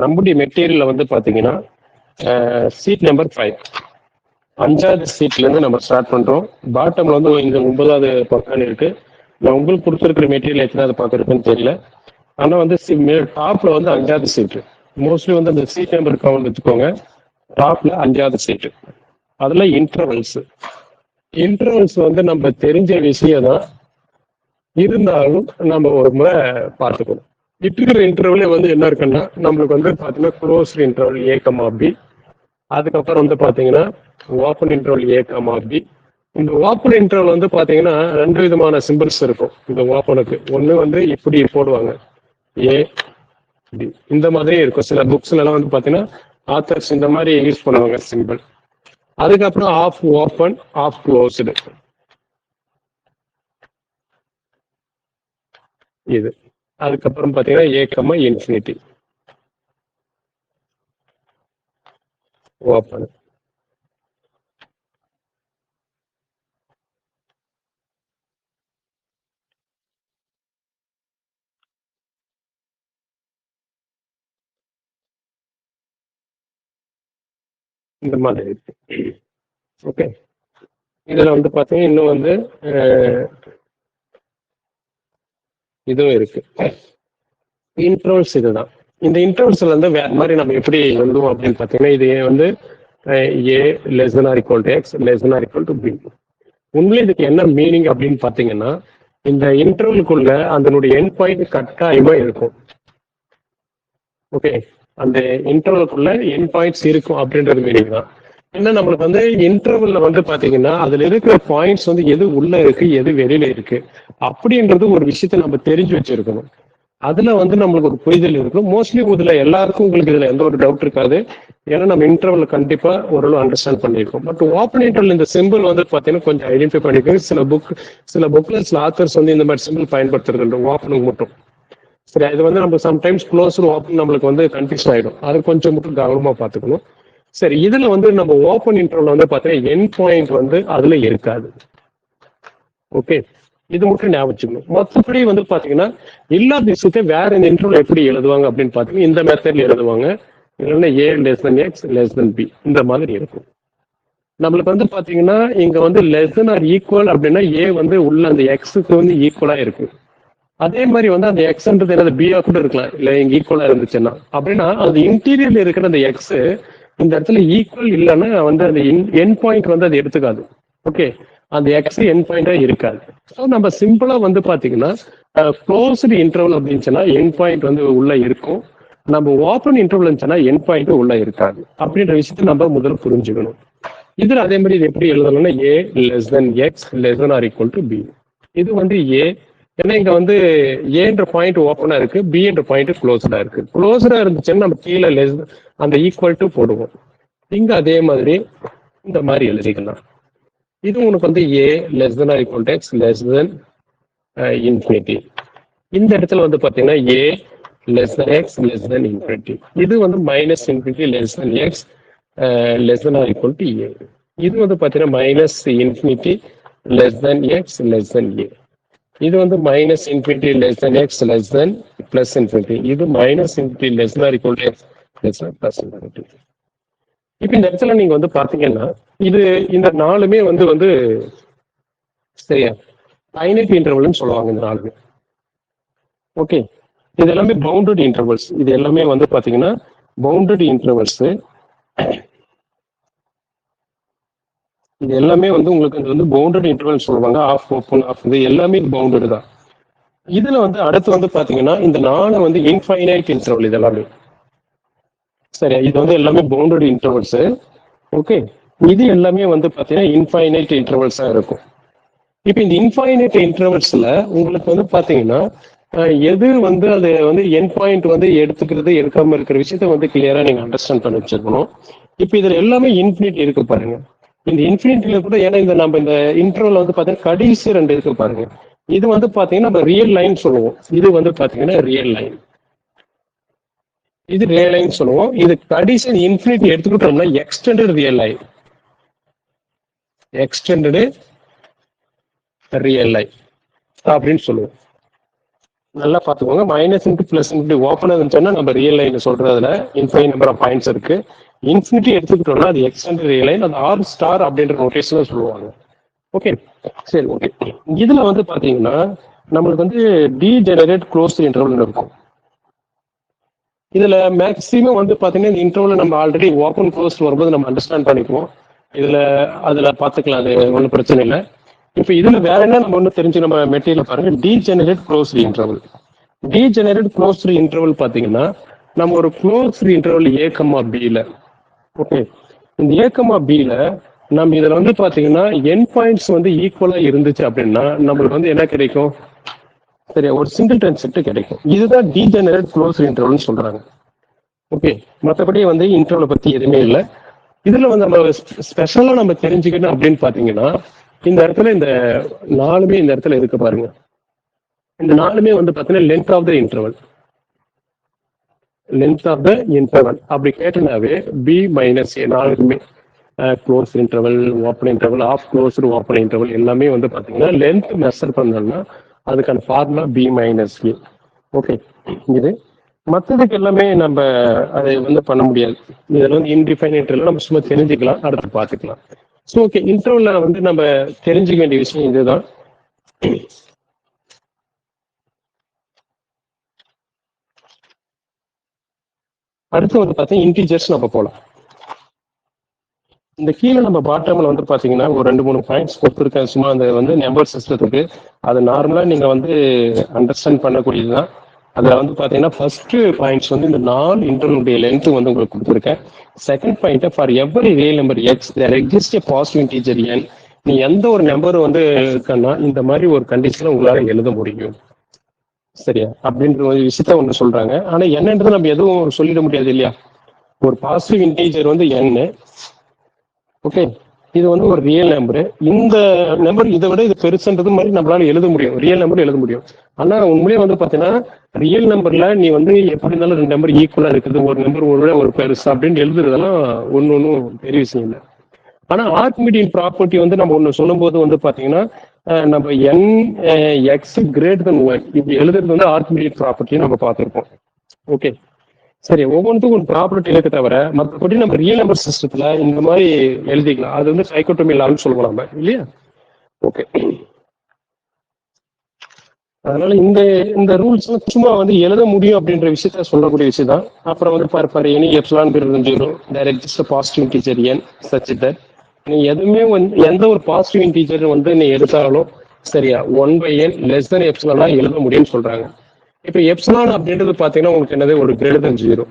நம்முடைய மெட்டீரியல்ல வந்து பாத்தீங்கன்னா சீட் நம்பர் 5, 5வது சீட்ல இருந்து நம்ம ஸ்டார்ட் பண்றோம். பாட்டம்ல வந்து இங்க 9வது பக்கம் இருக்கு. நான் உங்களுக்கு கொடுத்துருக்கிற மெட்டீரியல் எத்தனாவது பக்கம் இருக்குன்னு தெரியல. ஆனா வந்து டாப்ல வந்து 5வது சீட்டு. மோஸ்ட்லி வந்து அந்த சீட் நம்பர் கவுண்ட் வச்சுக்கோங்க. டாப்ல 5வது சீட்டு. அதுல இன்டர்வல்ஸ் வந்து நம்ம தெரிஞ்ச விஷயம் தான், இருந்தாலும் நம்ம ஒரு முறை பார்த்துக்கணும். இருக்கிற இன்டர்வல் வந்து என்ன இருக்குன்னா, நம்மளுக்கு வந்து பாத்தீங்கன்னா க்ளோஸ்ட் இன்டர்வல் ஏ கமா பி, அதுக்கப்புறம் வந்து பாத்தீங்கன்னா ஓப்பன் இன்டர்வல் ஏ கமா பி. இந்த ஓப்பன் இன்டர்வல் வந்து பாத்தீங்கன்னா 2 விதமான சிம்பிள்ஸ் இருக்கும் இந்த ஓப்பனுக்கு. ஒண்ணு வந்து இப்படி போடுவாங்க ஏ பி, இந்த மாதிரி இருக்கும். சில புக்ஸ்ல எல்லாம் வந்து பாத்தீங்கன்னா ஆத்தர்ஸ் இந்த மாதிரி யூஸ் பண்ணுவாங்க சிம்பிள். அதுக்கப்புறம் ஆஃப் ஓப்பன், ஆஃப் க்ளோஸ்டு, இது. அதுக்கப்புறம் பாத்தீங்கன்னா ஏ கமா இன்ஃபினிட்டி ஓப்பன். இந்த மாதிரி இருக்கு. ஓகே, இதுல வந்து பாத்தீங்கன்னா இன்னும் வந்து இதுவும் இருக்கு. இன்டர்வல்ஸ் இதுதான். இந்த இன்டர்வல்ஸ்ல வந்து வேற மாதிரி நம்ம எப்படி எழுதுவோம் அப்படின்னு பாத்தீங்கன்னா, இது வந்து A less than or equal to X less than or equal to B. உண்மையில இதுக்கு என்ன மீனிங் அப்படின்னு பாத்தீங்கன்னா, இந்த இன்டர்வலுக்குள்ள அதனுடைய எண்ட் பாயிண்ட் கட்டாயமா இருக்கும். ஓகே, அந்த இன்டர்வலுக்குள்ள எண்ட் பாயிண்ட்ஸ் இருக்கும் அப்படின்றது மீனிங் தான். ஏன்னா நம்மளுக்கு வந்து இன்டர்வல்ல வந்து பாத்தீங்கன்னா அதுல இருக்கிற பாயிண்ட்ஸ் வந்து எது உள்ள இருக்கு எது வெளியில இருக்கு அப்படின்றது ஒரு விஷயத்த நம்ம தெரிஞ்சு வச்சிருக்கணும். அதுல வந்து நம்மளுக்கு ஒரு புரிதல் இருக்கும். மோஸ்ட்லி இதுல எல்லாருக்கும் உங்களுக்கு இதுல எந்த ஒரு டவுட் இருக்காது. ஏன்னா நம்ம இன்டர்வல் கண்டிப்பா ஓரளவு அண்டர்ஸ்டாண்ட் பண்ணிருக்கோம். பட் ஓப்பன் இன்டர்வல் இந்த சிம்பிள் வந்து பாத்தீங்கன்னா கொஞ்சம் ஐடென்டிஃபை பண்ணிக்கோங்க. சில புக்ல சில ஆத்தர்ஸ் வந்து இந்த மாதிரி சிம்பிள் பயன்படுத்துறது ஓப்பனுக்கு மட்டும். சரி, இது வந்து நம்ம சம்டைம்ஸ் க்ளோஸ் ஓப்பன் நம்மளுக்கு வந்து கன்ஃபியூஸ் ஆயிடும். அது கொஞ்சம் மட்டும் கவனமா பாத்துக்கணும். சரி, இதுல வந்து நம்ம ஓப்பன் இன்டர்வல் வந்து பாத்தீங்கன்னா எண்ட் பாயிண்ட் வந்து அதுல இருக்காது. ஓகே, இது மட்டும் ஞாபகம் வச்சுக்கணும். மற்றபடி வந்து பாத்தீங்கன்னா இல்லாத விஷயத்தை வேற இந்த இன்டர்வல் எப்படி எழுதுவாங்க அப்படின்னு பாத்தீங்கன்னா இந்த மெத்தட்ல எழுதுவாங்க. இல்லைன்னா A less than X less than B, இந்த மாதிரி இருக்கும். நம்மளுக்கு வந்து பாத்தீங்கன்னா இங்க வந்து லெஸ் than ஆர் ஈக்குவல் அப்படின்னா ஏ வந்து உள்ள அந்த எக்ஸுக்கு வந்து ஈக்குவலா இருக்கு. அதே மாதிரி வந்து அந்த எக்ஸ்ன்றது என்னது பியா கூட இருக்கலாம், இல்ல இங்க ஈக்குவலா இருந்துச்சுன்னா. அப்படின்னா அந்த இன்டீரியர்ல இருக்கிற அந்த எக்ஸ் இந்த இடத்துல ஈக்குவல் இல்லைன்னா வந்து அந்த எண்ட் பாயிண்ட் வந்து அது எடுத்துக்காது. ஓகே, அந்த எக்ஸ் எண்ட் பாயிண்டா இருக்காது. ஸோ நம்ம சிம்பிளா வந்து பாத்தீங்கன்னா க்ளோஸ்டு இன்டர்வல் அப்படின்னுச்சுன்னா எண்ட் பாயிண்ட் வந்து உள்ள இருக்கும். நம்ம ஓப்பன் இன்டர்வல் இருந்துச்சுன்னா எண்ட் பாயிண்ட் உள்ள இருக்காது. அப்படின்ற விஷயத்த நம்ம முதல்ல புரிஞ்சுக்கணும். இதுல அதே மாதிரி இது எப்படி எழுதணும்னா A less than X less than or equal to B. இது வந்து ஏ, ஏன்னா இங்க வந்து ஏன்ற பாயிண்ட் ஓப்பனா இருக்கு, பி என்ற பாயிண்ட் க்ளோஸ்டா இருக்கு. க்ளோஸ்டா இருந்துச்சுன்னா நம்ம கீழே லெஸ் அந்த ஈக்குவல் டு போடுவோம். இங்க அதே மாதிரி இந்த மாதிரி எழுதிக்கலாம். இது உனக்கு வந்து A less than or equal to X less than infinity. இந்த இடத்துல வந்து பாத்தீங்கன்னா A less than X less than infinity. இது வந்து minus infinity less than X less than or equal to A. இது வந்து பாத்தீங்கன்னா minus infinity less than X less than A. இது வந்து minus infinity less than X less than plus infinity. இது minus infinity less than or equal to X less than plus infinity. இப்ப இந்த இடத்துல நீங்க வந்து பாத்தீங்கன்னா இது இந்த நாலுமே வந்து சரியா ஃபைனைட் இன்டர்வல்னு சொல்லுவாங்க இந்த நாலுமே. ஓகே, இது எல்லாமே பவுண்டட் இன்டர்வல்ஸ். இது எல்லாமே வந்து பாத்தீங்கன்னா பவுண்டட் இன்டர்வல்ஸ். இது எல்லாமே வந்து உங்களுக்கு இது வந்து பவுண்டட் இன்டர்வல் சொல்லுவாங்க. ஆஃப் ஓப்பன் ஆஃப் இது எல்லாமே பவுண்டட் தான். இதுல வந்து அடுத்து வந்து பாத்தீங்கன்னா இந்த நாலு வந்து இன்ஃபைனைட் இன்டர்வல். இது எல்லாமே சரியா, இது வந்து எல்லாமே பவுண்டட் இன்டர்வல்ஸ். ஓகே, இது எல்லாமே வந்து பாத்தீங்கன்னா இன்ஃபைனைட் இன்டர்வல்ஸா இருக்கும். இப்ப இந்த இன்ஃபைனைட் இன்டர்வல்ஸ்ல உங்களுக்கு வந்து பாத்தீங்கன்னா எது வந்து அது வந்து எண்ட் பாயிண்ட் வந்து எடுத்துக்கிறது எடுக்காம இருக்கிற விஷயத்த வந்து கிளியரா நீங்க அண்டர்ஸ்டாண்ட் பண்ணி வச்சிருக்கணும். இப்ப இதுல எல்லாமே இன்ஃபினிட் இருக்கு பாருங்க. இந்த இன்ஃபினிட்டில கூட ஏன்னா இந்த நம்ம இந்த இன்டர்வல் வந்து பாத்தீங்கன்னா கடைசி 2 இருக்கு பாருங்க. இது வந்து பாத்தீங்கன்னா நம்ம ரியல் லைன் சொல்லுவோம். இது வந்து பாத்தீங்கன்னா ரியல் லைன், இது ரியல் லைன் சொல்லுவோம். இது கடைசி இன்ஃபினிட்டி எடுத்துக்கிட்டோம்னா extended real line, extended real line அப்படின்னு சொல்லுவோம். நல்லா பார்த்துக்கோங்க. Minus into plus into open இருந்துச்சுன்னா நம்ம ரியல் லைன் சொல்றதுல இன்ஃபைன் நம்பர் ஆஃப் பாயிண்ட்ஸ் இருக்கு. இன்ஃபினிட்டி எடுத்துக்கிட்டோம்னா அது எக்ஸ்டெண்டட் ரியல் லைன், அது ஆர் ஸ்டார் அப்படின்ற நோட்டேஷன்ல சொல்லுவாங்க. ஓகே, சரி, ஓகே. இதுல வந்து பாத்தீங்கன்னா நம்மளுக்கு வந்து டீஜெனரேட் க்ளோஸ் இன்டர்வல் இருக்கும். இதுல மேக்ஸிமம் வந்து பாத்தீங்கன்னா இந்த இன்டர்வல் நம்ம ஆல்ரெடி ஓப்பன் க்ளோஸ் வரும்போது நம்ம அண்டர்ஸ்டாண்ட் பண்ணிக்குவோம். இதுல அதுல பாத்துக்கலாம், அது ஒன்றும் பிரச்சனை இல்லை. இப்ப இதுல வேற என்ன நம்ம ஒண்ணு தெரிஞ்சு நம்ம மெட்டீரியல் பாருங்க, degenerate close interval. Degenerate close interval பாத்தீங்கன்னா நம்ம ஒரு க்ளோஸ் இன்டர்வல் ஏ கமா பில, ஓகே, இந்த ஏ கமா பில நம்ம இதுல வந்து பாத்தீங்கன்னா என் பாயிண்ட்ஸ் வந்து ஈக்குவலா இருந்துச்சு அப்படின்னா நம்மளுக்கு வந்து என்ன கிடைக்கும், சரியா, ஒரு சிங்கிள்டன் செட் கிடைக்கும். இதுதான் டீஜெனரேட் க்ளோஸ் இன்டர்வல்னு சொல்றாங்க. ஓகே, மற்றபடி வந்து இன்டர்வலை பத்தி எதுவுமே இல்லை. இதுல வந்து நம்ம ஸ்பெஷலா நம்ம தெரிஞ்சுக்கணும் அப்படின்னு பாத்தீங்கன்னா இந்த இடத்துல இந்த நாலுமே இந்த இடத்துல இருக்கு பாருங்க. இந்த நாலுமே வந்து பாத்தீங்கன்னா length of the interval, length of the interval அப்படி கேட்டனாவே பி மைனஸ் ஏ நாலுமே close interval, open interval, half closed open interval எல்லாமே வந்து பாத்தீங்கன்னா லென்த் மெஷர் பண்ணோம்னா அதுக்கான formula B minus A. Okay, இது மற்றதுக்கு எல்லாமே நம்ம அதை வந்து பண்ண முடியாது. இதில் வந்து இன்டிஃபைன் இன்டர்வல் நம்ம சும்மா தெரிஞ்சுக்கலாம், அடுத்து பார்த்துக்கலாம். ஸோ ஓகே, இன்டர்வல்ல வந்து நம்ம தெரிஞ்சுக்க வேண்டிய விஷயம் இதுதான். அடுத்து வந்து பார்த்தீங்கன்னா இன்டிஜர்ஸ் நம்ம போகலாம். இந்த கீழே நம்ம பாட்டம்ல வந்து பாத்தீங்கன்னா ஒரு 2-3 பாயிண்ட்ஸ் கொடுத்துருக்கேன், சும்மா அந்த வந்து நம்பர் சிஸ்டத்துக்கு. அது நார்மலா நீங்க வந்து அண்டர்ஸ்டாண்ட் பண்ணக்கூடியதுதான். அதுல வந்து பாத்தீங்கன்னா ஃபர்ஸ்ட் பாயிண்ட்ஸ் வந்து இந்த 4 இன்டர்வலுடைய லென்த் வந்து உங்களுக்கு கொடுத்துருக்கேன். Second point, for every real number X there exist a positive integer N. நீ எந்த ஒரு நம்பர் வந்து இருக்கன்னா இந்த மாதிரி ஒரு கண்டிஷனை உங்களால எழுத முடியும், சரியா, அப்படின்ற ஒரு விஷயத்த ஒன்று சொல்றாங்க. ஆனா என்னன்றது நம்ம எதுவும் சொல்லிட முடியாது இல்லையா. ஒரு பாசிட்டிவ் இன்டிஜர் வந்து என்ன, ஓகே, இது வந்து ஒரு ரியல் நம்பர். இந்த நம்பர் இதை விட இது பெருசுன்றது மாதிரி நம்மளால எழுத முடியும், ரியல் நம்பர் எழுத முடியும். ஆனா உண்மையிலே வந்து பாத்தீங்கன்னா ரியல் நம்பர்ல நீ வந்து எப்படி இருந்தாலும் 2 நம்பர் ஈக்குவலா இருக்குது, ஒரு நம்பர் ஒரு பெருசு அப்படின்னு எழுதுறதெல்லாம் ஒன்னும் பெரிய விஷயம் இல்லை. ஆனா ஆர்கிமிடியன் ப்ராப்பர்ட்டி வந்து நம்ம ஒண்ணு சொல்லும் போது வந்து பாத்தீங்கன்னா நம்ம N X greater than one இப்படி எழுதுறது வந்து ஆர்கிமிடியன் ப்ராப்பர்ட்டி நம்ம பார்த்திருப்போம். ஓகே, சரி, ஒவ்வொன்றுக்கும் ஒரு ப்ராப்பர்ட்டி இருக்கு தவிர மற்றபடி நம்ம ரியல் நம்பர் சிஸ்டத்துல இந்த மாதிரி எழுதிக்கலாம். அது வந்து சைக்கோட்டோமி லான்னு சொல்லுவோம் நம்ம, இல்லையா. ஓகே, அதனால இந்த இந்த ரூல்ஸ் சும்மா வந்து எழுத முடியும் அப்படின்ற விஷயத்த சொல்லக்கூடிய விஷயம் தான். அப்புறம் வந்து பாரு any epsilon greater than 0 there exist a positive integer n such that நீ எதுவுமே வந்து எந்த ஒரு பாசிட்டிவ் இன்டிஜர் வந்து நீ எடுத்தாலும் சரியா 1/n லெஸ் தென் எப்சிலானா எழுத முடியும்னு சொல்றாங்க. இப்போ எப்சிலான் அப்படின்றது பாத்தீங்கன்னா உங்களுக்கு என்னது, ஒரு கிரேட்டர் தென் 0.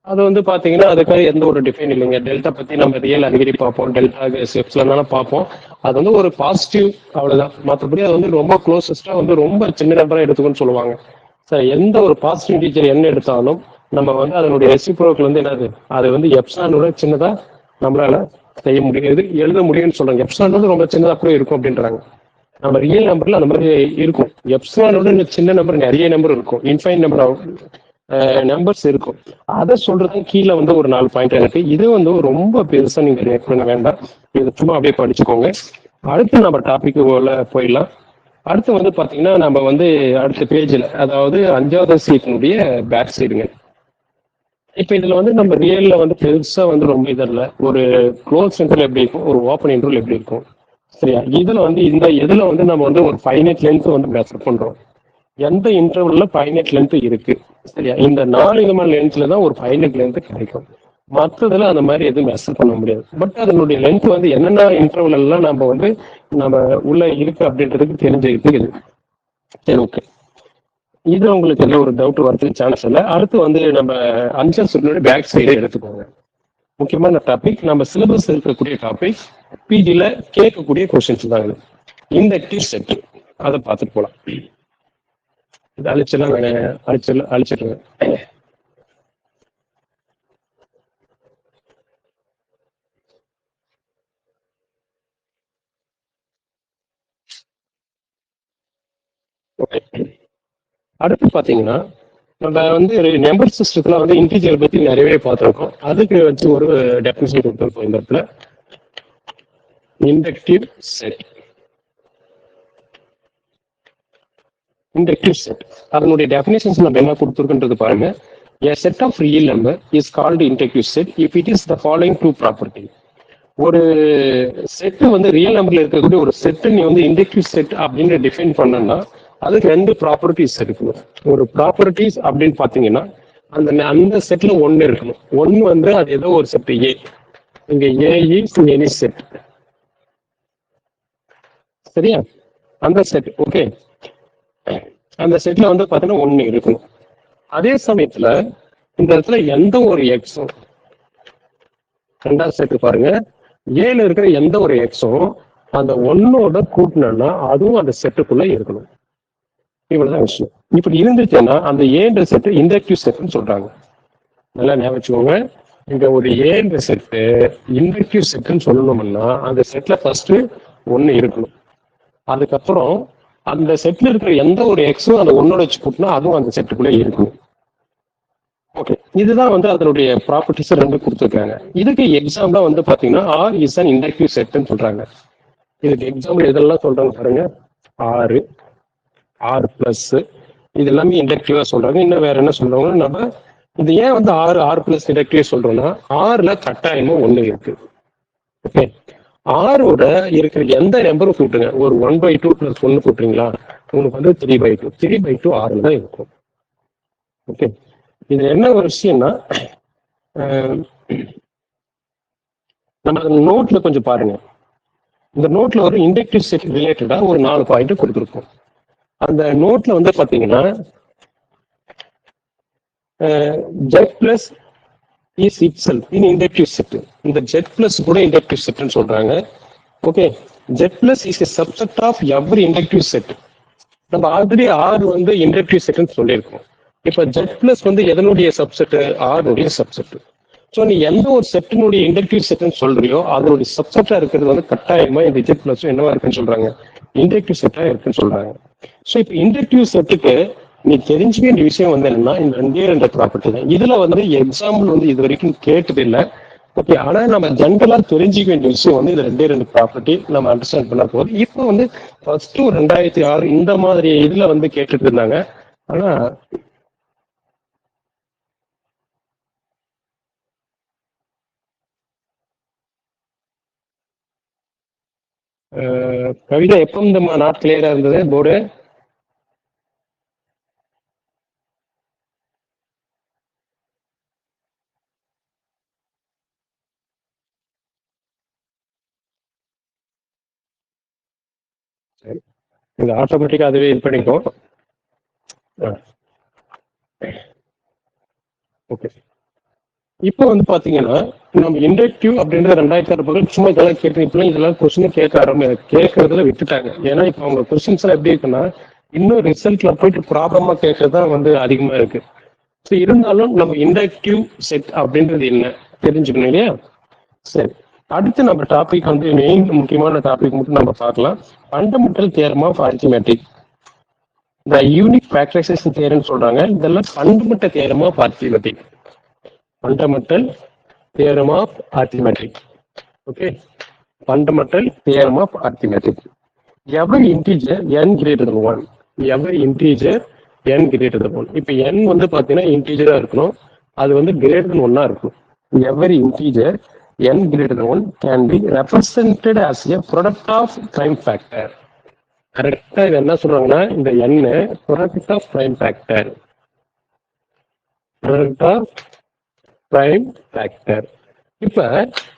அது வந்து பாத்தீங்கன்னா அதுக்காக எந்த ஒரு டிஃபைன் இல்லைங்க. டெல்டா பத்தி நம்ம ரியல் அடிக்கடி பார்ப்போம், டெல்டா எப்சிலானாலும் பார்ப்போம். அது வந்து ஒரு பாசிட்டிவ், அவ்வளவுதான். மற்றபடி அது வந்து ரொம்ப க்ளோசஸ்டா வந்து ரொம்ப சின்ன நம்பரா எடுத்துக்கணும்னு சொல்லுவாங்க. சரி, எந்த ஒரு பாசிட்டிவ் டீச்சர் என்ன எடுத்தாலும் நம்ம வந்து அதனுடைய ரெசிப்ரோக்கல் வந்து என்னது, அது வந்து எப்சிலானோட சின்னதா நம்மளால செய்ய முடியாது, எழுத முடியும்னு சொல்றாங்க. எப்சிலான் வந்து ரொம்ப சின்னதா கூட இருக்கும் அப்படின்றாங்க. நம்ம ரியல் நம்பர்ல அந்த மாதிரி இருக்கும். எப்சிலானோட சின்ன நம்பர் நிறைய நம்பர் இருக்கும், இன்ஃபைன் நம்பர் நம்பர்ஸ் இருக்கும். அதை சொல்றது கீழே வந்து ஒரு 4 பாயிண்ட் இருக்கு. இது வந்து ரொம்ப பெருசா நீங்க ரியாக்ட் பண்ண வேண்டாம், இது சும்மா அப்படியே படிச்சுக்கோங்க. அடுத்து நம்ம டாபிக் போயிடலாம். அடுத்து வந்து பாத்தீங்கன்னா நம்ம வந்து அடுத்த பேஜ்ல, அதாவது 5வது சீட்டினுடைய பேக் சைடுங்க. இப்ப இதுல வந்து நம்ம ரியல்ல வந்து பெருசா வந்து ரொம்ப இதல்ல, ஒரு க்ளோஸ் இன்டர்வல் எப்படி இருக்கும், ஒரு ஓப்பன் இன்டர்வல் எப்படி இருக்கும், சரியா. இதுல வந்து இந்த இதுல வந்து நம்ம வந்து ஒரு ஃபைனைட் லென்த் வந்து மெஷர் பண்றோம். எந்த இன்டர்வல்ல ஃபைனைட் லென்த் இருக்கு, சரியா, இந்த 4 விதமான லென்த்ல தான் ஒரு ஃபைனைட் லென்த் கிடைக்கும். மற்றதுல அந்த மாதிரி எதுவும் மெஷர் பண்ண முடியாது. பட் அதனுடைய லென்த் வந்து என்னென்ன இன்டர்வல் எல்லாம் நம்ம வந்து நம்ம உள்ள இருக்கு அப்படின்றதுக்கு தெரிஞ்சுக்கிட்டு இது. சரி, ஓகே, இது உங்களுக்கு எல்லாம் ஒரு டவுட் வரதுக்கு சான்ஸ் இல்லை. அடுத்து வந்து நம்ம அன்சர் பேக் சைடு எடுத்துக்கோங்க. முக்கியமான டாபிக், நம்ம சிலபஸ் இருக்கக்கூடிய டாபிக், பிஜில கேட்கக்கூடிய கொஸ்டின்ஸ் தான் இது. இண்டக்டிவ் செட், அதை பார்த்துட்டு போலாம். இது அழிச்சலாம், அழிச்சிடுவேன். ஓகே, அடுத்து பாத்தீங்கன்னா நம்ம வந்து நம்பர் சிஸ்டத்துல வந்து இன்டிஜர் பத்தி நிறையவே பார்த்துருக்கோம். அதுக்கு வச்சு ஒரு டெஃபினிஷன் கொடுத்துருக்கோம் இந்த இடத்துல. Inductive set, inductive set. அதனுடைய டெஃபினேஷன்ஸ் நம்ம என்ன கொடுத்துருக்குன்றது பாருங்க. A set of real number is called inductive set if it is the following two property. ஒரு செட்டு வந்து ரியல் நம்பர்ல இருக்கக்கூடிய ஒரு செட்டு நீ வந்து இண்டக்டிவ் செட் அப்படின்னு டிஃபைன் பண்ணனா அதுக்கு ரெண்டு ப்ராப்பர்ட்டிஸ் இருக்கணும். ஒரு ப்ராப்பர்ட்டிஸ் அப்படின்னு பாத்தீங்கன்னா அந்த செட்ல ஒன்னு இருக்கணும். ஒன்னு வந்து அது ஏதோ ஒரு செட் ஏ. இங்க ஏ இஸ் எனி செட். சரியா? அந்த செட் ஓகே. அந்த செட்ல வந்து பாத்தீங்கன்னா ஒன்னு இருக்கணும். அதே சமயத்துல இந்த இடத்துல எந்த ஒரு எக்ஸும், ரெண்டாவது செட்டு பாருங்க, ஏல இருக்கிற எந்த ஒரு எக்ஸும் அந்த ஒன்னோட கூட்டினா அதுவும் அந்த செட்டுக்குள்ள இருக்கணும். இவ்வளவுதான் விஷயம். இப்படி இருந்துச்சுன்னா அந்த ஏன்ற செட்டு இண்டக்டிவ் செட்னு சொல்றாங்க. நல்லா ஞாபகம் வச்சுக்கோங்க. இங்க ஒரு ஏன்ற செட்டு இண்டக்டிவ் செட்னு சொல்லணும்னா அந்த செட்ல ஃபர்ஸ்ட் ஒன்னு இருக்கணும். அதுக்கப்புறம் அந்த செட்ல இருக்கிற எந்த ஒரு எக்ஸும் அந்த ஒன்னோட வச்சு கூட்டினா அதுவும் அந்த செட்டுக்குள்ள இருக்கணும். ஓகே, இதுதான் வந்து அதனுடைய ப்ராப்பர்ட்டிஸ் ரெண்டு கொடுத்துருக்காங்க. இதுக்கு எக்ஸாம்பிளா வந்து பாத்தீங்கன்னா ஆர் இஸ் அன் இண்டக்டிவ் செட்னு சொல்றாங்க. இதுக்கு எக்ஸாம்பிள் எதெல்லாம் சொல்றாங்க பாருங்க. ஆறு, ஆர் பிளஸ், இது எல்லாமே இண்டக்டிவா சொல்றாங்க. இன்னும் வேற என்ன சொல்றாங்க, நம்ம இது ஏன் வந்து ஆறு ஆர் பிளஸ் இண்டக்டிவ் சொல்றோம்னா ஆறுல கட்டாயமும் ஒண்ணு இருக்கு. ஓகே, ஆரோட இருக்கிற எந்த நம்பரும் கூட்டுங்க. ஒரு 1/2 பிளஸ் 1 கூட்டுறீங்களா, உங்களுக்கு வந்து 3/2. 3/2 ஆறுல தான் இருக்கும். ஓகே, இது என்ன ஒரு விஷயம்னா நம்ம நோட்ல கொஞ்சம் பாருங்க. இந்த நோட்ல ஒரு இண்டக்டிவ் செட் ரிலேட்டடா ஒரு 4 பாயிண்ட் கொடுத்துருக்கோம். அந்த நோட்ல வந்து பாத்தீங்கன்னா zed plus is itself in inductive set. இந்த ஜெட் பிளஸ் கூட இண்டக்டிவ் செட்னு சொல்றாங்க. Okay, zed plus is a subset of every inductive set. நம்ம ஆல்ரெடி ஆர் வந்து இண்டக்டிவ் செட்னு சொல்லியிருக்கோம். இப்ப ஜெட் பிளஸ் வந்து எதனுடைய சப்செட், ஆருடைய சப்செட். ஸோ நீ எந்த ஒரு செட்டினுடைய இண்டக்டிவ் செட்னு சொல்றியோ அதனுடைய சப்செட்டா இருக்கிறது வந்து கட்டாயமா இந்த ஜெட் பிளஸ் என்னவா இருக்குன்னு சொல்றாங்க, இண்டக்டிவ் செட்டா இருக்குன்னு சொல்றாங்க. ஸோ இப்போ இண்டக்டிவ் செட்டுக்கு நீ தெரிஞ்சுக்க வேண்டிய விஷயம் வந்து என்னன்னா இந்த ரெண்டு ப்ராப்பர்ட்டி தான். இதுல வந்து எக்ஸாம்பிள் வந்து இது வரைக்கும் கேட்டது இல்லை. ஓகே, ஆனா நம்ம ஜென்ரலா தெரிஞ்சுக்க வேண்டிய விஷயம் வந்து இந்த ரெண்டு ப்ராப்பர்ட்டி நம்ம அண்டர்ஸ்டாண்ட் பண்ண போகுது. இப்போ வந்து ஃபர்ஸ்ட் 2006 இந்த மாதிரி இதுல வந்து கேட்டுட்டு இருந்தாங்க. ஆனா கவிதா எப்போ இந்த நாட் கிளியரா இருந்தது போர்டு? சரி, இது ஆட்டோமேட்டிக்கா அதுவே இது பண்ணிக்கும். ஓகே, இப்போ வந்து பாத்தீங்கன்னா நம்ம இண்டக்டிவ் அப்படின்ற 2006 பக்கம் சும்மா இதெல்லாம் கேட்டு இப்பெல்லாம் இதெல்லாம் கொஸ்டின் கேட்கறதுல விட்டுட்டாங்க. ஏன்னா இப்போ அவங்க கொஸ்டின்ஸ் எல்லாம் எப்படி இருக்குன்னா இன்னும் ரிசல்ட்ல போயிட்டு ப்ராப்ளமா கேட்கறது தான் வந்து அதிகமா இருக்கு. ஸோ இருந்தாலும் நம்ம இண்டக்டிவ் செட் அப்படின்றது என்ன தெரிஞ்சுக்கணும் இல்லையா? சரி, அடுத்து நம்ம டாபிக் வந்து மெயின் முக்கியமான டாபிக் மட்டும் நம்ம பார்க்கலாம். Fundamental theorem of arithmetic. இந்த யூனிக் ஃபேக்டரைசேஷன் தியரம்னு சொல்றாங்க. இதெல்லாம் fundamental theorem of arithmetic. Fundamental theorem of arithmetic. Okay, fundamental theorem of arithmetic. Every integer n greater than 1. Every integer n greater than 1. இப்போ n வந்து பாத்தீங்கன்னா இன்டீஜரா இருக்கணும், அது வந்து greater than 1 இருக்கும். Every integer n greater than 1 can be represented as a product of prime factor. கரெக்டா இது என்ன சொல்றாங்கன்னா இந்த n product of prime factor. Product of prime factor. இப்ப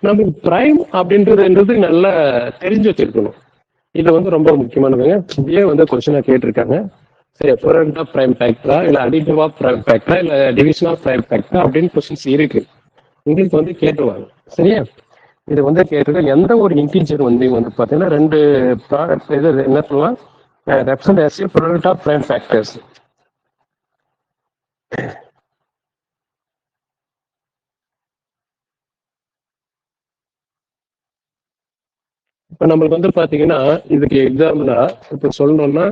நம்ம பிரைம் அப்படின்றது நல்லா தெரிஞ்சு வச்சிருக்கணும். இது வந்து ரொம்ப முக்கியமானதுங்க. இதே வந்து கொஸ்டினா கேட்டிருக்காங்க. சரி, ப்ராடக்ட் ஆஃப் பிரைம் ஃபேக்டரா இல்ல அடிட்டிவ் ஆஃப் பிரைம் ஃபேக்டரா இல்ல டிவிஷன் ஆஃப் பிரைம் ஃபேக்டரா அப்படின்னு கொஸ்டின்ஸ் இருக்கு. உங்களுக்கு வந்து கேட்டுருவாங்க. சரியா? இது வந்து கேட்டிருக்க எந்த ஒரு இன்டீஜர் வந்து பாத்தீங்கன்னா ரெண்டு ப்ராடக்ட் இது என்ன சொல்லலாம், represent as a product of prime factors. இப்போ நம்மளுக்கு வந்து பாத்தீங்கன்னா இதுக்கு எக்ஸாம்பிளா இப்போ சொல்லணும்னா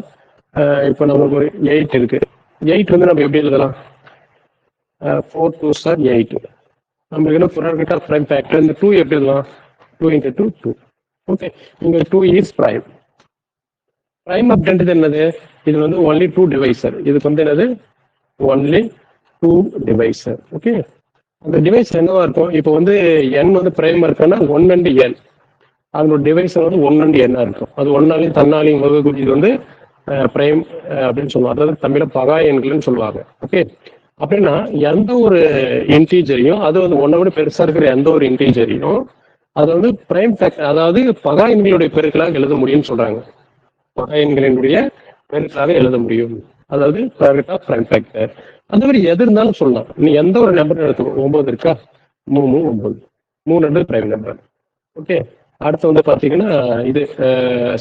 இப்போ நமக்கு ஒரு 8 இருக்கு. 8 வந்து நம்ம எப்படி எழுதலாம்? 4 2s are 8. நம்மளுக்கு என்ன ப்ராடக்ட் ஆஃப் பிரைம் ஃபேக்டர். இந்த 2 எப்படி எழுதலாம்? 2 × 2 2. ஓகே, இங்க 2 இஸ் பிரைம். பிரைம் அப்படின்றது என்னது? இது வந்து ஒன்லி டூ டிவைசர். இதுக்கு வந்து என்னது? Only two divisor. ஓகே, அந்த டிவைஸ் என்னவா இருக்கும்? இப்போ வந்து n வந்து பிரைம் இருக்குன்னா 1 and n, அதனோட டிவைசர் வந்து 1 and n இருக்கும். அது ஒன்னாலையும் தன்னாலையும் வகுக்கூடியது வந்து பிரைம் அப்படின்னு சொல்லுவாங்க. அதாவது தமிழ பகா எண்கள்னு சொல்லுவாங்க. ஓகே, அப்படின்னா எந்த ஒரு இன்டீஜரையும், அது வந்து ஒன்றை விட பெருசா இருக்கிற எந்த ஒரு இன்டீஜரையும் அது வந்து பிரைம் ஃபேக்டர், அதாவது பகா எண்களுடைய பெருக்களாக எழுத முடியும்னு சொல்றாங்க. பகா எண்களினுடைய பெருக்களாக எழுத முடியும், அதாவது ப்ராடக்ட் ஆஃப் பிரைம் ஃபேக்டர். அந்த மாதிரி எது இருந்தாலும் சொல்லலாம். நீ எந்த ஒரு நம்பர் எடுத்துக்கோ. 9 இருக்கா? 3 9, 3 நம்பர் பிரைம் நம்பர். ஓகே, அடுத்து வந்து பாத்தீங்கன்னா இது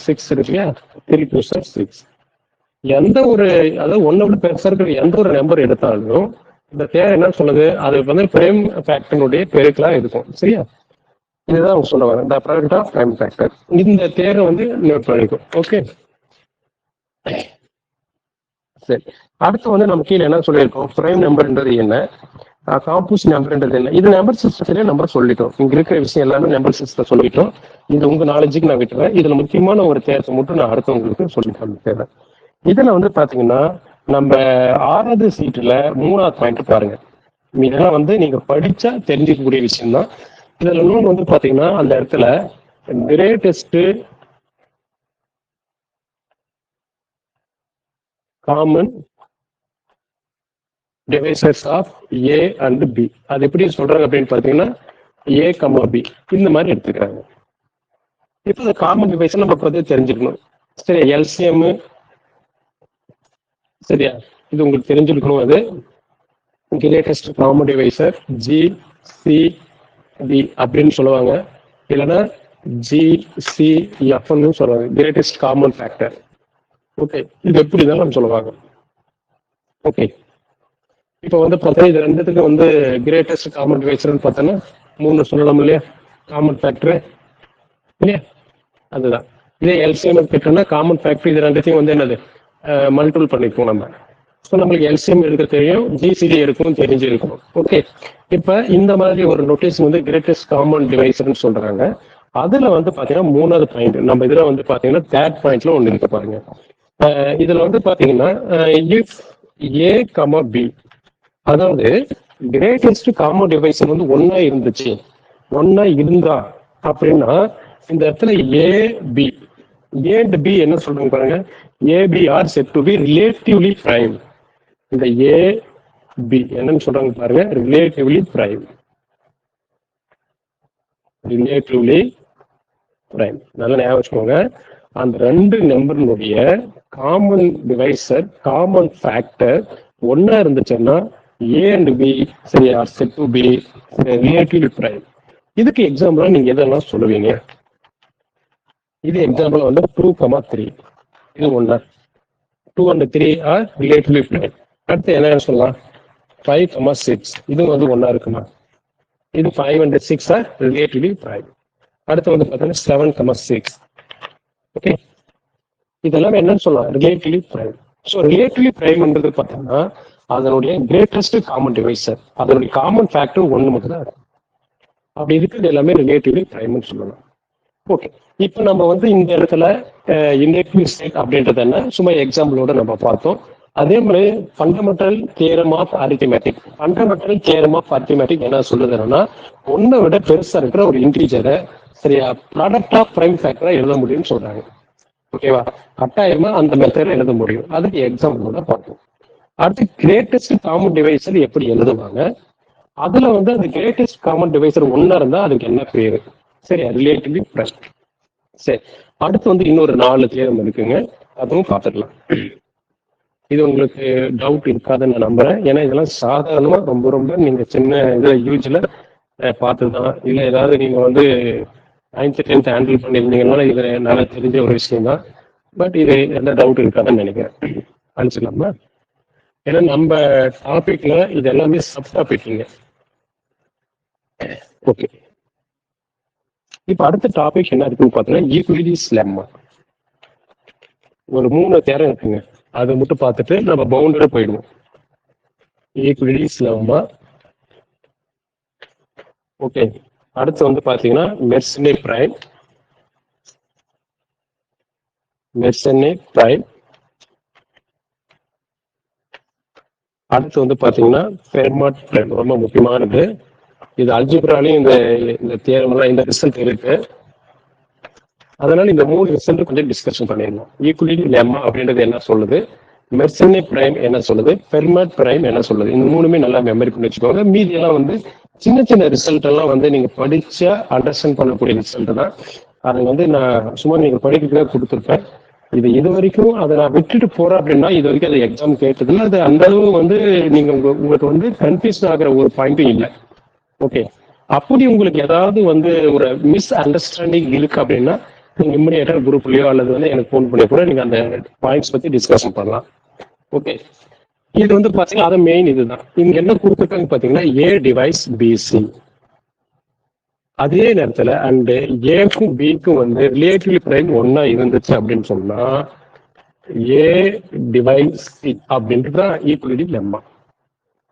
6 இருக்கு இல்லையா? 3 2 6. எந்த ஒரு, அதாவது ஒன்னை விட பெருசா இருக்கிற எந்த ஒரு நம்பர் எடுத்தாலும் இந்த தேவை என்ன சொல்லுது? அது வந்து பிரைம் ஃபேக்டருடைய பெருக்கலா இருக்கும். சரியா? இதுதான் அவங்க சொல்லுவாங்க, இந்த ப்ராடக்ட் ஆஃப் பிரைம் ஃபேக்டர். இந்த தேவை வந்து நோட் பண்ணிக்கும். ஓகே, சரி. அடுத்து வந்து நம்ம கீழே என்ன சொல்லியிருக்கோம்? பிரைம் நம்பர்ன்றது என்ன, காம்போசிட் நம்பர்ன்றது என்ன? இது நம்பர் சிஸ்டத்திலே நம்பர் சொல்லிட்டோம். இங்க இருக்கிற விஷயம் எல்லாமே நம்பர் சிஸ்டம் சொல்லிட்டோம். இது உங்க நாலேஜுக்கு நான் விட்டுறேன். இதுல முக்கியமான ஒரு தேர்த்தை மட்டும் நான் அடுத்தவங்களுக்கு சொல்லிட்டேன். தேவை இதுல வந்து பாத்தீங்கன்னா நம்ம 6வது சீட்டுல 3வது பாயிண்ட் பாருங்க. இதெல்லாம் வந்து நீங்க படிச்சா தெரிஞ்சிக்கக்கூடிய விஷயம் தான். இதுல இன்னொன்று வந்து பாத்தீங்கன்னா அந்த இடத்துல greatest common divisors of A and B, அது எப்படி சொல்றாங்க அப்படின்னு பாத்தீங்கன்னா ஏ கமா பி இந்த மாதிரி எடுத்துக்கிறாங்க. இப்போ இந்த காமன் டிவைஸ் நம்ம பத்தி தெரிஞ்சுக்கணும். சரி, எல்சிஎம் சரியா, இது உங்களுக்கு தெரிஞ்சிருக்கணும். அது கிரேட்டஸ்ட் காமன் டிவைசர் GCD அப்படின்னு சொல்லுவாங்க, இல்லைன்னா GCFன்னு சொல்லுவாங்க, கிரேட்டஸ்ட் காமன் ஃபேக்டர். ஓகே, இது எப்படி தான் நம்ம சொல்லுவாங்க. ஓகே, இப்போ வந்து பார்த்தா இது ரெண்டுத்துக்கு வந்து கிரேட்டஸ்ட் காமன் டிவைசர்னு பார்த்தோன்னா 3 சொல்லலாம் இல்லையா? காமன் ஃபேக்டர் இல்லையா? அதுதான். இதே எல்சிஎம் கேட்டோம்னா காமன் ஃபேக்டர் இது ரெண்டுத்தையும் வந்து என்னது மல்டிபிள் பண்ணிப்போம் நம்ம. ஸோ நம்மளுக்கு எல்சிஎம் எடுக்க தெரியும், GCD எடுக்கும் தெரிஞ்சிருக்கும். ஓகே, இப்போ இந்த மாதிரி ஒரு நோட்டேஷன் வந்து கிரேட்டஸ்ட் காமன் டிவைசர்னு சொல்றாங்க. அதுல வந்து பாத்தீங்கன்னா 3வது பாயிண்ட் நம்ம இதுல வந்து பாத்தீங்கன்னா தேர்ட் பாயிண்ட்ல ஒன்று இருக்கு பாருங்க. இதுல வந்து பாத்தீங்கன்னா இஃப் ஏ கமா பி, அதாவது கிரேட்டஸ்ட் காமன் டிவைசர் வந்து ஒன்னா இருந்துச்சு, ஒன்னா இருந்தா அப்படின்னா இந்த இடத்துல ஏபி, ஏ அண்ட் பி என்ன சொல்றாங்க பாருங்க, A B are said to be relatively prime. இந்த ஏபி என்னன்னு சொல்றாங்க பாருங்க, ரிலேட்டிவ்லி பிரைம். ரிலேட்டிவ்லி பிரைம் நல்லா ஞாபகம் வச்சுக்கோங்க. அந்த ரெண்டு நம்பரினுடைய காமன் டிவைசர், காமன் ஃபேக்டர் ஒன்னா இருந்துச்சுன்னா ஏ அண்ட் பி சரியா said to be relatively prime. இதுக்கு எக்ஸாம்பிளா நீங்க எதெல்லாம் சொல்லுவீங்க? இது எக்ஸாம்பிள் வந்து 2, 3 இது ஒன்னா, 2 and 3 ஆர் ரிலேட்டிவ்லி பிரைம். அடுத்து என்ன சொல்லலாம்? 5, 6 இது வந்து ஒன்னா இருக்குமா? இது 5 and 6 ஆர் ரிலேட்டிவ்லி பிரைம். அடுத்து வந்து பார்த்தீங்கன்னா 7, 6. ஓகே, இதெல்லாம் என்னன்னு சொல்லலாம்? Relatively prime. ஸோ ரிலேட்டிவ்லி பிரைம்ன்றது பார்த்தீங்கன்னா அதனுடைய கிரேட்டஸ்ட் காமன் டிவைசர், அதனுடைய காமன் ஃபேக்டர் 1 மட்டும் தான் இருக்கும். அப்படி இருக்கிறது எல்லாமே ரிலேட்டிவ்லி பிரைம்னு சொல்லலாம். ஓகே, இப்போ நம்ம வந்து இந்த இடத்துல இன்டெக்டிவ் ஸ்டேட் அப்படின்றது என்ன சும்மா எக்ஸாம்பிளோட நம்ம பார்த்தோம். அதே மாதிரி fundamental theorem of arithmetic, fundamental theorem of arithmetic என்ன சொல்லுதுன்னா ஒன்றை விட பெருசா இருக்கிற ஒரு இன்டீஜரை சரியா ப்ராடக்ட் ஆஃப் பிரைம் ஃபேக்டரா எழுத முடியும்னு சொல்றாங்க. ஓகேவா? கட்டாயமா அந்த மெத்தட்ல எழுத முடியும். அதுக்கு எக்ஸாம்பிளோட பார்த்தோம். அடுத்து கிரேட்டஸ்ட் காமன் டிவைசர் எப்படி எழுதுவாங்க, அதுல வந்து அந்த கிரேட்டஸ்ட் காமன் டிவைசர் ஒன்னா இருந்தா அதுக்கு என்ன பேரு? சரி, ரிலேட்டிவ்லி பிரைம். சரி, அடுத்து வந்து இன்னொரு 4 தியரம் இருக்குங்க, அதுவும் பார்த்துக்கலாம். இது உங்களுக்கு டவுட் இருக்காதுன்னு நான் நம்புறேன். ஏன்னா இதெல்லாம் சாதாரணமா ரொம்ப ரொம்ப நீங்க சின்ன இதுல யூஜ்ல பார்த்துதான், இல்லை ஏதாவது நீங்க வந்து 9th 10th ஹேண்டில் பண்ணியிருந்தீங்கனால இது நல்லா தெரிஞ்ச ஒரு விஷயம் தான். பட் இது எந்த டவுட் இருக்காதுன்னு நினைக்கிறேன். அழிச்சிடலாமா? ஏன்னா நம்ம டாபிக்ல இது எல்லாமே சப் டாபிக்ங்க. ஓகே, இப்போ அடுத்த டாபிக் என்ன இருக்குன்னு பார்த்தீங்கன்னா யூக்ளிடிஸ் லெம்மா. ஒரு 3 தேரம் இருக்குங்க, அதை மட்டும் பார்த்துட்டு நம்ம பவுண்டரை போயிடுவோம். யூக்ளிடிஸ் லெம்மா. ஓகே, அடுத்து வந்து பாத்தீங்கன்னா மெர்சினே பிரைம். மெர்சனே பிரைம். அடுத்து வந்து பாத்தீங்கன்னா ஃபெர்மாட் பிரைம், ரொம்ப முக்கியமானது. இது அல்ஜிப்ராலையும் இந்த தியரம்லாம் இந்த ரிசல்ட் இருக்கு. அதனால இந்த 3 ரிசல்ட் கொஞ்சம் டிஸ்கஷன் பண்ணிடலாம். ஈக்குவலிட்டி லெம்மா அப்படின்றது என்ன சொல்லுது, மெர்சனே பிரைம் என்ன சொல்லுது, ஃபெர்மாட் பிரைம் என்ன சொல்லுது, இந்த 3மே நல்லா மெமரி பண்ணி வச்சுக்கோங்க. மீதி எல்லாம் வந்து சின்ன சின்ன ரிசல்ட் எல்லாம் வந்து நீங்க படிச்சா அண்டர்ஸ்டாண்ட் பண்ணக்கூடிய ரிசல்ட் தான். அதை வந்து நான் சும்மா நீங்க படிக்கிறதுக்காக கொடுத்துருப்பேன். இது வரைக்கும் அதை நான் விட்டுட்டு போறேன் அப்படின்னா, இது வரைக்கும் அது எக்ஸாம் கேட்டதுன்னா அது அந்த அளவு வந்து நீங்க உங்களுக்கு வந்து கன்ஃபியூஷன் ஆகிற ஒரு பாயிண்ட்டும் இல்லை. ஓகே, அப்படி உங்களுக்கு ஏதாவது வந்து ஒரு மிஸ் அண்டர்ஸ்டாண்டிங் இருக்கு அப்படின்னா நீங்க இம்மிடியேட்டா குரூப்லயோ அல்லது வந்து எனக்கு ஃபோன் பண்ணி கூட நீங்க அந்த பாயிண்ட்ஸ் பத்தி டிஸ்கஷன் பண்ணலாம். ஓகே, இது வந்து பாத்தீங்கன்னா அது மெயின் இதுதான். இங்க என்ன கொடுத்துருக்காங்க பாத்தீங்கன்னா ஏ டிவைஸ் பிசி. அதே நேரத்துல அண்ட் ஏக்கும் பிக்கும் வந்து ரிலேட்டிவ் பிரைம் ஒன்னா இருந்துச்சு அப்படின்னு சொன்னா ஏ டிவைஸ் சி அப்படின்றது தான் ஈக்குவலிட்டி லெம்மா.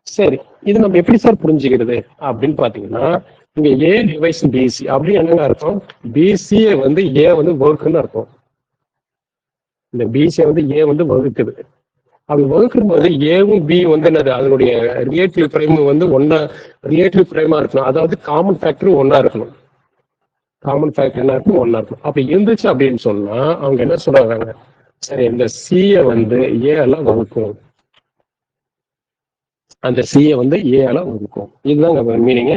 சரி, இது நம்ம எப்படி சார் புரிஞ்சுக்கிறது அப்படின்னு பாத்தீங்கன்னா, இங்க ஏ டிவைஸ் பிசி அப்படி என்னங்க அர்த்தம், பிசிஏ வந்து ஏ வந்து வகுக்குன்னு அர்த்தம். இந்த பிசிஏ வந்து ஏ வந்து வகுக்குது. அப்படி வகுக்கும் போது ஏவும் பி வந்து என்னது, அதனுடைய ரிலேட்டிவ் பிரைம் வந்து ஒன்னா ரிலேட்டிவ் பிரைமா இருக்கணும். அதாவது காமன் ஃபேக்டர் ஒன்னா இருக்கணும். காமன் ஃபேக்டர் என்ன இருக்கும், ஒன்னா இருக்கணும். அப்படி இருந்துச்சு அப்படின்னு சொன்னா அவங்க என்ன சொல்றாங்க, சரி இந்த சிஏ வந்து ஏ எல்லாம் வகுக்கும், அந்த சிஏ வந்து ஏ எல்லாம் வகுக்கும். இதுதாங்க மீனிங்.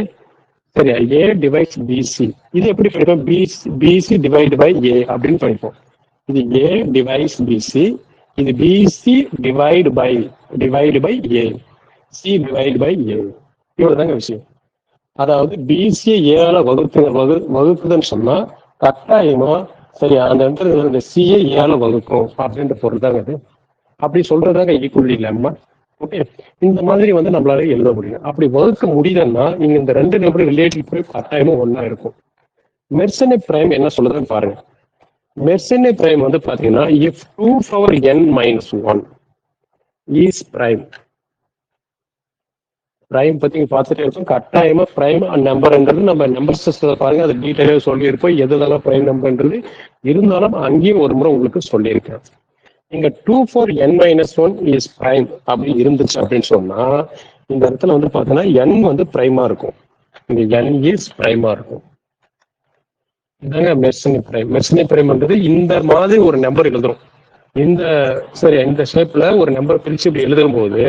சரி, ஏ டிவைஸ் பிசி இது எப்படி படிப்போம், பிசி டிவைடு பை ஏ அப்படின்னு படிப்போம். இது ஏ டிவைஸ் பிசி, இது BC divide by A, C divide by A. இவ்வளவுதாங்க விஷயம். அதாவது பிசியை ஏழ வகுக்குதுன்னு சொன்னா கட்டாயமா சரி அந்த இடத்துல இந்த சிஏ ஏழ வகுக்கும் அப்படின்ற பொருள் தாங்க அது. அப்படி சொல்றதாங்க ஈக்குவலிட்டி லெம்மா. ஓகே, இந்த மாதிரி வந்து நம்மளால எழுத முடியும். அப்படி வகுக்க முடியலன்னா நீங்க இந்த ரெண்டு நம்பர் ரிலேட்டிவ் பிரைம் கட்டாயமா ஒன்னா இருக்கும். மெர்சனே பிரைம் என்ன சொல்லுதுன்னு பாருங்க. மெர்சனே பிரைம் வந்து பாத்தீங்கன்னா if 2 power n minus 1 is prime. Prime பத்தி பார்த்துட்டே இருக்கும். கட்டாயமா பிரைம் நம்பர்ன்றது நம்ம நம்பர் சிஸ்டத்தை பாருங்க, அது டீட்டெயிலாக சொல்லியிருப்போம் எதுதெல்லாம் பிரைம் நம்பர்ன்றது. இருந்தாலும் அங்கேயும் ஒரு முறை உங்களுக்கு சொல்லியிருக்கேன். இங்க 2 for n minus 1 is prime அப்படி இருந்துச்சு அப்படின்னு சொன்னா இந்த இடத்துல வந்து பாத்தீங்கன்னா n வந்து பிரைமா இருக்கும், இங்க n is பிரைமா இருக்கும். இதாங்க மெர்சனே பிரைம். மெர்சனே பிரைம்ன்றது இந்த மாதிரி ஒரு நம்பர் எழுதுறோம். இந்த சரி இந்த ஷேப்ல ஒரு நம்பர் பிரிச்சு இப்படி எழுதும் போது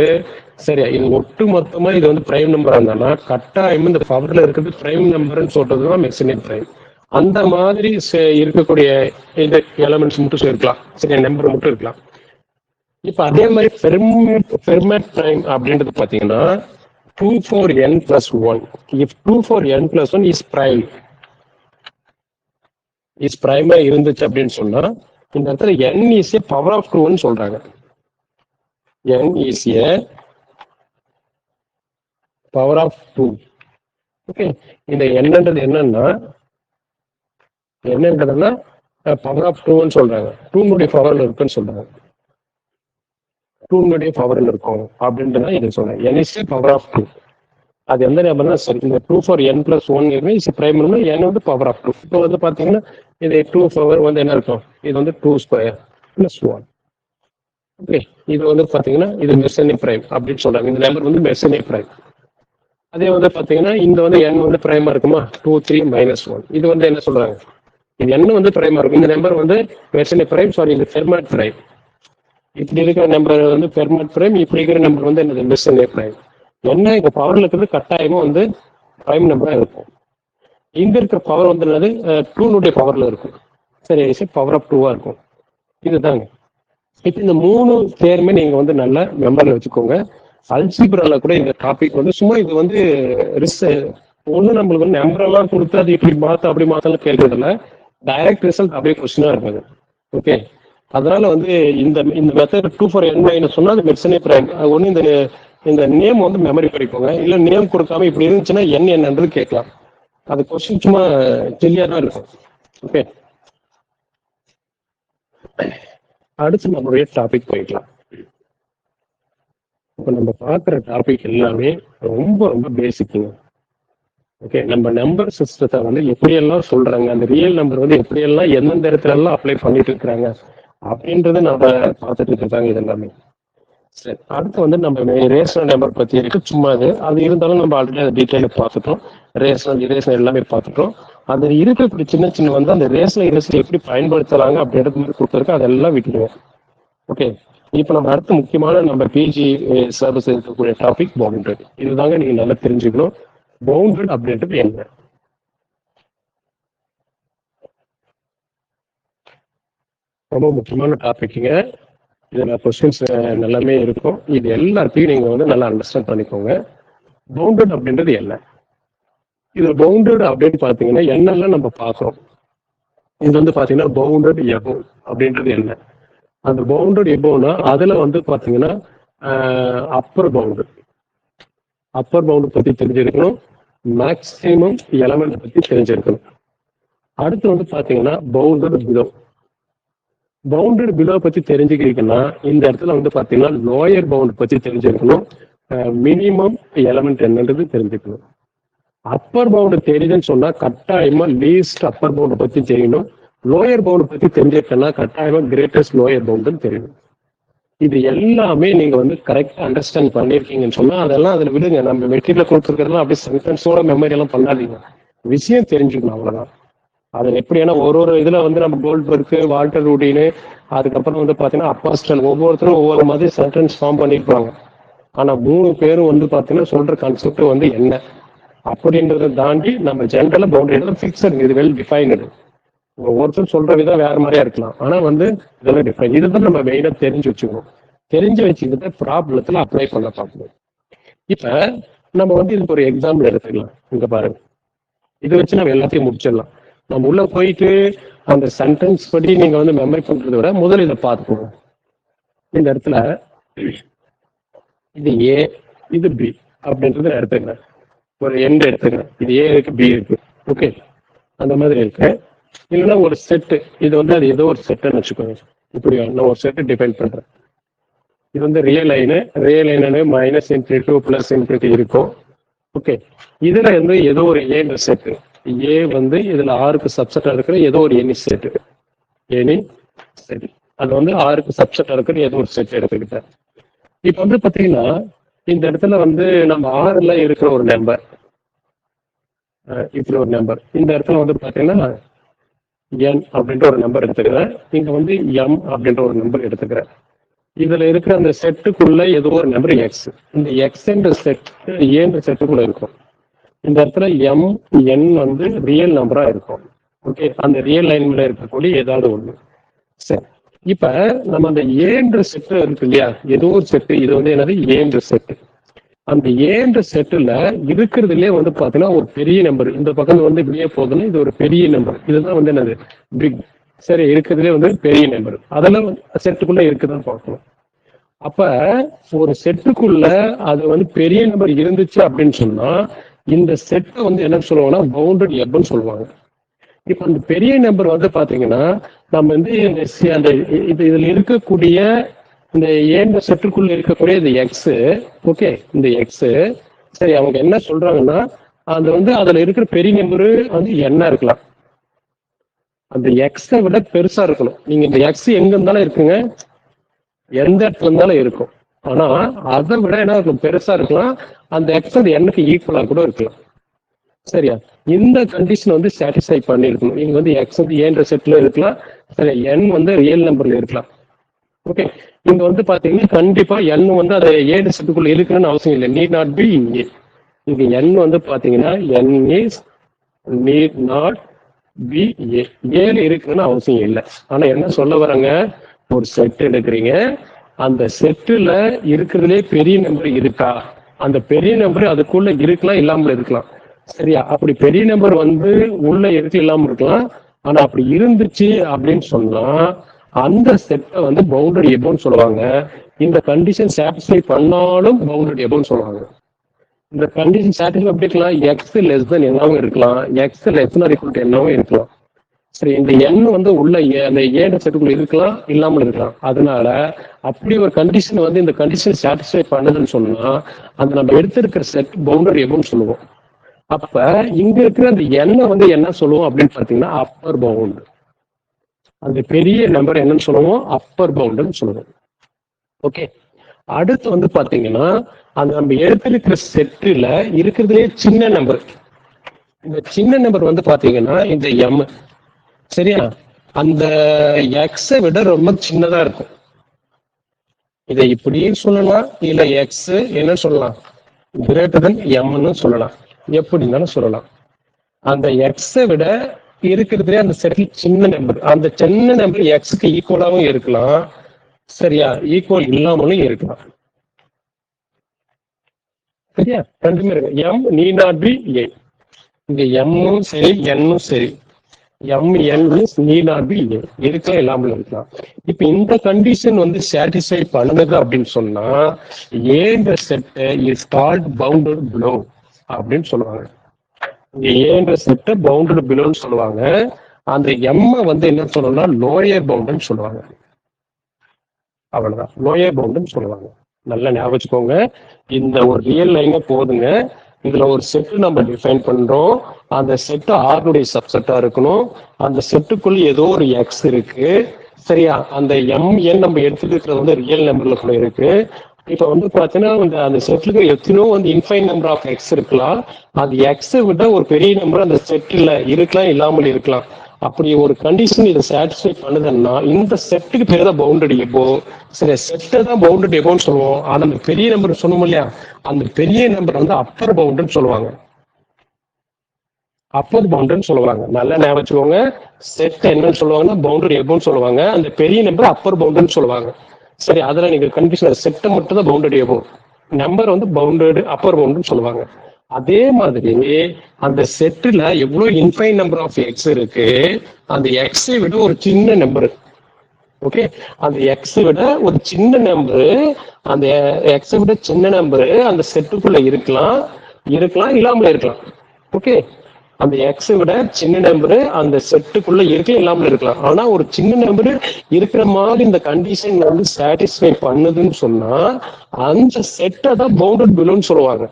சரி இது ஒட்டு மொத்தமா இது வந்து பிரைம் நம்பரா இருந்தானா கட்டாயம் இந்த பவர்ல இருக்கிறது பிரைம் நம்பர்னு சொல்றதுதான் மெர்சனே பிரைம். அந்த மாதிரி இருக்கக்கூடிய இந்த எலமெண்ட்ஸ் மட்டும் இருக்கலாம், சரி நம்பர் மட்டும் இருக்கலாம். இப்ப அதே மாதிரி ஃபெர்மாட் பிரைம் அப்படின்றது பாத்தீங்கன்னா 2 for n plus 1. if 2 for n plus 1 is prime இருந்துச்சு அப்படின்னு சொன்னா இந்த இடத்துல n is a power of 2 சொல்றாங்க. n is a power of 2. Okay, இந்த என்னன்றது என்னன்றதுன்னா பவர் ஆஃப் 2 சொல்றாங்க. 2 பவர்ல இருக்குன்னு சொல்றாங்க. 2 பவர்ல இருக்கும் அப்படின்றத இது சொல்றேன். n is a power of 2. அது எந்த நம்பர்னா சரி இந்த 2 for n plus 1 is prime number, n வந்து பவர் ஆஃப் 2. இப்போ வந்து பாத்தீங்கன்னா இது 2 பவர் வந்து என்ன இருக்கும், இது வந்து 2 ஸ்கொயர் பிளஸ் 1. ஓகே, இது வந்து பாத்தீங்கன்னா இது மெர்சனே பிரைம் அப்படின்னு சொல்றாங்க. இந்த நம்பர் வந்து மெர்சனே பிரைம். அதே வந்து பாத்தீங்கன்னா இந்த வந்து n வந்து பிரைமா இருக்குமா, 2 3 minus 1. இது வந்து என்ன சொல்றாங்க, இது n வந்து பிரைமா இருக்கும். இந்த நம்பர் வந்து மெர்சனே பிரைம், சாரி இது ஃபெர்மாட் பிரைம். இப்படி இருக்கிற நம்பர் வந்து ஃபெர்மாட் பிரைம், இப்படி இருக்கிற நம்பர் வந்து என்னது மெர்சனே பிரைம். என்ன இங்க பவர்ல இருக்கிறது கட்டாயமா வந்து பிரைம் நம்பரா இருக்கும். இங்க இருக்கிற பவர் வந்து என்னது 2 பவர்ல இருக்கும். சரி, பவர் ஆஃப் 2 இருக்கும். இதுதாங்க. இப்ப இந்த 3 பேருமே நீங்க வந்து நல்லா மெமரில் வச்சுக்கோங்க. அல்ஜிப்ரால கூட இந்த டாபிக் வந்து சும்மா இது வந்து ஒண்ணு நம்மளுக்கு வந்து நம்பர் எல்லாம் கொடுத்து அது இப்படி மாத்த அப்படி மாத்தலாம் கேட்கறது இல்லை. டைரக்ட் ரிசல்ட் அப்படியே கொஸ்டினா இருக்காது. ஓகே, அதனால வந்து இந்த மெத்தட் 2 for n minus சொன்னா அது மெர்சனே பிரைம். ஒண்ணு இந்த நேம் வந்து மெமரி படிப்போங்க, இல்ல நேம் கொடுக்காம இப்படி இருந்துச்சுன்னா என்னன்றது கேட்கலாம். அது கொஸ்டின் சும்மா தெளியா தான் இருக்கும். ஓகே, அடுத்து நம்மளுடைய டாபிக் போயிடலாம். இப்ப நம்ம பார்க்குற டாபிக் எல்லாமே ரொம்ப ரொம்ப பேசிக்குங்க. ஓகே, நம்ம நம்பர் சிஸ்டத்தை வந்து எப்படியெல்லாம் சொல்றாங்க, அந்த ரியல் நம்பர் வந்து எப்படியெல்லாம் எந்தெந்த இடத்துல எல்லாம் அப்ளை பண்ணிட்டு இருக்கிறாங்க அப்படின்றத நம்ம பார்த்துட்டு இருக்கிறதாங்க இது எல்லாமே. சரி, அடுத்து வந்து நம்ம ரேஷனல் நம்பர் பத்தி இருக்கு, சும்மா அது இருந்தாலும் நம்ம ஆல்ரெடி அதை டீட்டெயில பார்த்துட்டோம். ரேஷனல் இரேஷனல் எல்லாமே பார்த்துட்டோம். அது இருக்கக்கூடிய சின்ன சின்ன வந்து அந்த ரேஷனல் இரேஷனல் எப்படி பயன்படுத்தலாங்க அப்படின்றது மாதிரி கொடுத்துருக்கு, அதெல்லாம் விட்டுடுவோம். ஓகே, இப்போ நம்ம அடுத்த முக்கியமான நம்ம பிஜி சர்வீஸ் இருக்கக்கூடிய டாபிக் பவுண்டட். இதுதாங்க நீங்க நல்லா தெரிஞ்சுக்கணும். பவுண்டட் அப்படின்றது என்ன? ரொம்ப முக்கியமான டாபிக்ங்க. இதுல கொஸ்டின்ஸ் நல்லாமே இருக்கும். இது எல்லாத்தையும் நீங்க வந்து நல்லா அண்டர்ஸ்டாண்ட் பண்ணிக்கோங்க. பவுண்டட் அப்படின்றது என்ன? இது பவுண்டட் அப்படின்னு பாத்தீங்கன்னா என்னெல்லாம் நம்ம பார்க்கிறோம். இது வந்து பாத்தீங்கன்னா பவுண்டட் எபோவ் அப்படின்றது என்ன? அந்த பவுண்டட் எபோவ்னா அதுல வந்து பாத்தீங்கன்னா அப்பர் பவுண்டு பத்தி தெரிஞ்சிருக்கணும். மேக்சிமம் எலமெண்ட் பத்தி தெரிஞ்சிருக்கணும். அடுத்து வந்து பாத்தீங்கன்னா பவுண்டட் பிலோ பத்தி தெரிஞ்சுக்கிறீங்கன்னா இந்த இடத்துல வந்து பாத்தீங்கன்னா லோயர் பவுண்ட் பத்தி தெரிஞ்சிருக்கணும். மினிமம் எலமெண்ட் என்னன்றது தெரிஞ்சுக்கணும். அப்பர் பவுண்ட் தெரியுதுன்னு சொன்னா கட்டாயமா லீஸ்ட் அப்பர் பவுண்ட் பத்தி தெரியணும். லோயர் பவுண்ட் பத்தி தெரிஞ்சிருக்கேன்னா கட்டாயமா கிரேட்டஸ்ட் லோயர் பவுண்ட் தெரியணும். இது எல்லாமே நீங்க வந்து கரெக்டா அண்டர்ஸ்டாண்ட் பண்ணிருக்கீங்கன்னு சொன்னா அதெல்லாம் அதுல விடுங்க. நம்ம மெட்டீரியல் கொடுத்துருக்கிறதுலாம் அப்படியே சென்டென்ஸோட மெமரி எல்லாம் பண்ணாதீங்க. விஷயம் தெரிஞ்சுக்கணும், அவ்வளவுதான். அது எப்படின்னா ஒரு இதுல வந்து நம்ம கோல்ட்பர்க், வால்டர் ரூடின், அதுக்கப்புறம் வந்து பாத்தீங்கன்னா அப்பாஸ்டல், ஒவ்வொருத்தரும் ஒவ்வொரு மாதிரி சென்டென்ஸ் ஃபார்ம் பண்ணிருப்பாங்க. ஆனா 3 பேரும் வந்து பாத்தீங்கன்னா சொல்ற கான்செப்ட் வந்து என்ன அப்படின்றத தாண்டி நம்ம ஜென்ரலா பவுண்டரி ஃபிக்ஸட், இது வெல் டிஃபைன்டு. ஒவ்வொருத்தரும் சொல்ற விதம் வேற மாதிரியா இருக்கலாம், ஆனா வந்து இதெல்லாம் டிஃபைன். இதுதான் நம்ம மெயினா தெரிஞ்சு வச்சுக்கணும். தெரிஞ்சு வச்சுக்கிட்டு ப்ராப்ளத்துல அப்ளை பண்ண பார்க்கணும். இப்ப நம்ம வந்து இதுக்கு ஒரு எக்ஸாம்பிள் எடுத்துக்கலாம். இங்க பாருங்க, இதை வச்சு நம்ம எல்லாத்தையும் முடிச்சிடலாம். நம்ம உள்ள போயிட்டு அந்த சென்டென்ஸ் படி நீங்க வந்து மெமரி பண்றதை விட முதல்ல இதை பார்த்துக்கோங்க. இந்த இடத்துல இது ஏ, இது பி அப்படின்றத எடுத்துக்கிறேன். ஒரு எண்ட் எடுத்துக்கிறேன். இது ஏ இருக்கு, பி இருக்கு. ஓகே, அந்த மாதிரி இருக்கு. இல்லைன்னா ஒரு செட்டு, இது வந்து அது ஏதோ ஒரு செட்டுன்னு வச்சுக்கோங்க. இப்படி நான் ஒரு செட்டு டிஃபைன் பண்றேன். இது வந்து real line minus infinity to plus infinity இருக்கும். ஓகே, இதுல வந்து ஏதோ ஒரு ஏன்ற செட்டு, ஏ வந்து இதுல 6க்கு சப்செட்டா இருக்கிற ஏதோ ஒரு எனி செட், அது வந்து 6க்கு சப்செட்டா இருக்கிற ஏதோ ஒரு செட் எடுத்துக்கிட்டேன். இப்ப வந்து பாத்தீங்கன்னா இந்த இடத்துல வந்து நம்ம 6ல இருக்கிற ஒரு நம்பர், இப்படி ஒரு நம்பர், இந்த இடத்துல வந்து பாத்தீங்கன்னா என் அப்படின்ற ஒரு நம்பர் எடுத்துக்கிறேன். இங்க வந்து எம் அப்படின்ற ஒரு நம்பர் எடுத்துக்கிறேன். இதுல இருக்கிற அந்த செட்டுக்குள்ள ஏதோ ஒரு நம்பர் எக்ஸ். இந்த எக்ஸ் என்ற செட் ஏன்ற செட்டுக்குள்ள இருக்கும். இந்த இடத்துல எம் என் வந்து ரியல் நம்பரா இருக்கும். ஓகே, அந்த ரியல் லைன்ல இருக்கக்கூடிய ஏதாவது ஒண்ணு. சரி, இப்ப நம்ம அந்த ஏன்ற செட்டு இருக்கு இல்லையா, ஏதோ ஒரு செட்டு, இது வந்து என்னது ஏன்ற செட்டு. அந்த ஏன்ற செட்டுல இருக்கிறதுலயே வந்து பாத்தீங்கன்னா ஒரு பெரிய நம்பர், இந்த பக்கம் வந்து இப்படியே போகுதுன்னா இது ஒரு பெரிய நம்பர், இதுதான் வந்து என்னது பிக். சரி, இருக்கிறதுலே வந்து பெரிய நம்பர், அதெல்லாம் செட்டுக்குள்ள இருக்குதுன்னு பார்க்கணும். அப்ப ஒரு செட்டுக்குள்ள அது வந்து பெரிய நம்பர் இருந்துச்சு அப்படின்னு சொன்னா இந்த செட்டை வந்து என்ன சொல்லுவாங்கன்னா பவுண்டட் எப்னு சொல்லுவாங்க. இப்ப அந்த பெரிய நம்பர் வந்து பாத்தீங்கன்னா நம்ம வந்து அந்த இதுல இருக்கக்கூடிய இந்த ஏன்ற செட்டுக்குள்ள இருக்கக்கூடிய இந்த எக்ஸ். ஓகே, இந்த எக்ஸ் சரி, அவங்க என்ன சொல்றாங்கன்னா அது வந்து அதுல இருக்கிற பெரிய நம்பரு வந்து என்ன இருக்கலாம், அந்த எக்ஸை விட பெருசா இருக்கணும். நீங்க இந்த எக்ஸ் எங்க இருந்தாலும் இருக்குங்க, எந்த இடத்துல இருந்தாலும் இருக்கும். ஆனா அதை விட என்ன இருக்கும், பெருசா இருக்கலாம். அந்த எக்ஸ் அது எண்ணுக்கு ஈக்குவலா கூட இருக்கலாம். சரியா, இந்த கண்டிஷன் வந்து சாட்டிஸ்ஃபை பண்ணிருக்கணும். நீங்க வந்து எக்ஸ் வந்து ஏன்ற செட்ல இருக்கலாம், சரி, என் வந்து ரியல் நம்பர்ல இருக்கலாம். ஓகே, இங்க வந்து பாத்தீங்கன்னா கண்டிப்பா என் வந்து அதை ஏன்ற செட்டுக்குள்ள இருக்குன்னு அவசியம் இல்லை. நீட் நாட் பி இங்கே. இங்க என் வந்து பாத்தீங்கன்னா என் இஸ் நீட் நாட் பி ஏல இருக்குன்னு அவசியம் இல்லை. ஆனா என்ன சொல்ல வராங்க, ஒரு செட் எடுக்கிறீங்க, அந்த செட்டுல இருக்கிறதுலே பெரிய நம்பர் இருக்கா, அந்த பெரிய நம்பர் அதுக்குள்ள இருக்கலாம், இல்லாமல் இருக்கலாம். சரியா, அப்படி பெரிய நம்பர் வந்து உள்ள இருக்கு, இல்லாம இருக்கலாம். ஆனா அப்படி இருந்துச்சு அப்படின்னு சொன்னா அந்த செட்டை வந்து பவுண்டரி எபோன்னு சொல்லுவாங்க. இந்த கண்டிஷன் சாட்டிஸ்ஃபை பண்ணாலும் பவுண்டரி எபோன்னு சொல்லுவாங்க. இந்த கண்டிஷன் சாட்டிஸ்ஃபை எப்படி இருக்கலாம், எக்ஸ் லெஸ் தென் என்னவும் இருக்கலாம், X less than equal to என்னவும் இருக்கலாம். சரி, இந்த எண் வந்து உள்ள அந்த ஏன்ற செட்டுக்குள்ள இருக்கலாம், இல்லாமல் இருக்கலாம். அதனால அப்படி ஒரு கண்டிஷன் வந்து இந்த கண்டிஷன் சாட்டிஸ்ஃபை பண்ணுதுன்னு சொன்னா அந்த நம்ம எடுத்திருக்கிற செட் பவுண்டரி எபோன்னு சொல்லுவோம். அப்ப இங்க இருக்கிற அந்த எண்ணை வந்து என்ன சொல்லுவோம் அப்படின்னு பாத்தீங்கன்னா அப்பர் பவுண்ட். அந்த பெரிய நம்பர் என்னன்னு சொல்லுவோம், அப்பர் பவுண்டுன்னு சொல்லுவோம். ஓகே, அடுத்து வந்து பாத்தீங்கன்னா அந்த நம்ம எடுத்திருக்கிற செட்டுல இருக்கிறதுலே சின்ன நம்பர், இந்த சின்ன நம்பர் வந்து பாத்தீங்கன்னா இந்த எம், சரியா, அந்த எக்ஸை விட ரொம்ப சின்னதா இருக்கும். இதை இப்படியும் சொல்லலாம், இல்ல எக்ஸ் என்ன சொல்லலாம், கிரேட்டர் தென் எம்னு சொல்லலாம், எப்படி இருந்தாலும் சொல்லலாம். அந்த எக்ஸை விட இருக்கிறதுலே அந்த செட்டில் சின்ன நம்பர், அந்த சின்ன நம்பர் எக்ஸுக்கு ஈக்குவலாகவும் இருக்கலாம், சரியா, ஈக்குவல் இல்லாமலும் இருக்கலாம். சரியா, ரெண்டுமே இருக்கு. எம் நீ நாட் பி ஏ, இங்க எம்மும் சரி என்னும் சரி, எம் என் நீ நாட் பி ஏ, இருக்கலாம் இல்லாமல் இருக்கலாம். இப்ப இந்த கண்டிஷன் வந்து சாட்டிஸ்ஃபை பண்ணுது அப்படின்னு சொன்னா ஏன்ற set is called bounded below அப்படின்னு சொல்லுவாங்க. ஏன்ற செட்டை பவுண்டட் பிலோன்னு சொல்லுவாங்க. அந்த எம் வந்து என்ன சொல்லணும்னா லோயர் பவுண்டுன்னு சொல்லுவாங்க. அவ்வளவுதான், லோயர் பவுண்டுன்னு சொல்லுவாங்க. நல்லா ஞாபகம் வச்சுக்கோங்க, இந்த ஒரு ரியல் லைனே போதுங்க. இதுல ஒரு செட்டு நம்ம டிஃபைன் பண்றோம், அந்த செட்டு ஆறுடைய சப்செட்டா இருக்கணும், அந்த செட்டுக்குள்ள ஏதோ ஒரு எக்ஸ் இருக்கு, சரியா, அந்த எம்என் நம்ம எடுத்துட்டு இருக்கிறது வந்து ரியல் நம்பர்ல கூட இருக்கு. இப்ப வந்து பாத்தீங்கன்னா அந்த செட்லுக்கு எத்தனையோ வந்து இன்ஃபைன் நம்பர் ஆஃப் எக்ஸ் இருக்கலாம், அது எக்ஸை விட ஒரு பெரிய நம்பர் அந்த செட்ல இருக்கலாம் இல்லாமல் இருக்கலாம். அப்படி ஒரு கண்டிஷன் இதை சாட்டிஸ்ஃபை பண்ணுதுன்னா இந்த செட்டுக்கு பேர் தான் பவுண்டட் எபோ. சரி, செட்டை தான் பவுண்டட் எபோன்னு சொல்லுவோம். ஆனா அந்த பெரிய நம்பர் சொன்னோம் இல்லையா, அந்த பெரிய நம்பர் வந்து அப்பர் பவுண்டுன்னு சொல்லுவாங்க, அப்பர் பவுண்டுன்னு சொல்லுவாங்க. நல்லா ஞாபகம் வச்சுக்கோங்க, செட் என்னன்னு சொல்லுவாங்கன்னா பவுண்டட் எபோன்னு சொல்லுவாங்க, அந்த பெரிய நம்பர் அப்பர் பவுண்டுன்னு சொல்லுவாங்க. சரி, அதுல நீங்க கண்டிஷன் செட்டை மட்டும் தான் பவுண்டட் எபோ, நம்பர் வந்து பவுண்டட் அப்பர் பவுண்டுன்னு சொல்லுவாங்க. அதே மாதிரி அந்த செட்டுல எவ்வளவு இன்ஃபைன் நம்பர் ஆஃப் எக்ஸ் இருக்கு, அந்த எக்ஸை விட ஒரு சின்ன நம்பர், ஓகே, அந்த எக்ஸை விட ஒரு சின்ன நம்பர், அந்த எக்ஸை விட சின்ன நம்பர் அந்த செட்டுக்குள்ள இருக்கலாம், இருக்கலாம் இல்லாமல் இருக்கலாம். ஓகே, அந்த எக்ஸை விட சின்ன நம்பர் அந்த செட்டுக்குள்ள இருக்கலாம் இல்லாமல் இருக்கலாம். ஆனா ஒரு சின்ன நம்பர் இருக்கிற மாதிரி இந்த கண்டிஷன் வந்து சாட்டிஸ்ஃபை பண்ணுதுன்னு சொன்னா அந்த செட்டை தான் பவுண்டட் பிலோன்னு சொல்லுவாங்க.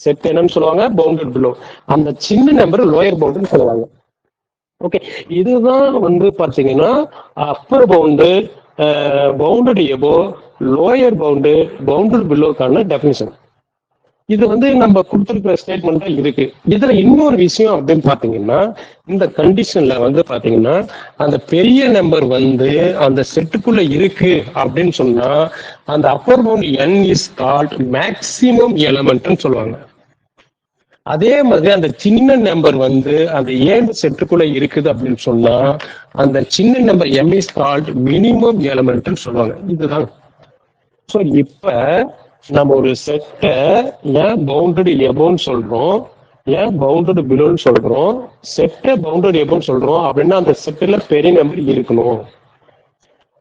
செட் என்னன்னு சொல்லுவாங்க, பவுண்டட் பிலோ. அந்த சின்ன நம்பர் லோயர் பவுண்டுன்னு சொல்லுவாங்க. ஓகே, இதுதான் வந்து பாத்தீங்கன்னா Appar pound, bounded above, lower pound, bounded பிலோக்கான definition. இது வந்து நம்ம கொடுத்துருக்கிற ஸ்டேட்மெண்ட் தான் இருக்கு. இதுல இன்னொரு விஷயம் அப்படின்னு பாத்தீங்கன்னா இந்த கண்டிஷன்ல வந்து பாத்தீங்கன்னா அந்த பெரிய நம்பர் வந்து அந்த செட்டுக்குள்ள இருக்கு அப்படின்னு சொன்னா அந்த upper bound n is called maximum எலமெண்ட்னு சொல்லுவாங்க. அதே மாதிரி அந்த சின்ன நம்பர் வந்து அந்த ஏழு செட்டுக்குள்ள இருக்குது அப்படின்னு சொன்னா அந்த சின்ன number m is called minimum எலமெண்ட்னு சொல்லுவாங்க. இதுதான். ஸோ இப்ப நம்ம ஒரு செட்டை ஏன் பவுண்டட் எபோன்னு சொல்றோம், ஏன் பவுண்டட் பிலோன்னு சொல்றோம், செட்டை பவுண்டட் எபோன்னு சொல்றோம் அப்படின்னா அந்த செட்டுல பெரிய நம்பர் இருக்கணும்.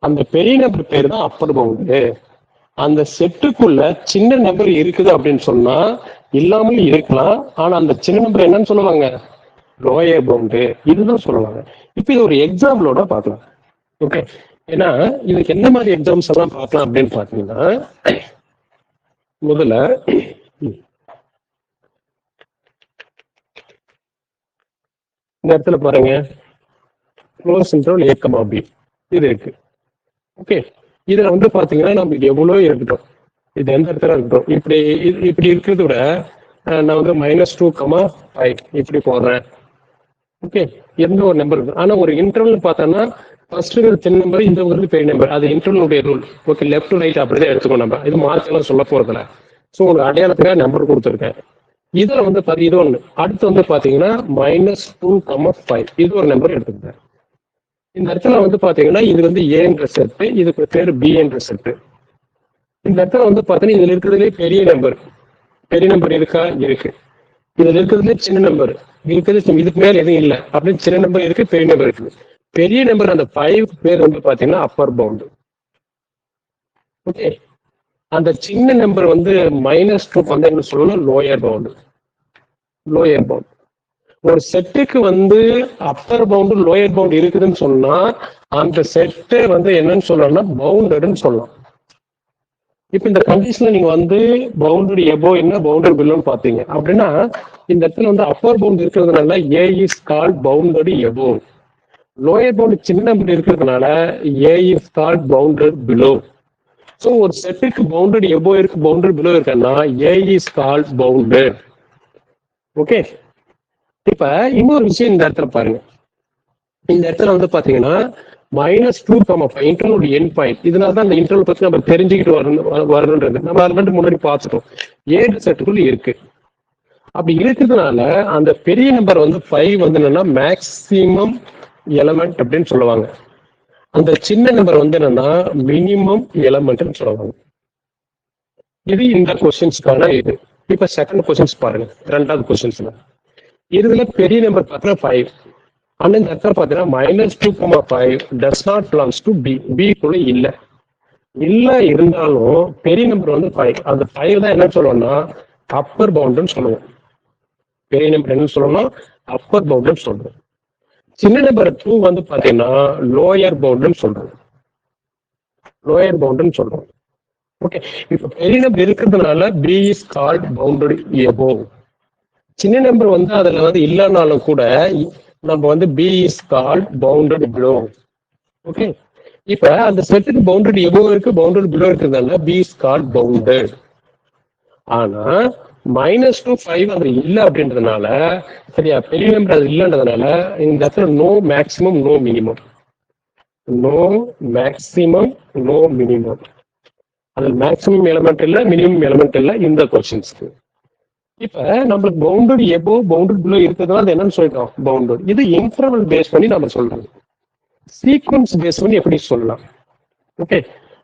அந்த பெரிய நம்பர் பேர் தான் அப்பர் பவுண்டு. அந்த செட்டுக்குள்ள சின்ன நம்பர் இருக்குது அப்படின்னு சொன்னா இல்லாமல் இருக்கலாம், ஆனா அந்த சின்ன நம்பர் என்னன்னு சொல்லுவாங்க, லோயர் பவுண்டு. இதுதான் சொல்லுவாங்க. இப்ப இது ஒரு எக்ஸாம்பிளோட பார்க்கலாம். ஓகே, ஏன்னா இதுக்கு என்ன மாதிரி எக்ஸாம்ஸ் எல்லாம் பார்க்கலாம் அப்படின்னு பாத்தீங்கன்னா முதல்ல இந்த இடத்துல பாருங்க, க்ளோஸ் இன்டர்வல் a, b இது இருக்கு. ஓகே, இதுல வந்து பாத்தீங்கன்னா நம்ம எவ்வளவு இருக்கட்டும், இது எந்த இடத்துல இருக்கட்டும், இப்படி இருக்கிறத விட நான் வந்து -2, 5 இப்படி போடுறேன். ஓகே, எந்த ஒரு நம்பர் இருக்கு, ஆனா ஒரு இன்டர்வல் பார்த்தோம்னா ஃபர்ஸ்ட் இருக்கிற சின்ன நம்பர், இந்த ஒரு பெரிய நம்பர், அது இன்டர்வலுடைய rule. Okay, left to right அப்படிதான் எடுத்துக்கோ. நம்ம இது மார்க் எல்லாம் சொல்ல போறதில்ல. ஸோ உங்களுக்கு அடையாளத்துக்காக நம்பர் கொடுத்துருக்கேன். இதுல வந்து இது ஒண்ணு. அடுத்து வந்து பாத்தீங்கன்னா -2, 5 இது ஒரு நம்பர் எடுத்துக்கிட்டேன். இந்த இடத்துல வந்து பாத்தீங்கன்னா இது வந்து A என்ற செட்டு, இதுக்கு பேர் B என்ற செட்டு. இந்த இடத்துல வந்து பாத்தீங்கன்னா இதுல இருக்கிறதுலே பெரிய நம்பர் இருக்கா, இருக்கு. இதுல இருக்கிறதுலே சின்ன நம்பர் இருக்குது, இதுக்கு மேல எதுவும் இல்லை அப்படின்னு சின்ன நம்பர் இருக்கு, பெரிய நம்பர் இருக்கு. பெரிய நம்பர் அந்த 5 பேர் வந்து பாத்தீங்கன்னா அப்பர் பவுண்டு. ஓகே, அந்த சின்ன நம்பர் வந்து -2 வந்து என்ன சொல்லணும், லோயர் பவுண்டு. Lower bound. ஒரு செட்டுக்கு வந்து அப்பர் பவுண்டு லோயர் பவுண்ட் இருக்குதுன்னு சொன்னா அந்த செட்டை வந்து என்னன்னு சொல்லலாம்னா பவுண்டட்னு சொல்லலாம். இப்ப இந்த கண்டிஷன்ல நீங்க வந்து பவுண்டட் எபோ என்ன, பவுண்டட் பிலோன்னு பாத்தீங்க அப்படின்னா இந்த இடத்துல வந்து அப்பர் பவுண்ட் இருக்கிறதுனால A is called bounded above, lower bound சின்ன நம்பர் இருக்கிறதுனால A is called bounded below. So ஒரு செட்டுக்கு பவுண்டட் எபோ இருக்கு, பவுண்டட் பிலோ இருக்குன்னா A is called bounded. Okay, இப்ப இன்னொரு விஷயம் இந்த இடத்துல பாருங்க. இந்த இடத்துல வந்து பாத்தீங்கன்னா -2,5 இன்டர்வல் என் பாயிண்ட். இதனால தான் இந்த இன்டர்வல் பத்தி நம்ம தெரிஞ்சுக்கிட்டு வரணுன்றது நம்ம அது முன்னாடி பார்த்துட்டோம். ஏழு செட்டுக்குள்ள இருக்கு. அப்படி இருக்கிறதுனால அந்த பெரிய நம்பர் வந்து 5 வந்து என்னன்னா மேக்சிமம் எலமெண்ட் அப்படின்னு சொல்லுவாங்க. அந்த சின்ன நம்பர் வந்து என்னன்னா மினிமம் எலமெண்ட்னு சொல்லுவாங்க. இது இந்த கொஸ்டின்ஸ்க்கான இது. இப்ப செகண்ட் கொஸ்டின்ஸ் பாருங்க. ரெண்டாவது கொஸ்டின்ஸ்ல இதுல பெரிய நம்பர் பார்த்தீங்கன்னா 5. ஆனா இந்த இடத்துல பாத்தீங்கன்னா -2,5 does not belongs to B. B கூட இல்ல இருந்தாலும் பெரிய நம்பர் வந்து 5. அந்த 5 தான் என்ன சொல்லுவோம்னா அப்பர் பவுண்டுன்னு சொல்லுவோம். பெரிய நம்பர் என்ன சொல்லணும், அப்பர் பவுண்டுன்னு சொல்றோம். சின்ன நம்பர் 2 வந்து பாத்தீங்கன்னா லோயர் பவுண்டுன்னு சொல்றோம். லோயர் பவுண்டுன்னு சொல்றோம். ஓகே, இப்ப பெரிய நம்பர் இருக்கிறதுனால B is called bounded above. சின்ன நம்பர் வந்து அதுல வந்து இல்லைனாலும் கூட நம்ம வந்து B is called bounded below. Okay, இப்ப அந்த செட்டுக்கு பவுண்டட் எபோவ் இருக்கு, பவுண்டட் பிலோ இருக்கிறதுனால பி இஸ் கால்ட் பவுண்டட். ஆனா -2,5 அது இல்லை அப்படின்றதுனால, சரியா, பெரிய நம்பர் அது இல்லைன்றதுனால இந்த இடத்துல no maximum no minimum. No maximum no minimum. அது மேக்சிமம் எலமெண்ட் இல்ல, மினிமம் எலமெண்ட் இல்ல இந்த கொஸ்டின்ஸ்க்கு. இப்ப நம்மளுக்கு பவுண்டட் எபோவ் பவுண்டட் பிலோ இருக்கிறதுனால அது என்னன்னு சொல்லிட்டோம், பவுண்டட். இது இன்டர்வல் பேஸ் பண்ணி நம்ம சொல்றோம். சீக்வன்ஸ் பேஸ் பண்ணி எப்படி சொல்லலாம்? ஓகே,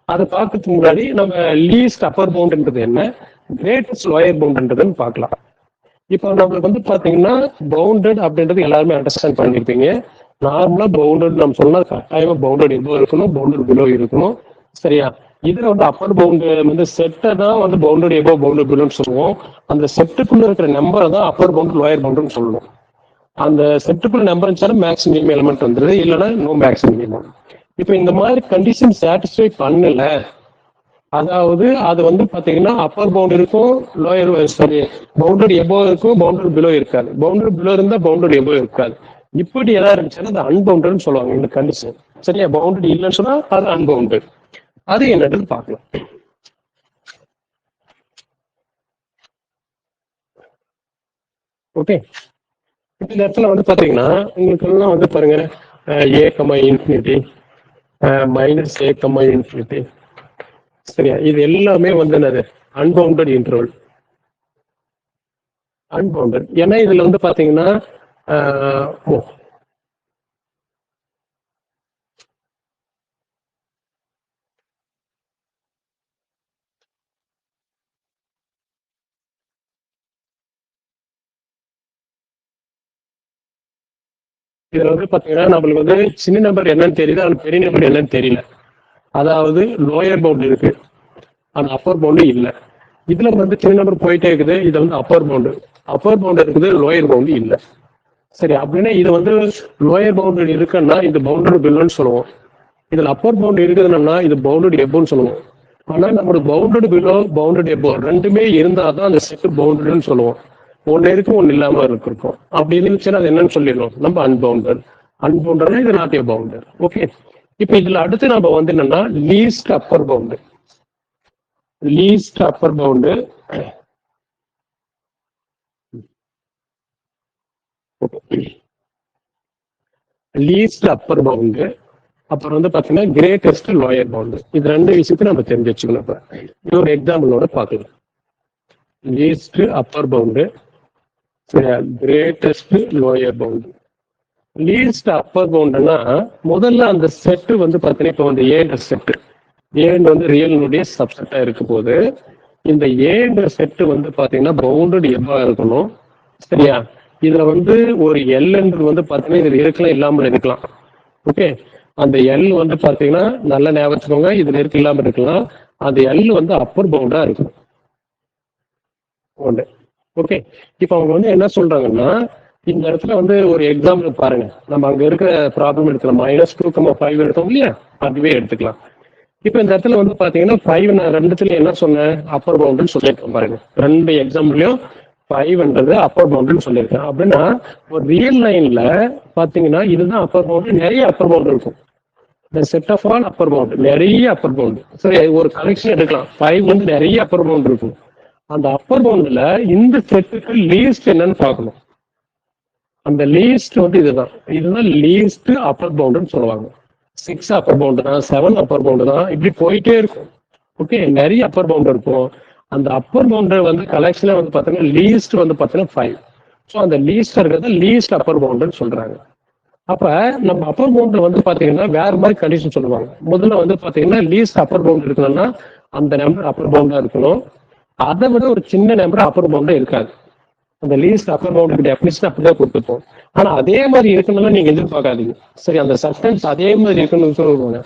அதை பார்க்கறதுக்கு முன்னாடி நம்ம லீஸ்ட் அப்பர் பவுண்ட்ன்றது என்ன, கிரேட்டஸ்ட் லோயர் பவுண்ட்ன்றதுன்னு பார்க்கலாம். இப்போ நம்மளுக்கு வந்து பாத்தீங்கன்னா பவுண்டட் அப்படின்றது எல்லாருமே அண்டர்ஸ்டாண்ட் பண்ணிருப்பீங்க. நார்மலா பவுண்டட் நம்ம சொன்னா கட்டாயமா பவுண்டட் எபோவ் இருக்கணும், பவுண்டட் பிலோ இருக்கணும். சரியா, இதுல வந்து அப்பர் பவுண்டு வந்து செட்டை தான் வந்து பவுண்டட் எபோவ் பவுண்டட் பிலோன்னு சொல்லுவோம். அந்த செட்டுக்குள்ள இருக்கிற நம்பரை தான் அப்பர் பவுண்ட் லோயர் பவுண்டுன்னு சொல்லணும். அந்த செட்டுக்குள்ள நம்பர் இருந்துச்சாலும் மேக்ஸிமம் எலிமெண்ட் வந்துருது, இல்லைன்னா நோ மேக்ஸிமம் எலிமெண்ட். இப்போ இந்த மாதிரி கண்டிஷன் சாட்டிஸ்ஃபை பண்ணல, அதாவது அது வந்து பாத்தீங்கன்னா அப்பர் பவுண்ட் இருக்கும், லோயர் சாரி பவுண்டட் எபோவ் இருக்கும், பவுண்டட் பிலோ இருக்காது. பவுண்டட் பிலோ இருந்தா பவுண்டட் எபோவ் இருக்காது. இப்படி ஏதாவது இருந்துச்சுன்னா அது அன்பவுண்டட்னு சொல்லுவாங்க இந்த கண்டிஷன். சரியா, பவுண்டட் இல்லைன்னு சொன்னா அது அன்பவுண்டட். அது என்னன்னு பார்க்கலாம். ஓகே, இந்த இடத்துல வந்து பாத்தீங்கன்னா உங்களுக்கு எல்லாம் வந்து பாருங்க a, ∞, -a, ∞. சரியா, இது எல்லாமே வந்து என்னது அன்பவுண்டட் இன்டர்வல். அன்பவுண்டட் ஏன்னா இதுல வந்து பாத்தீங்கன்னா இதுல வந்து பாத்தீங்கன்னா நம்மளுக்கு வந்து சின்ன நம்பர் என்னன்னு தெரியுது, அது பெரிய நம்பர் என்னன்னு தெரியல. அதாவது லோயர் பவுண்ட் இருக்கு, ஆனா அப்பர் பவுண்டு இல்லை. இதுல வந்து சின்ன நம்பர் போயிட்டே இருக்குது, இது வந்து அப்பர் பவுண்டு. அப்பர் பவுண்ட் இருக்குது, லோயர் பவுண்டு இல்லை. சரி, அப்படின்னா இது வந்து லோயர் பவுண்டட் இருக்குன்னா இது பவுண்டட் பிலோன்னு சொல்லுவோம். இதுல அப்பர் பவுண்ட் இருக்குதுன்னா இது பவுண்டட் எபோன்னு சொல்லுவோம். ஆனா நம்மளோட பவுண்டட் பிலோ பவுண்டட் எபோ ரெண்டுமே இருந்தாதான் அந்த செட் பவுண்டட்னு சொல்லுவோம். ஒன்னு இருக்கும், ஒன்னு இல்லாம இருக்கும். அப்படி இருந்துச்சுன்னா அது என்னன்னு சொல்லிடணும், நம்ம அன்பவுண்டட். அன்பவுண்டட்னா இது நாட் எ பவுண்டட். ஓகே, இப்ப இதுல அடுத்து நம்ம வந்து என்னன்னா least upper bound. Least upper bound least upper pound, அப்புறம் வந்து பாத்தீங்கன்னா கிரேட்டஸ்ட் லோயர் பவுண்டு. இது ரெண்டு விஷயத்தையும் நம்ம தெரிஞ்சு வச்சுக்கணும். இப்ப இது ஒரு எக்ஸாம்பிளோட பார்க்கலாம். Least upper bound, greatest lower bound. Least upper பவுண்டுன்னா முதல்ல அந்த செட்டு வந்து பாத்தீங்கன்னா இப்ப வந்து ஏன்ற செட்டு, ஏன் வந்து ரியலினுடைய சப்செட்டா இருக்க போது இந்த ஏன்ற செட்டு வந்து பாத்தீங்கன்னா பவுண்டட் எவ்வா இருக்கணும். சரியா, இதுல வந்து ஒரு எல்ன்றது வந்து பாத்தீங்கன்னா இதுல இருக்கலாம், இல்லாமல் இருக்கலாம். ஓகே, அந்த எல் வந்து பாத்தீங்கன்னா நல்ல ஞாபகம் வச்சுக்கோங்க, இதுல இருக்கு இல்லாம இருக்கலாம். அந்த எல் வந்து அப்பர் பவுண்டா இருக்கும். ஒன்று. ஓகே, இப்ப அவங்க வந்து என்ன சொல்றாங்கன்னா இந்த இடத்துல வந்து ஒரு எக்ஸாம்பிள் பாருங்க. நம்ம அங்க இருக்கிற ப்ராப்ளம் எடுக்கலாம். -2,5 எடுத்தோம் இல்லையா, அதுவே எடுத்துக்கலாம். இப்ப இந்த இடத்துல வந்து பாத்தீங்கன்னா 5 நான் ரெண்டுத்துல என்ன சொன்னேன், அப்பர் பவுண்டுன்னு சொல்லியிருக்கேன் பாருங்க. ரெண்டு எக்ஸாம்பிள்லயும் 5ன்றது அப்பர் பவுண்டுன்னு சொல்லியிருக்கேன். அப்படின்னா ஒரு ரியல் லைன்ல பாத்தீங்கன்னா இதுதான் அப்பர் பவுண்டு, நிறைய அப்பர் பவுண்டு இருக்கும். இந்த set of all upper bound, நிறைய அப்பர் பவுண்டு. சரி, ஒரு கலெக்ஷன் எடுக்கலாம். 5 வந்து நிறைய அப்பர் பவுண்டு இருக்கும். அந்த அப்பர் பவுண்டுல இந்த செட்டுக்கு லீஸ்ட் என்னன்னு பார்க்கணும். அந்த லீஸ்ட் வந்து இதுதான் லீஸ்ட் அப்பர் பவுண்டுன்னு சொல்லுவாங்க. 6 அப்பர் பவுண்டு தான், 7 அப்பர் பவுண்டு தான், இப்படி போயிட்டே இருக்கும். ஓகே, நிறைய அப்பர் பவுண்டு இருக்கும். அந்த அப்பர் பவுண்டர் வந்து கலெக்ஷன்ல வந்து பாத்தீங்கன்னா லீஸ்ட் வந்து பாத்தீங்கன்னா 5. ஸோ அந்த லீஸ்ட் இருக்கிறத லீஸ்ட் அப்பர் பவுண்டுன்னு சொல்றாங்க. அப்ப நம்ம அப்பர் பவுண்டர் வந்து பாத்தீங்கன்னா வேற மாதிரி கண்டிஷன் சொல்லுவாங்க. முதல்ல வந்து பாத்தீங்கன்னா லீஸ்ட் அப்பர் பவுண்ட் இருக்கணும்னா அந்த நம்பர் அப்பர் பவுண்டா இருக்கணும். அதை விட ஒரு சின்ன நம்பர் அப்பர் பவுண்டா இருக்காது. அந்த லீஸ்ட் அப்பர் பவுண்டுக்கு டெஃபினிஷன் அப்படிதான் கொடுத்துருப்போம். ஆனா அதே மாதிரி இருக்கணும்னா நீங்க எதிர்பார்க்காதீங்க. சரி, அந்த சப்ஸ்டன்ஸ் அதே மாதிரி இருக்கணும்னு சொல்லுவாங்க.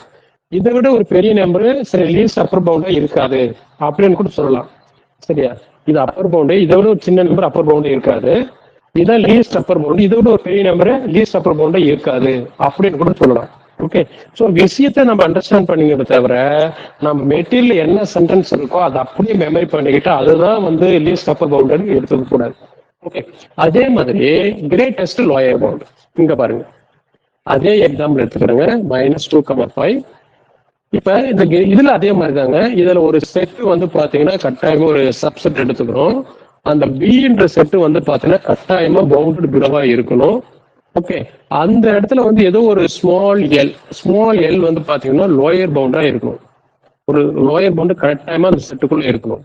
இதை விட ஒரு பெரிய நம்பரு சரி லீஸ்ட் அப்பர் பவுண்டா இருக்காது அப்படின்னு கூட சொல்லலாம். சரியா, இது அப்பர் பவுண்டு, இதை விட ஒரு சின்ன நம்பர் அப்பர் பவுண்டு இருக்காது. இதான் லீஸ்ட் அப்பர் பவுண்டு, இதை விட ஒரு பெரிய நம்பர் லீஸ்ட் அப்பர் பவுண்டா இருக்காது அப்படின்னு கூட சொல்லலாம். ஓகே, ஸோ விஷயத்தை நம்ம அண்டர்ஸ்டாண்ட் பண்ணிக்கிறத தவிர நம்ம மெட்டீரியல் என்ன சென்டென்ஸ் இருக்கோ அதை அப்படியே மெமரி பண்ணிக்கிட்டு அதுதான் வந்து லீஸ்ட் அப்பர் பவுண்டுன்னு எடுத்துக்க கூடாது. ஓகே, அதே மாதிரி கிரேட்டஸ்ட் லோயர் பவுண்ட் இங்க பாருங்க. அதே எக்ஸாம்பிள் எடுத்துக்கிறேங்க. -2,5. இப்ப இந்த இதுல அதே மாதிரி தாங்க. இதுல ஒரு செட் வந்து பாத்தீங்கன்னா கட்டாயமா ஒரு சப்செட் எடுத்துக்கிறோம். அந்த பின்ற செட் வந்து பாத்தீங்கன்னா கட்டாயமா பவுண்டட் பிலோவா இருக்கணும். ஓகே, அந்த இடத்துல வந்து ஏதோ ஒரு ஸ்மால் எல் வந்து பாத்தீங்கன்னா லோயர் பவுண்டா இருக்கணும். ஒரு லோயர் பவுண்டு கட்டாயமா அந்த செட்டுக்குள்ள இருக்கணும்.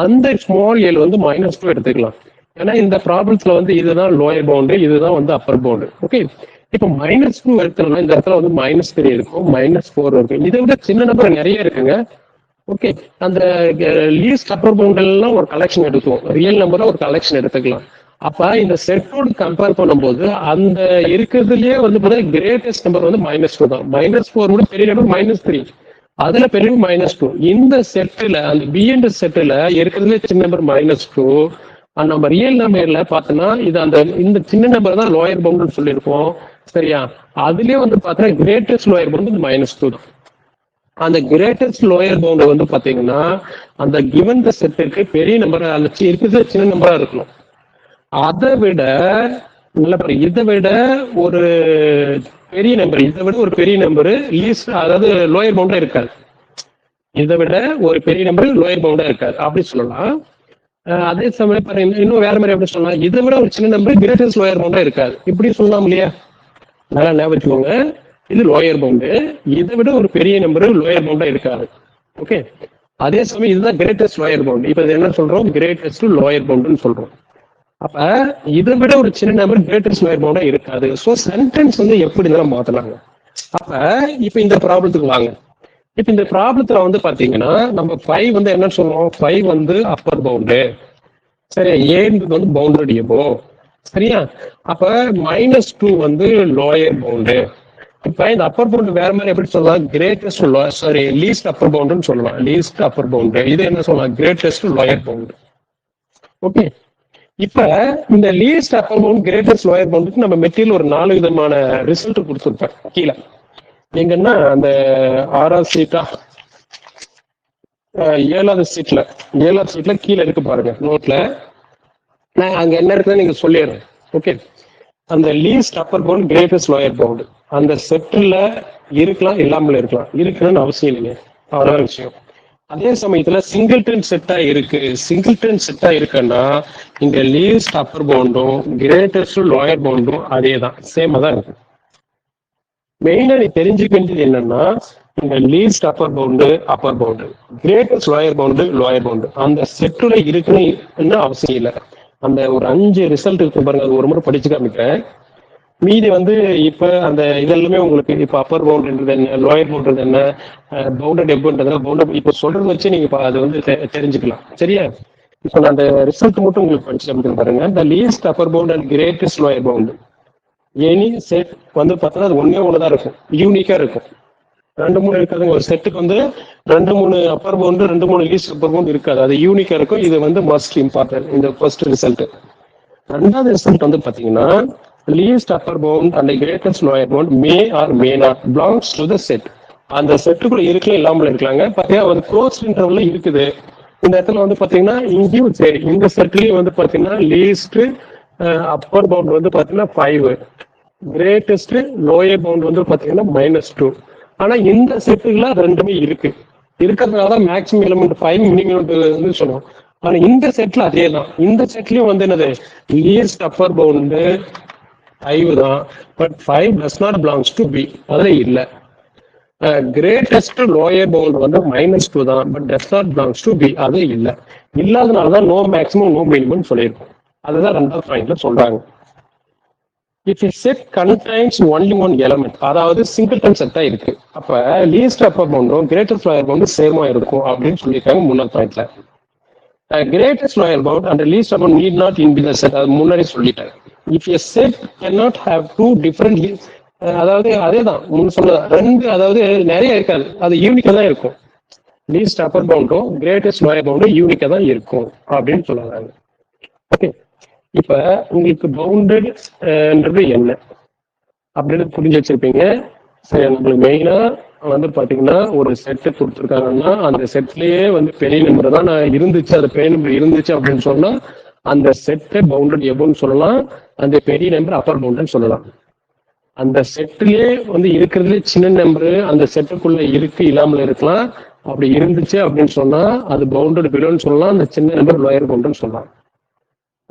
அந்த ஸ்மால் எல் வந்து -2 எடுத்துக்கலாம். ஏன்னா இந்த ப்ராப்ளம்ஸ்ல வந்து இதுதான் லோயர் பவுண்டு, இதுதான் வந்து அப்பர் பவுண்டு. ஓகே, இப்ப -2 எடுத்தோம்னா இந்த இடத்துல வந்து -3 இருக்கும், -4 இருக்கும். இதை விட சின்ன நம்பர் நிறைய இருக்குங்க. ஓகே, அந்த லீஸ்ட் அப்பர் பவுண்ட் எல்லாம் ஒரு கலெக்ஷன் எடுத்துவோம். ரியல் நம்பரை ஒரு கலெக்ஷன் எடுத்துக்கலாம். அப்ப இந்த செட்டோடு கம்பேர் பண்ணும்போது அந்த இருக்கிறதுலயே வந்து பார்த்தீங்கன்னா கிரேட்டஸ்ட் நம்பர் வந்து -2 தான். -4 கூட பெரிய நம்பர் -3, அதுல பெரிய -2. இந்த செட்டுல அந்த பிஎன்ட் செட்டுல இருக்கிறதுல சின்ன நம்பர் -2. நம்ம ரியல் நம்பர்ல பார்த்தோம்னா இது இந்த சின்ன நம்பர் தான் லோயர் பவுண்டுன்னு சொல்லியிருப்போம். சரியா, அதுலயே வந்து பார்த்தீங்கன்னா கிரேட்டஸ்ட் லோயர் பவுண்ட் -2 தான். அந்த கிரேட்டஸ்ட் லோயர் பவுண்ட் வந்து பாத்தீங்கன்னா அந்த கிவன் த செட்டுக்கு பெரிய நம்பர் அந்த இருக்கிறது சின்ன நம்பரா இருக்கணும். அதை விட இதை விட ஒரு பெரிய நம்பர் லீஸ்ட், அதாவது லோயர் பவுண்டா இருக்காது. இதை விட ஒரு பெரிய நம்பர் லோயர் பவுண்டா இருக்காது அப்படி சொல்லலாம். அதே சமயம் பாருங்க, இன்னும் வேற மாதிரி எப்படி சொல்லலாம், இதை விட ஒரு சின்ன நம்பர் கிரேட்டஸ்ட் லோயர் பவுண்டா இருக்காது. இப்படி சொல்லலாம் இல்லையா? நல்லா ஞாபகம் வச்சுக்கோங்க. இது லோயர் பவுண்டு, இதை விட ஒரு பெரிய நம்பர் லோயர் பவுண்டா இருக்காது. ஓகே, அதே சமயம் இதுதான் கிரேட்டஸ்ட் லோயர் பவுண்ட். இப்ப இது என்ன சொல்றோம்? கிரேட்டஸ்ட் லோயர் பவுண்டுன்னு சொல்றோம். அப்ப இதை விட ஒரு சின்ன நம்பர் கிரேட்டஸ்ட் லோயர் பவுண்டா இருக்காது. ஸோ சென்டென்ஸ் வந்து எப்படி இருந்தாலும் மாத்தலாங்க. அப்ப இப்ப இந்த ப்ராப்ளத்துக்கு வாங்க. இப்ப இந்த ப்ராப்ளத்துல வந்து பாத்தீங்கன்னா நம்ம 5 வந்து என்ன சொல்றோம்? 5 வந்து அப்பர் பவுண்டு. சரியா, ஏன்றது வந்து பவுண்டட் எபோ. சரியா, அப்ப -2 வந்து லோயர் பவுண்டு. இப்ப இந்த அப்பர் பவுண்ட் வேற மாதிரி எப்படி சொல்லலாம்? கிரேட்டஸ்ட் லீஸ்ட் அப்பர் பவுண்டுன்னு சொல்லலாம். Least upper bound. இது என்ன சொல்லலாம்? Greatest lower bound. ஓகே, இப்ப இந்த least upper bound greatest lower பவுண்டுக்கு நம்ம மெட்டீரியல் ஒரு 4 விதமான ரிசல்ட் கொடுத்துருப்பேன் கீழே. எங்கன்னா அந்த 6வது சீட்டா 7வது சீட்ல கீழே இருக்கு பாருங்க நோட்ல. நான் அங்க என்ன இருக்குன்னு நீங்க சொல்லிடுறேன். ஓகே, அந்த least upper bound greatest lower bound அந்த செட்டில் இருக்கலாம், இல்லாமல் இருக்கலாம். இருக்கணும்னு அவசியம் இல்லைங்க, அவ்வளவு விஷயம். அதே சமயத்துல சிங்கிள்டன் செட்டா இருக்குன்னா இங்க லீஸ்ட் அப்பர் பவுண்டும் கிரேட்டஸ்ட் லோயர் பவுண்டும் அதே தான், சேமா தான் இருக்கு. மெயினா நீ தெரிஞ்சுக்க வேண்டியது என்னன்னா இந்த least upper bound greatest lower pound அந்த செட்டுல இருக்குன்னு அவசியம் இல்லை. அந்த ஒரு 5 ரிசல்ட் இருக்கு பாருங்க, அது ஒரு முறை படிச்சு காமிக்கிறேன். மீதி வந்து இப்ப அந்த இதெல்லாமே உங்களுக்கு இப்ப அப்பர் பவுண்ட்ன்றது என்ன, லோயர் பவுண்ட்றது என்ன, பவுண்டட் எப்ன்றது பவுண்டட் இப்ப சொல்றது வச்சு நீங்க அது வந்து தெரிஞ்சுக்கலாம். சரியா, இப்ப நான் அந்த ரிசல்ட் மட்டும் உங்களுக்கு படிச்சு காமிக்கிறேன் பாருங்க. The least upper bound and greatest lower bound any set வந்து பார்த்தா அது ஒண்ணுதான் இருக்கும், யூனிக்கா இருக்கும். 2-3 இருக்காதுங்க. ஒரு செட்டுக்கு வந்து 2-3 upper bound 2-3 least upper bound இருக்காது, அது யூனிக்கா இருக்கும். இது வந்து மஸ்ட் இம்பார்ட்டன்ட் இந்த ஃபர்ஸ்ட் ரிசல்ட். 2வது ரிசல்ட் வந்து பாத்தீங்கன்னா least upper bound and greatest lower bound may or may not belongs to the set. அந்த செட்டுக்குள்ள இருக்கலாம், இல்லாமல் இருக்கலாங்க. பாத்தீங்கன்னா ஒரு க்ளோஸ் இன்டர்வல்ல இருக்குது, இந்த இடத்துல வந்து பாத்தீங்கன்னா இங்கேயும் சரி, இந்த செட்லயும் வந்து பாத்தீங்கன்னா லீஸ்ட் அப்பர் பவுண்ட் வந்து பாத்தீங்கன்னா 5, கிரேட்டஸ்ட் லோயர் பவுண்ட் வந்து பாத்தீங்கன்னா -2. ஆனா இந்த செட்டுல ரெண்டுமே இருக்கு, இருக்கிறதுனால மேக்ஸிமம் எலிமெண்ட் 5 மினிமம் வந்து சொல்லுவோம். ஆனா இந்த செட்ல அதே தான், இந்த செட்லயும் வந்து என்னது லீஸ்ட் அப்பர் பவுண்ட் 5 தான், but 5 does not belongs to B, அதுல இல்ல. கிரேட்டஸ்ட் லோயர் பவுண்ட் வந்து -2 தான், but does not belongs to B, அது இல்ல. இல்லாதனாலதான் நோ மேக்ஸிமம் நோ மினிமம் சொல்லியிருக்கோம். அதுதான் ரெண்டாவது பாயிண்ட்ல சொல்றாங்க. If a set contains only one element, அதாவது சிங்கிள்டன் செட்டா இருக்கு, அப்ப லீஸ்ட் அப்பர் பவுண்டும் கிரேட்டஸ்ட் லோயர் பவுண்டும் சேமா இருக்கும் அப்படின்னு சொல்லியிருக்காங்க முன்னாள் பாயிண்ட்ல. Greatest lower bound and least upper need not in be the set, அது முன்னாடி சொல்லிட்டேன். If a set cannot have two different அதாவது அதேதான் முன்ன சொன்ன ரெண்டு, அதாவது நிறைய இருக்காது, அது யூனிக்கா தான் இருக்கும். லீஸ்ட் அப்பர் பவுண்டும் கிரேட்டஸ்ட் லோயர் பவுண்டும் யூனிக்கா தான் இருக்கும் அப்படின்னு சொல்லுவாங்க. ஓகே, இப்ப உங்களுக்கு பவுண்டட்ன்றது என்ன அப்படின்னு புரிஞ்சு வச்சிருப்பீங்க. சரி, நம்மளுக்கு மெயினா வந்து பாத்தீங்கன்னா ஒரு செட்டு கொடுத்துருக்காங்கன்னா அந்த செட்லயே வந்து பெரிய நம்பர் தான் நான் இருந்துச்சு, அது பெரிய நம்பர் இருந்துச்சு அப்படின்னு சொன்னா அந்த செட்டை பவுண்டட் எவ்வளோன்னு சொல்லலாம், அந்த பெரிய நம்பர் அப்பர் பவுண்டட்னு சொல்லலாம். அந்த செட்டுலயே வந்து இருக்கிறதுல சின்ன நம்பரு அந்த செட்டுக்குள்ள இருக்கு, இல்லாமல் இருக்கலாம். அப்படி இருந்துச்சு அப்படின்னு சொன்னா அது பவுண்டட் பிலோன்னு சொல்லலாம், அந்த சின்ன நம்பர் லோயர் பவுண்டட்னு சொல்லலாம்.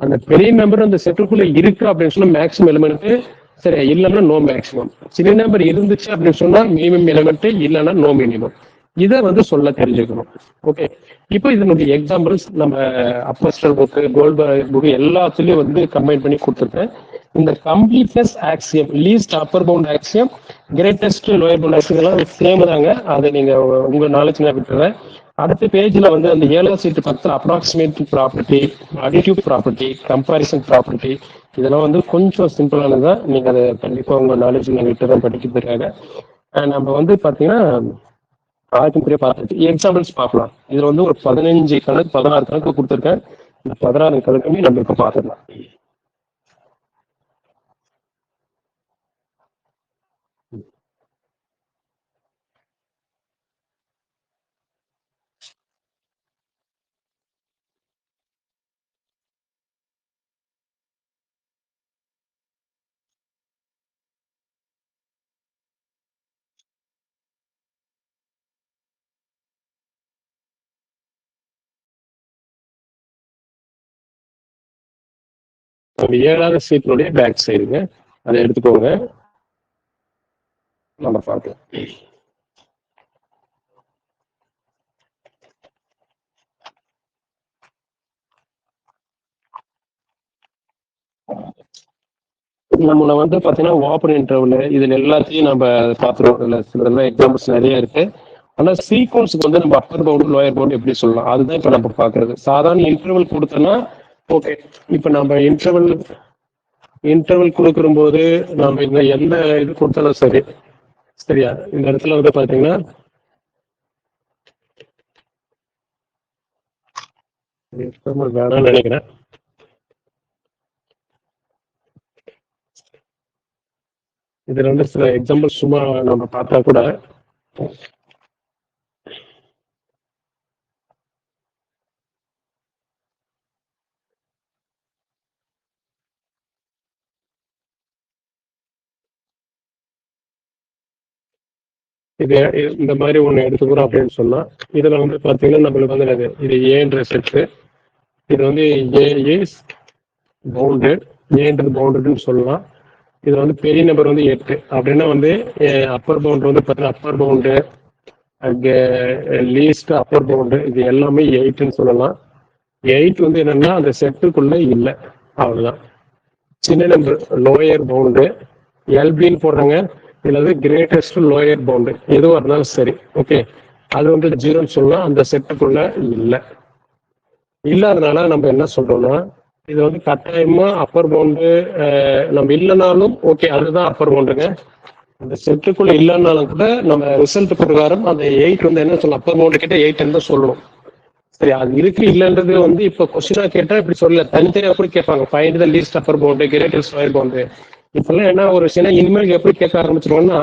அந்த பெரிய நம்பர் அந்த செட்டுக்குள்ள இருக்கு அப்படின்னு சொன்னா மேக்ஸிமம் எலிமெண்ட், சரி இல்லைன்னா நோ மேக்ஸிமம். சின்ன நம்பர் இருந்துச்சு அப்படின்னு சொன்னா மினிமம் எலிமெண்ட், இல்லைன்னா நோ மினிமம். இதை வந்து சொல்ல தெரிஞ்சுக்கணும். ஓகே, இப்போ இதனுடைய எக்ஸாம்பிள்ஸ் நம்ம அப்போஸ்டல் புக்கு, கோல்ட்பர்க் புக்கு எல்லாத்துலயும் வந்து கம்பைன் பண்ணி கொடுத்துருக்கேன். இந்த completeness axiom, least upper bound axiom, greatest lower bound axiom எல்லாம் சேம் தாங்க. அதை நீங்க உங்க நாலேஜ் நான் விட்டுறேன். அடுத்த பேஜ்ல வந்து அந்த 7வது சீட்டு பக்கத்தில் approximate property, additive property, comparison property, இதெல்லாம் வந்து கொஞ்சம் சிம்பிளானதான். நீங்க அதை கண்டிப்பா உங்க நாலேஜ் நான் விட்டுறேன் படிக்கிறதுக்காக. நம்ம வந்து பாத்தீங்கன்னா பார்த்துட்டு எக்ஸாம்பிள்ஸ் பார்க்கலாம். இதுல வந்து ஒரு 15 கணக்கு 16 கணக்கு கொடுத்துருக்கேன். இந்த 16 கணக்குமே நம்ம இப்ப பார்த்துடலாம். நம்ம 7வது சீட்டினுடைய பேக் சைடுங்க, அதை எடுத்துக்கோங்க, நம்ம பார்க்கலாம். நம்மள வந்து பாத்தீங்கன்னா ஓப்பன் இன்டர்வல் இதுல எல்லாத்தையும் நம்ம பார்த்துருவோம். இதுல சில எக்ஸாம்பிள்ஸ் நிறைய இருக்கு. ஆனா சீக்வன்ஸுக்கு வந்து நம்ம அப்பர் பவுண்ட் லோயர் பவுண்ட் எப்படி சொல்லலாம், அதுதான் இப்ப நம்ம பாக்குறது. சாதாரண இன்டர்வல் கொடுத்தோம்னா ஓகே, இப்ப நம்ம இன்டர்வல் கொடுக்கிற போது நம்ம இந்த எந்த இது கொடுத்தாலும் சரி, சரியா இந்த இடத்துல வந்து பாத்தீங்கன்னா வேணாம்னு நினைக்கிறேன். இதுல வந்து சில எக்ஸாம்பிள் சும்மா நம்ம பார்த்தா கூட இது இந்த மாதிரி ஒண்ணு எடுத்துக்கிறோம் அப்படின்னு சொன்னா இதுல வந்து பாத்தீங்கன்னா நம்மளுக்கு வந்து இது ஏன்ற செட்டு, இது வந்து ஏ இஸ் பவுண்டட், ஏன்றது பவுண்டட்னு சொல்லலாம். இது வந்து பெரிய நம்பர் வந்து 8 அப்படின்னா வந்து அப்பர் பவுண்ட் வந்து பார்த்தீங்கன்னா Appar bound, least upper bound, இது எல்லாமே 8ன்னு சொல்லலாம். 8 வந்து என்னன்னா அந்த செட்டுக்குள்ள இல்லை, அவ்வளவுதான். சின்ன நம்பர் லோயர் பவுண்டு எல்பின்னு போடுறாங்க, இதுல வந்து கிரேட்டஸ்ட் லோயர் பவுண்டு எதுவும் இருந்தாலும் சரி, ஓகே, அது வந்து 0ன்னு சொல்லலாம், அந்த செட்டுக்குள்ள இல்லை. இல்லாதனால நம்ம என்ன சொல்றோம்னா இது வந்து கட்டாயமா அப்பர் பவுண்டு நம்ம இல்லைனாலும் ஓகே, அதுதான் அப்பர் பவுண்டுங்க. அந்த செட்டுக்குள்ள இல்லைன்னாலும் கூட நம்ம ரிசல்ட் பிரகாரம் அந்த 8 வந்து என்ன சொல்லலாம், அப்பர் பவுண்டு கிட்ட 8 தான் சொல்லணும். சரி, அது இருக்கு இல்லைன்றது வந்து இப்ப கொஸ்டினா கேட்டா இப்படி சொல்லல, தனித்தனியா கூட கேட்பாங்க. Find the least upper bound, greatest lower pound. இப்பெல்லாம் என்ன ஒரு சின்ன இனிமேல் எப்படி கேட்க ஆரம்பிச்சிருவோம்னா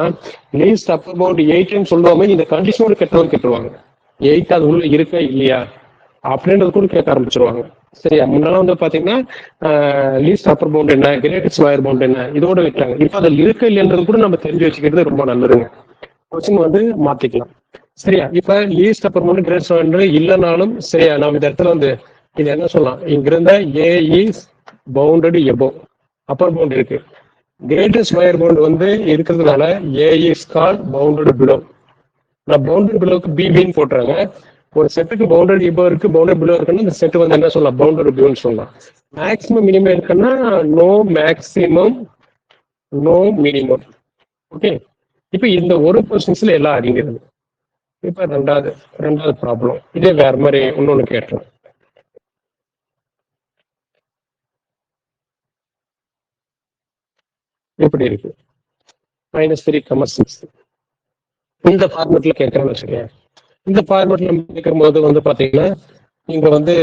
லீஸ்ட் அப்பர் பவுண்ட் 8ன்னு சொல்லுவாங்க, இந்த கண்டிஷனோட கெட்டவங்க கேட்டுருவாங்க 8 அது உள்ள இருக்கா இல்லையா. அப்படின்றது கூட கேட்க ஆரம்பிச்சிருவாங்க. சரியா, முன்னெல்லாம் வந்து பாத்தீங்கன்னா லீஸ்ட் அப்பர் பவுண்ட் என்ன, கிரேட்டஸ்ட் லோயர் பவுண்ட் என்ன, இதோட விட்டாங்க. இப்ப அதில் இருக்க இல்லைன்றது கூட நம்ம தெரிஞ்சு வச்சுக்கிறது ரொம்ப நல்லதுங்க. கொஸ்டின் வந்து மாத்திக்கலாம். சரியா, இப்ப least upper bound greatest lower இல்லைனாலும் சரியா, நம்ம இந்த இடத்துல வந்து இது என்ன சொல்லலாம், இங்க இருந்த A is bounded above, upper bound இருக்கு. கிரேட்டஸ்ட் லோயர் பவுண்ட் வந்து இருக்கிறதுனால A is called bounded below. நான் பவுண்டட் பிலோக்கு பிபின்னு போட்டுறாங்க. ஒரு செட்டுக்கு பவுண்டட் எபோவ் இருக்கு, பவுண்டட் பிலோ இருக்குன்னா இந்த செட் வந்து என்ன சொல்லலாம், பவுண்டட் பிலோன்னு சொல்லலாம். மேக்ஸிமம் மினிமம் இருக்குன்னா no maximum no minimum. Okay, இப்ப இந்த ஒரு பொசிஷன்ஸ்ல எல்லாம் அடங்கிறது. இப்ப ரெண்டாவது ப்ராப்ளம் இதே வேற மாதிரி இன்னொன்னு கேட்டோம். எப்படி இருக்கு, -3,6 இந்த ஃபார்மேட்ல கேட்கறேன்னு வச்சுக்கேன். இந்த ஃபார்மேட்ல நம்ம கேட்கும்போது வந்து பாத்தீங்கன்னா இங்க வந்து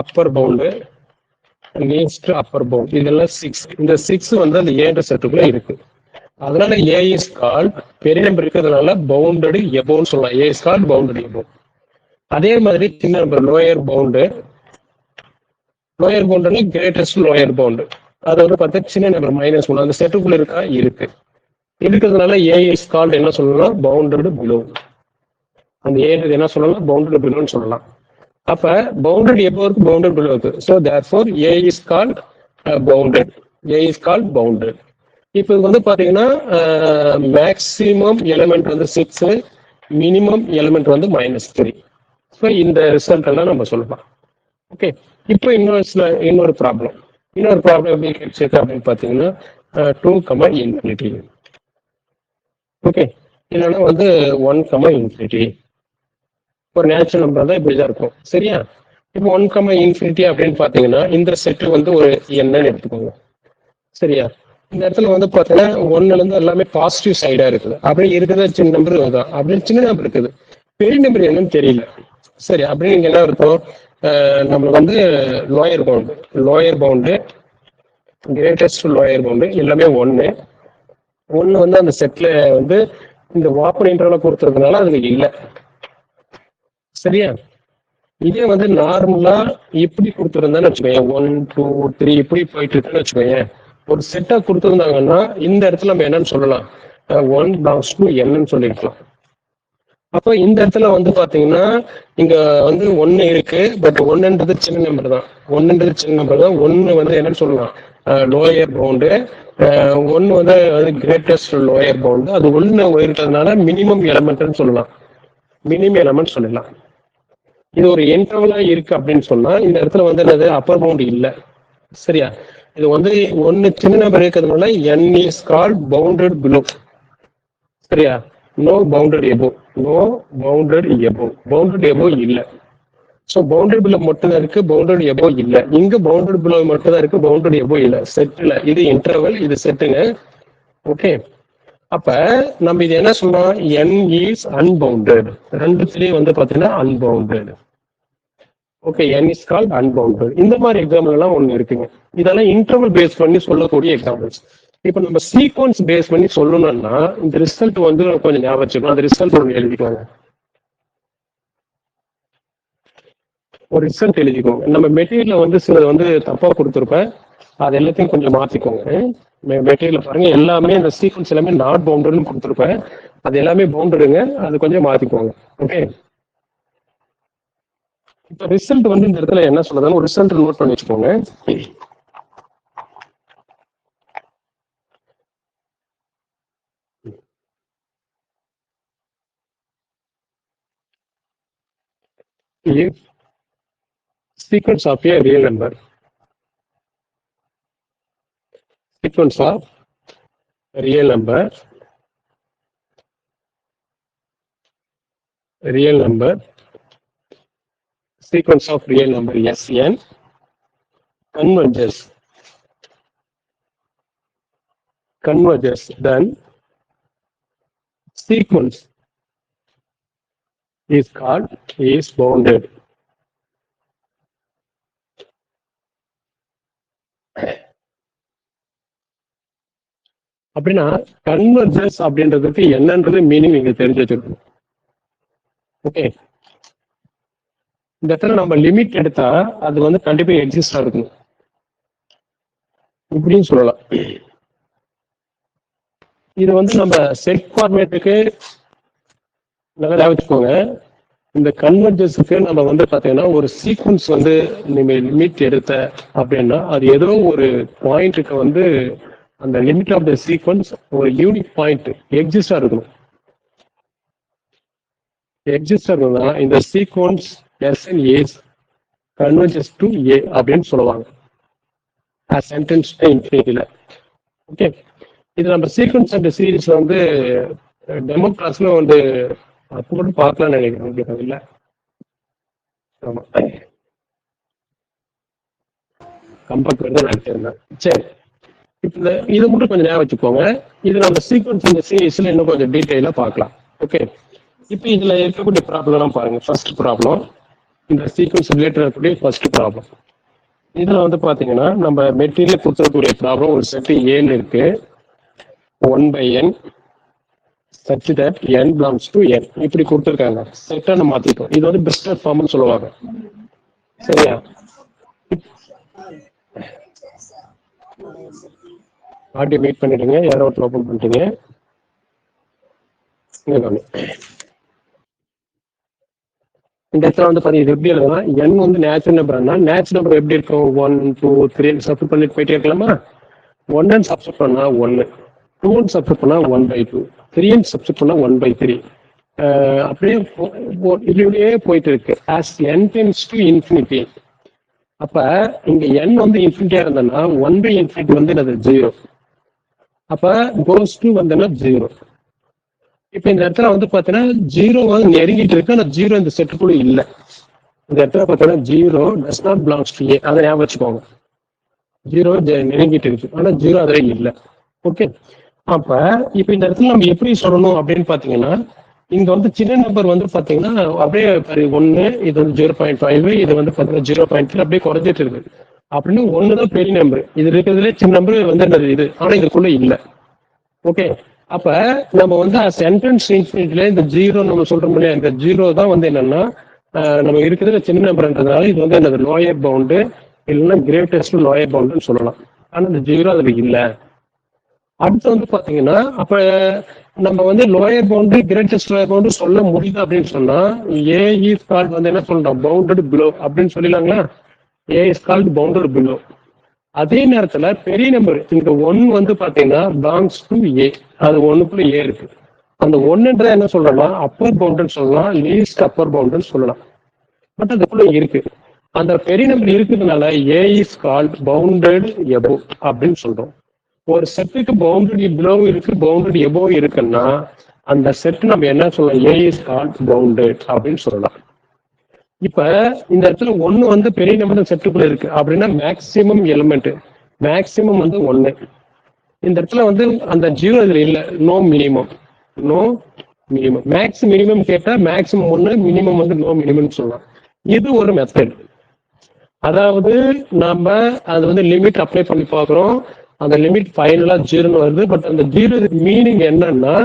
upper bound, least upper bound, இதெல்லாம் 6. இந்த 6 வந்து அந்த ஏன்ற செட்டுக்குள்ள இருக்கு. அதனால ஏ இஸ் கால்ட், பெரிய நம்பர் இருக்கிறதுனால பவுண்டட் எபோவ்னு சொல்லலாம். A is called bounded above. அதே மாதிரி சின்ன நம்பர் லோயர் பவுண்டு, லோயர் பவுண்டுல கிரேட்டஸ்ட் லோயர் பவுண்டு, அது வந்து பார்த்தா சின்ன நம்பர் -1 அந்த செட்டுக்குள்ள இருக்கா, இருக்கு. இருக்கிறதுனால ஏ இஸ் கால்ட் என்ன சொல்லலாம், பவுண்டட் பிலோ. அந்த ஏன்றது என்ன சொல்லலாம், பவுண்டட் பிலோன்னு சொல்லலாம். அப்ப பவுண்டட் எபோவ் இருக்கு, பவுண்டட் பிலோ இருக்கு. So therefore A is called bounded, A is called bounded. இப்போ இது வந்து பாத்தீங்கன்னா மேக்சிமம் எலிமெண்ட் வந்து 6, மினிமம் எலிமெண்ட் வந்து -3. ஸோ இந்த ரிசல்ட் எல்லாம் நம்ம சொல்லலாம். ஓகே, இப்போ இன்னொரு ப்ராப்ளம் எப்படி கிடைச்சிருக்கு அப்படின்னு பாத்தீங்கன்னா 2, ∞. ஓகே, இல்லைன்னா வந்து 1, ∞. ஒரு நேச்சுரல் நம்பர் தான் இப்படிதான் இருக்கும். சரியா, இப்போ 1, அப்படின்னு பாத்தீங்கன்னா இந்த செட்டு வந்து ஒரு என்னன்னு எடுத்துக்கோங்க. சரியா, இந்த இடத்துல வந்து பாத்தீங்கன்னா 1ல இருந்து எல்லாமே பாசிட்டிவ் சைடா இருக்குது. அப்படியே இருக்கிறத சின்ன நம்பர் தான், அப்படின்னு சின்ன நம்பர் இருக்குது, பெரிய நம்பர் என்னன்னு தெரியல. சரி, அப்படின்னு நீங்க என்ன இருக்கும், நம்மளுக்கு வந்து lower pound greatest lower pound எல்லாமே 1 வந்து அந்த செட்ல வந்து இந்த ஓப்பன் இன்டர்வல கொடுத்துறதுனால அதுல இல்லை. சரியா, இதே வந்து நார்மலா இப்படி கொடுத்துருந்தான்னு வச்சுக்கோங்க, 1, 2, 3 இப்படி போயிட்டு இருக்குன்னு வச்சுக்கோங்க. ஒரு செட்டா கொடுத்துருந்தாங்கன்னா இந்த இடத்துல நம்ம என்னன்னு சொல்லலாம், 1 belongs to n சொல்லிருக்கலாம். அப்ப இந்த இடத்துல வந்து பாத்தீங்கன்னா இங்க வந்து 1 இருக்கு, பட் 1ன்றது சின்ன நம்பர் தான். 1 வந்து என்னன்னு சொல்லலாம், லோயர் பவுண்டு. 1 வந்து கிரேட்டஸ்ட் லோயர் பவுண்டு. அது 1 இருக்கிறதுனால மினிமம் எலமெண்ட்னு சொல்லலாம், இது ஒரு இன்டர்வலா இருக்கு அப்படின்னு சொன்னா இந்த இடத்துல வந்து என்னது, அப்பர் பவுண்ட் இல்ல. சரியா, இது வந்து 1 சின்ன நம்பர் இருக்கிறதுனால n is called bounded below. சரியா, no bounded above, bounded above இல்ல. ஸோ பவுண்டட் பிலோ மட்டும் தான் இருக்கு, பவுண்டட் above இல்ல. இங்க பவுண்டட் பிலோ மட்டும் தான் இருக்கு, பவுண்டட் above இல்ல. செட்ல இது இன்டர்வல், இது செட்டுங்க. ஓகே, அப்ப நம்ம இது என்ன சொல்லலாம், n is unbounded. ரெண்டுத்துலயும் வந்து பாத்தீங்கன்னா unbounded. Okay, n is called unbounded. இந்த மாதிரி எக்ஸாம்பிள் எல்லாம் ஒண்ணு இருக்குங்க. இதெல்லாம் இன்டர்வல் பேஸ் பண்ணி சொல்லக்கூடிய எக்ஸாம்பிள்ஸ். இப்ப நம்ம சீக்வன்ஸ் பேஸ் பண்ணி சொல்லணும்னா இந்த ரிசல்ட் வந்து கொஞ்சம் ஞாபகம் வச்சுக்கணும். அந்த ரிசல்ட் ஒன்று எழுதிக்கோங்க, ஒரு ரிசல்ட் எழுதிக்கோங்க. நம்ம மெட்டீரியல் வந்து சிலது வந்து தப்பா கொடுத்துருப்பேன், அது எல்லாத்தையும் கொஞ்சம் மாத்திக்கோங்க. மெட்டீரியல் பாருங்க, எல்லாமே இந்த சீக்வன்ஸ் எல்லாமே நாட் பவுண்டட்னு கொடுத்துருப்பேன், அது எல்லாமே பவுண்டடுங்க, அது கொஞ்சம் மாத்திக்கோங்க. ஓகே, இப்ப ரிசல்ட் வந்து இந்த இடத்துல என்ன சொல்லுதுன்னு ஒரு ரிசல்ட் நோட் பண்ணி வச்சுக்கோங்க. If sequence of a real number, sequence of real number sequence of real number Sn converges, then sequence is bounded. அப்படின்னா கன்வர்ஜன்ஸ் அப்படின்றதுக்கு என்னன்றது மீனிங் நீங்க தெரிஞ்சு வச்சிருக்கணும். ஓகே, இந்த இடத்துல நம்ம லிமிட் எடுத்தா அது வந்து கண்டிப்பா எக்ஸிஸ்டா இருக்கும் இப்படின்னு சொல்லலாம். இது வந்து நம்ம செட் ஃபார்மேட்டுக்கு நல்லா வச்சுக்கோங்க. இந்த கன்வெர்ஜன்ஸுக்கு நம்ம வந்து பாத்தீங்கன்னா ஒரு சீக்வன்ஸ் வந்து நீங்க லிமிட் எடுத்த அப்படின்னா அது ஏதோ ஒரு பாயிண்ட்டுக்கு வந்து அந்த லிமிட் ஆஃப் த சீக்வன்ஸ் ஒரு யூனிக் பாயிண்ட் எக்ஸிஸ்டா இருக்கணும். எக்ஸிஸ்டா இருந்தா இந்த sequence S N as converges to A அப்படின்னு சொல்லுவாங்க சென்டென்ஸ் இன்ஃபினிட்டில. ஓகே, இது நம்ம சீக்வன்ஸ் அண்ட் சீரீஸ்ல வந்து டெமோ கிளாஸ்ல வந்து அப்போ கூட பார்க்கலாம்னு நினைக்கிறேன். இல்ல ஆமா கம்பேர் தான் நினைச்சிருந்தேன். சரி, இப்போ இது மட்டும் கொஞ்சம் ஞாபகம் வச்சுக்கோங்க. இது நம்ம சீக்வன்ஸ் இந்த சீரீஸ்ல இன்னும் கொஞ்சம் டீட்டெயிலா பார்க்கலாம். ஓகே, இப்போ இதுல இருக்கக்கூடிய ப்ராப்ளம் பாருங்க. ஃபர்ஸ்ட் ப்ராப்ளம், இந்த சீக்வன்ஸ் ரிலேட்டட் இருக்கக்கூடிய ஃபர்ஸ்ட் ப்ராப்ளம். இதுல வந்து பாத்தீங்கன்னா நம்ம மெட்டீரியல் கொடுத்துருக்கக்கூடிய ப்ராப்ளம் ஒரு செட் ஏன்னு இருக்கு. 1/n such that n belongs to n இப்படி கொடுத்துருக்காங்க. செட்டை நம்ம மாத்திட்டோம். இது வந்து பெஸ்ட் ஃபார்ம்னு சொல்லுவாங்க. சரியா? ஆடியோ மீட் பண்ணிடுங்க. யாரோ ஒருத்தர் ஓப்பன் பண்ணிட்டீங்க. இந்த இடத்துல வந்து பாத்தீங்கன்னா எப்படி எழுதுனா n வந்து நேச்சுரல் நம்பர்னா நேச்சுரல் நம்பர் எப்படி இருக்கும்? 1 2 3 சப்ஸ்டிட் பண்ணிட்டு போயிட்டே இருக்கலாமா? 1 சப்ஸ்டிட் பண்ணா 1, 2 சப்ஸ்டிட் பண்ணா 1/2, 3 சப்ஸ்டிட் பண்ணா 1/3. அப்படியே இதுலயே போயிட்டு இருக்கு as n tends to infinity. அப்ப இங்க n வந்து இன்ஃபினிட்டியா இருந்ததுன்னா 1/infinity வந்து என்னது 0. அப்ப goes to வந்தனா 0. இப்ப இந்த இடத்துல வந்து பாத்தீங்கன்னா 0 வந்து நெருங்கிட்டு இருக்கு. ஆனா 0 இந்த செட்டுக்குள்ள இல்ல. இந்த இடத்துல பாத்தீங்கன்னா 0 does not belongs to A. அதை ஞாபகம் வச்சுக்கோங்க. 0 நெருங்கிட்டு இருக்கு, ஆனா 0 அதுல இல்ல. ஓகே, அப்ப இப்ப இந்த இடத்துல நம்ம எப்படி சொல்லணும் அப்படின்னு பாத்தீங்கன்னா இங்க வந்து சின்ன நம்பர் வந்து பாத்தீங்கன்னா அப்படியே 1, இது வந்து 0.5, இது வந்து பாத்தீங்கன்னா 0.3 அப்படியே குறைஞ்சிட்டு இருக்கு. அப்படின்னு 1 தான் பெரிய நம்பர். இது இருக்கிறதுல சின்ன நம்பர் வந்து இது, ஆனா இதுக்குள்ள இல்ல. ஓகே, அப்ப நம்ம வந்து சென்டென்ஸ் இன்ஃபினிட்டில இந்த 0 நம்ம சொல்றோம் இல்லையா, இந்த 0 தான் வந்து என்னன்னா நம்ம இருக்கிறதுல சின்ன நம்பர்ன்றதுனால இது வந்து என்னது லோயர் பவுண்டு இல்லைன்னா கிரேட்டஸ்ட் லோயர் பவுண்டுன்னு சொல்லலாம். ஆனா இந்த 0 அதுல இல்ல. அடுத்து வந்து பாத்தீங்கன்னா அப்ப நம்ம வந்து lower pound greatest lower pound சொல்ல முடியுது அப்படின்னு சொன்னா ஏ இஸ் கால்ட் வந்து என்ன சொல்றோம்? பவுண்டட் பிலோ அப்படின்னு சொல்லிடலாங்களா? ஏ இஸ் கால்ட் பவுண்டட் பிலோ. அதே நேரத்துல பெரிய நம்பர் இந்த 1 வந்து பாத்தீங்கன்னா பிலாங்ஸ் டு ஏ. அது 1க்குள்ள ஏ இருக்கு. அந்த 1ன்றத என்ன சொல்றோம்னா அப்பர் பவுண்டுன்னு சொல்லலாம், லீஸ்ட் அப்பர் பவுண்டுன்னு சொல்லலாம். பட் அதுக்குள்ள இருக்கு. அந்த பெரிய நம்பர் இருக்கிறதுனால ஏ இஸ் கால்ட் பவுண்டட் எபோ அப்படின்னு சொல்றோம். ஒரு செட்டுக்கு பவுண்டட் பிலோ இருக்கு, பவுண்டட் எபோ இருக்குன்னா அந்த செட் நம்ம என்ன சொல்லலாம்? ஏ இஸ் கால்ட் பவுண்டட் அப்படின்னு சொல்லலாம். இப்ப இந்த இடத்துல 1 வந்து பெரிய நம்பர் செட்டுக்குள்ள இருக்கு அப்படின்னா மேக்சிமம் எலிமெண்ட் மேக்சிமம் வந்து 1. இந்த இடத்துல வந்து அந்த 0 இதுல இல்ல. No minimum, no minimum. Max minimum கேட்டா மேக்சிமம் 1, மினிமம் வந்து நோ மினிமம் சொல்லலாம். இது ஒரு மெத்தட். அதாவது நம்ம அது வந்து லிமிட் அப்ளை பண்ணி பாக்குறோம். அந்த லிமிட் ஃபைனலா 0 வருது. பட் அந்த 0 மீனிங் என்னன்னா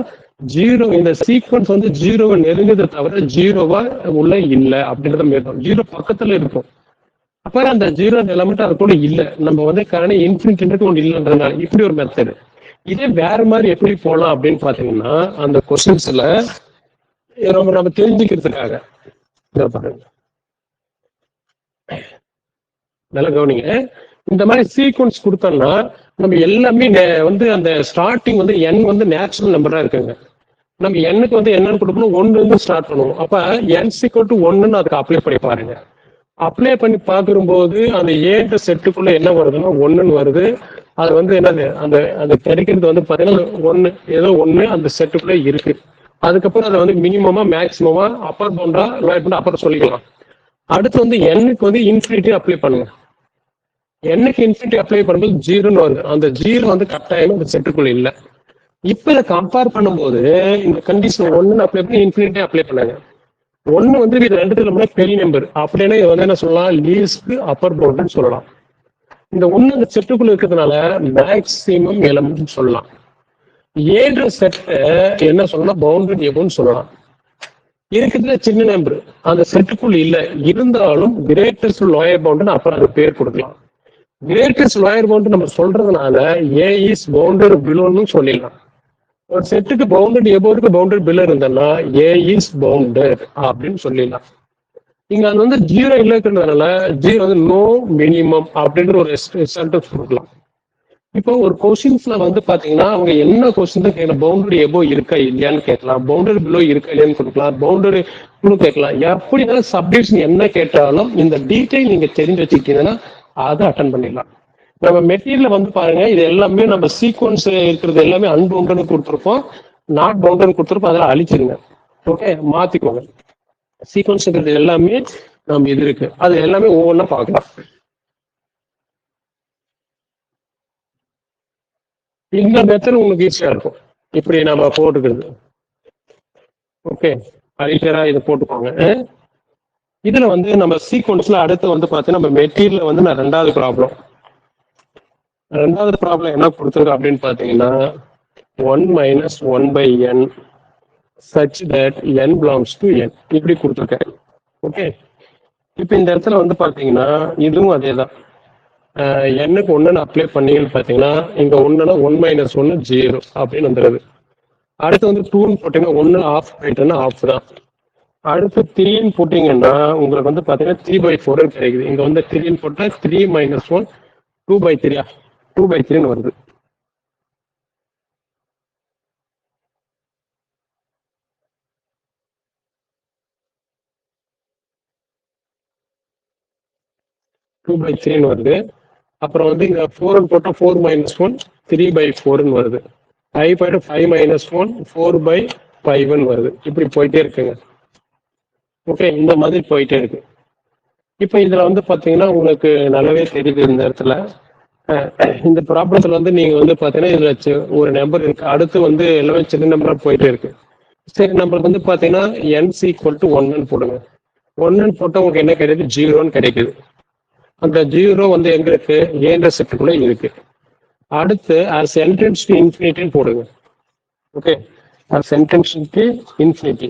0 இந்த சீக்வன்ஸ் வந்து 0 நெருங்குதை தவிர 0 உள்ள இல்ல அப்படின்றத மேற்கொள்ளும். 0 பக்கத்துல இருக்கும். அப்ப அந்த 0 எலமெண்ட் அது கூட இல்ல. நம்ம வந்து கரண்ட் இன்ஃபினிட்டி ஒன்று இல்லைன்றதுனால இப்படி ஒரு மெத்தட். இதே வேற மாதிரி எப்படி போகலாம் அப்படின்னு பாத்தீங்கன்னா அந்த கொஸ்டின்ஸ்ல நம்ம தெரிஞ்சுக்கிறதுக்காக பாருங்க, நல்லா கவனிங்க. இந்த மாதிரி சீக்வன்ஸ் கொடுத்தோம்னா நம்ம எல்லாமே வந்து அந்த ஸ்டார்டிங் வந்து n வந்து நேச்சுரல் நம்பரா இருக்குங்க. நம்ம எண்ணுக்கு வந்து என்னன்னு கொடுக்கணும்? 1 இருந்து ஸ்டார்ட் பண்ணுவோம். அப்ப n = 1ன்னு அதுக்கு அப்ளை பண்ணி பாருங்க. அப்ளை பண்ணி பார்க்கும்போது அந்த ஏன்ற செட்டுக்குள்ள என்ன வருதுன்னா 1ன்னு வருது. அது வந்து என்னது அந்த அந்த கிடைக்கிறது வந்து பாத்தீங்கன்னா 1 ஏதோ 1 அந்த செட்டுக்குள்ள இருக்கு. அதுக்கப்புறம் அதை வந்து மினிமமா மேக்சிமமா அப்பர் பவுண்டா லோயர் பவுண்டா அப்புறம் சொல்லிக்கலாம். அடுத்து வந்து எண்ணுக்கு வந்து இன்ஃபினிட்டி அப்ளை பண்ணுங்க. எண்ணுக்கு இன்ஃபினிட்டி அப்ளை பண்ணும்போது 0ன்னு வருது. அந்த 0 வந்து கட்டாயம் அந்த செட்டுக்குள்ள இல்லை. இப்ப இதை கம்பேர் பண்ணும்போது இந்த கண்டிஷன் 1 அப்ளை பண்ணி இன்ஃபினிட்டி அப்ளை பண்ணாங்க. 1 வந்து இது ரெண்டுத்துல பெரிய நம்பர் அப்படின்னா இது வந்து என்ன சொல்லலாம்? லீஸ்ட் அப்பர் பவுண்டுன்னு சொல்லலாம். இந்த 1 அந்த செட்டுக்குள்ள இருக்கிறதுனால மேக்சிமம் எலிமெண்ட் சொல்லலாம். ஏன்ற செட்டை என்ன சொல்லலாம்? பவுண்டட் எபோன்னு சொல்லலாம். இருக்கிறதுல சின்ன நம்பர் அந்த செட்டுக்குள் இல்லை இருந்தாலும் கிரேட்டஸ்ட் லோயர் பவுண்ட் அப்புறம் அது பேர் கொடுக்கலாம். கிரேட்டஸ்ட் லோயர் பவுண்ட் நம்ம சொல்றதுனால ஏ இஸ் பவுண்டர் பிலோன்னு சொல்லிடலாம். ஒரு செட்டுக்கு பவுண்டட் எபோவுக்கு பவுண்டட் பிலோ இருந்ததுன்னா ஏ இஸ் பவுண்டட் அப்படின்னு சொல்லிடலாம். இங்க அது வந்து ஜீரோ இல்லைன்றதுனால ஜீரோ வந்து நோ மினிமம் அப்படின்ற ஒரு சென்டென்ஸ் கொடுக்கலாம். இப்போ ஒரு கொஸ்டின்ஸ்ல வந்து பாத்தீங்கன்னா அவங்க என்ன கொஸ்டின் தான் கேட்கலாம், பவுண்டரி எபோ இருக்கா இல்லையான்னு கேட்கலாம், பவுண்டரி பிலோ இருக்கா இல்லையான்னு கொடுக்கலாம், பவுண்டரி கேட்கலாம். எப்படினாலும் சப்டிவிஷன் என்ன கேட்டாலும் இந்த டீடைல் நீங்க தெரிஞ்சு வச்சுக்கிட்டீங்கன்னா அதை அட்டன் பண்ணிடலாம். நம்ம மெட்டீரியல் வந்து பாருங்க, இது எல்லாமே நம்ம சீக்வன்ஸ் இருக்கிறது எல்லாமே அன்பவுண்டர்னு கொடுத்துருப்போம், நாட் பவுண்டர்னு கொடுத்துருப்போம். அதெல்லாம் அழிச்சிருங்க. ஓகே, மாத்திக்கோங்க. சீக்வன்ஸ் இருக்கிறது எல்லாமே நம்ம இது இருக்கு, அது எல்லாமே ஒவ்வொன்றா பார்க்கலாம். இந்த மெத்தட் உங்களுக்கு ஈஸியா இருக்கும். இப்படி நம்ம போட்டுக்கிறது. ஓகே, ஐட்டரா இதை போட்டுக்கோங்க. இதுல வந்து நம்ம சீக்வன்ஸ்ல அடுத்து வந்து பார்த்தீங்கன்னா நம்ம மெட்டீரியல் வந்து நான் ரெண்டாவது ப்ராப்ளம் என்ன கொடுத்துருக்கேன் அப்படின்னு பார்த்தீங்கன்னா 1 - 1/n such that n belongs to n இப்படி கொடுத்துருக்கேன். ஓகே, இப்போ இந்த இடத்துல வந்து பார்த்தீங்கன்னா இதுவும் அதே தான். எண்ணுக்கு 1 அப்ளை பண்ணீங்கன்னு பார்த்தீங்கன்னா இங்க 1னா 1 - 1 0 அப்படின்னு வந்துடுது. அடுத்து வந்து 2ன்னு போட்டீங்கன்னா 1 ஆஃப் போயிட்டுன்னா ஆஃப் தான். அடுத்து 3ன்னு போட்டீங்கன்னா உங்களுக்கு வந்து பார்த்தீங்கன்னா 3/4 கிடைக்குது. இங்க வந்து 3ன்னு போட்டா 3 - 1 2/3 2/3ன்னு வருது. வருது. அப்புறம் வந்து இங்க 4 போட்டா 4 - 1 3/4ன்னு வருது. 5 போயிட்டு 5 - 1 4/5ன்னு வருது. இப்படி போயிட்டே இருக்குங்க. ஓகே, இந்த மாதிரி போயிட்டே இருக்கு. இப்போ இதுல வந்து பாத்தீங்கன்னா உங்களுக்கு நல்லாவே தெரியுது இந்த இடத்துல. இந்த ப்ராப்ளத்துல வந்து நீங்க வந்து பாத்தீங்கன்னா இதுல ஒரு நம்பர் இருக்கு, அடுத்து வந்து எல்லாமே சின்ன நம்பரா போயிட்டே இருக்கு. சரி, நம்மளுக்கு வந்து பாத்தீங்கன்னா n = 1ன்னு போடுங்க. 1ன்னு போட்டா உங்களுக்கு என்ன கிடைக்குது, 0ன்னு கிடைக்குது. அந்த 0 வந்து எங்க இருக்கு, ஏன்ற செட்டுக்குள்ள இருக்கு. அடுத்து as n tends to infinity போடுங்க. Okay, as n tends to infinity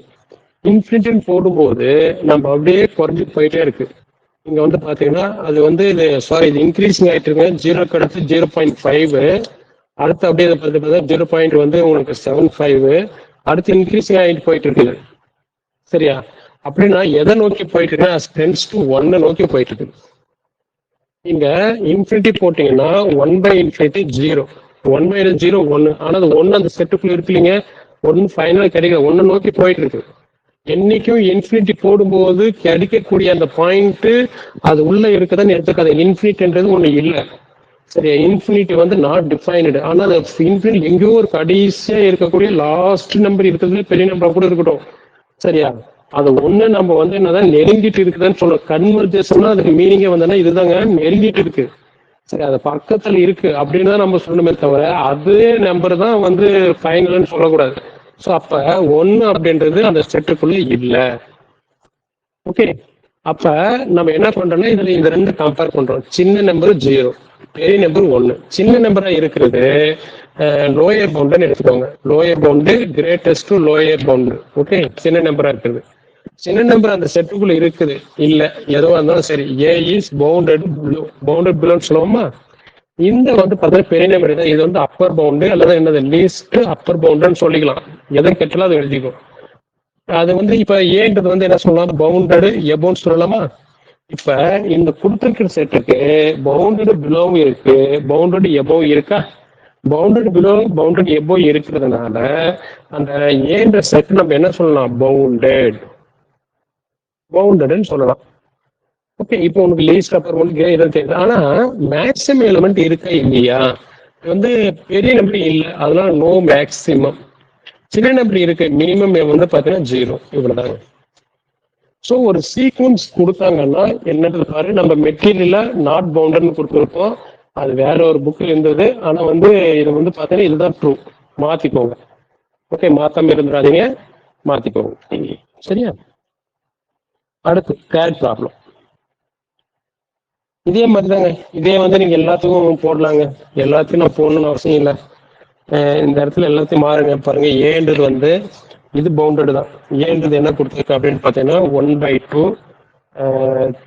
போடும்போது நம்ம அப்படியே குறைஞ்சு போயிட்டே இருக்கு. இங்க வந்து பாத்தீங்கன்னா அது வந்து இது இன்க்ரீசிங் ஆயிட்டு இருக்கு. 0க்கு அடுத்து 0.5, அடுத்து அப்படியே பார்த்தீங்கன்னா 0. வந்து உங்களுக்கு 75, அடுத்து இன்க்ரீசிங் ஆகிட்டு போயிட்டு இருக்குது. சரியா, அப்படின்னா எதை நோக்கி போயிட்டு இருக்குன்னா டென்ஸ் டு 1 நோக்கி போயிட்டு இருக்கு. இங்க இன்ஃபினிட்டி போட்டீங்கன்னா 1/∞ 0, 1 - 0 1. ஆனா அது 1 அந்த செட்டுக்குள்ள இருக்கு இல்லைங்க, 1 ஃபைனலா கிடைக்கிற 1 நோக்கி போயிட்டு இருக்கு. என்னைக்கும் இன்ஃபினிட்டி போடும்போது கிடைக்கக்கூடிய அந்த பாயிண்ட் அது உள்ள இருக்குதான்னு எடுத்துக்காது. இன்ஃபினிட்டின்றது ஒண்ணு இல்லை. சரியா, இன்ஃபினிட்டி வந்து நாட் டிஃபைன்டு. ஆனா அந்த இன்ஃபினிட்டி எங்கேயோ ஒரு கடைசியா இருக்கக்கூடிய லாஸ்ட் நம்பர் இருக்கிறதுல பெரிய நம்பரா கூட இருக்கட்டும். சரியா, அது ஒண்ணு நம்ம வந்து என்னதான் நெருங்கிட்டு இருக்குதுன்னு சொல்றோம். கன்வர்ஜேஷன்னா அதுக்கு மீனிங்கே வந்தோன்னா இதுதாங்க, நெருங்கிட்டு இருக்கு. சரி, அது பக்கத்துல இருக்கு அப்படின்னு தான் நம்ம சொல்லணுமே தவிர அதே நம்பர் தான் வந்து ஃபைனல்னு சொல்லக்கூடாது. ஸோ அப்ப 1 அப்படின்றது அந்த செட்டுக்குள்ள இல்லை. ஓகே, அப்ப நம்ம என்ன பண்றோம்னா இதுல இந்த ரெண்டு கம்பேர் பண்றோம். சின்ன நம்பர் 0, பெரிய நம்பர் 1. சின்ன நம்பரா இருக்கிறது லோயர் பவுண்டுன்னு எடுத்துக்கோங்க. Lower pound greatest lower bound. Okay, சின்ன நம்பரா இருக்குது. சின்ன நம்பர் அந்த செட்டுக்குள்ள இருக்குது இல்ல எதுவா இருந்தாலும் சரி, ஏ இஸ் பவுண்டட் பிலோன்னு சொல்லுவோமா. இந்த வந்து பார்த்தீங்கன்னா பெரிய நம்பர் தான். இது வந்து அப்பர் பவுண்டு அல்லது என்னது லீஸ்ட் அப்பர் பவுண்டுன்னு சொல்லிக்கலாம். எதை கேட்டாலும் அது எழுதிக்கும். அது வந்து இப்ப ஏன்றது வந்து என்ன சொல்லலாம், பவுண்டடு எபோன்னு சொல்லலாமா. இப்ப இந்த கொடுத்திருக்கிற செட்டுக்கு பவுண்டடு பிலோவும் இருக்கு, பவுண்டடு எபோ இருக்கா. பவுண்டட் பிலோ பவுண்டட் எபோ இருக்கிறதுனால அந்த ஏன்ற செட் நம்ம என்ன சொல்லலாம், பவுண்டட்னு சொல்லலாம். ஓகே, இப்போ உனக்கு லீஸ்ட் அப்பர் ஒன் இதை தெரியுது. ஆனா மேக்ஸிமம் எலிமெண்ட் இருக்கா இல்லையா, வந்து பெரிய நம்பர் இல்லை, அதனால நோ மேக்சிமம். சின்ன நம்பர் இருக்கு, மினிமம் வந்து பாத்தீங்கன்னா 0. இவ்வளவுதாங்க. ஸோ ஒரு சீக்வன்ஸ் கொடுத்தாங்கன்னா என்னன்றது பாரு, நம்ம மெட்டீரியல நாட் பவுண்டர்னு கொடுத்துருப்போம், அது வேற ஒரு புக்கில் இருந்தது. ஆனா வந்து இது வந்து பாத்தீங்கன்னா இதுதான் ட்ரூ, மாத்திக்கோங்க. ஓகே, மாத்தாம இருந்துடாதீங்க, மாத்திக்கோங்க. சரியா, அடுத்து தேர்ட் ப்ராப்ளம். இதே மாதிரி தாங்க, இதே வந்து நீங்க எல்லாத்துக்கும் போடலாங்க. எல்லாத்தையும் நான் போடணும்னு அவசியம் இல்லை. இந்த இடத்துல எல்லாத்தையும் மாறுங்க. பாருங்க, ஏன்றது வந்து இது பவுண்டட் தான். ஏன்றது என்ன கொடுத்துருக்கு அப்படின்னு பார்த்தீங்கன்னா 1/2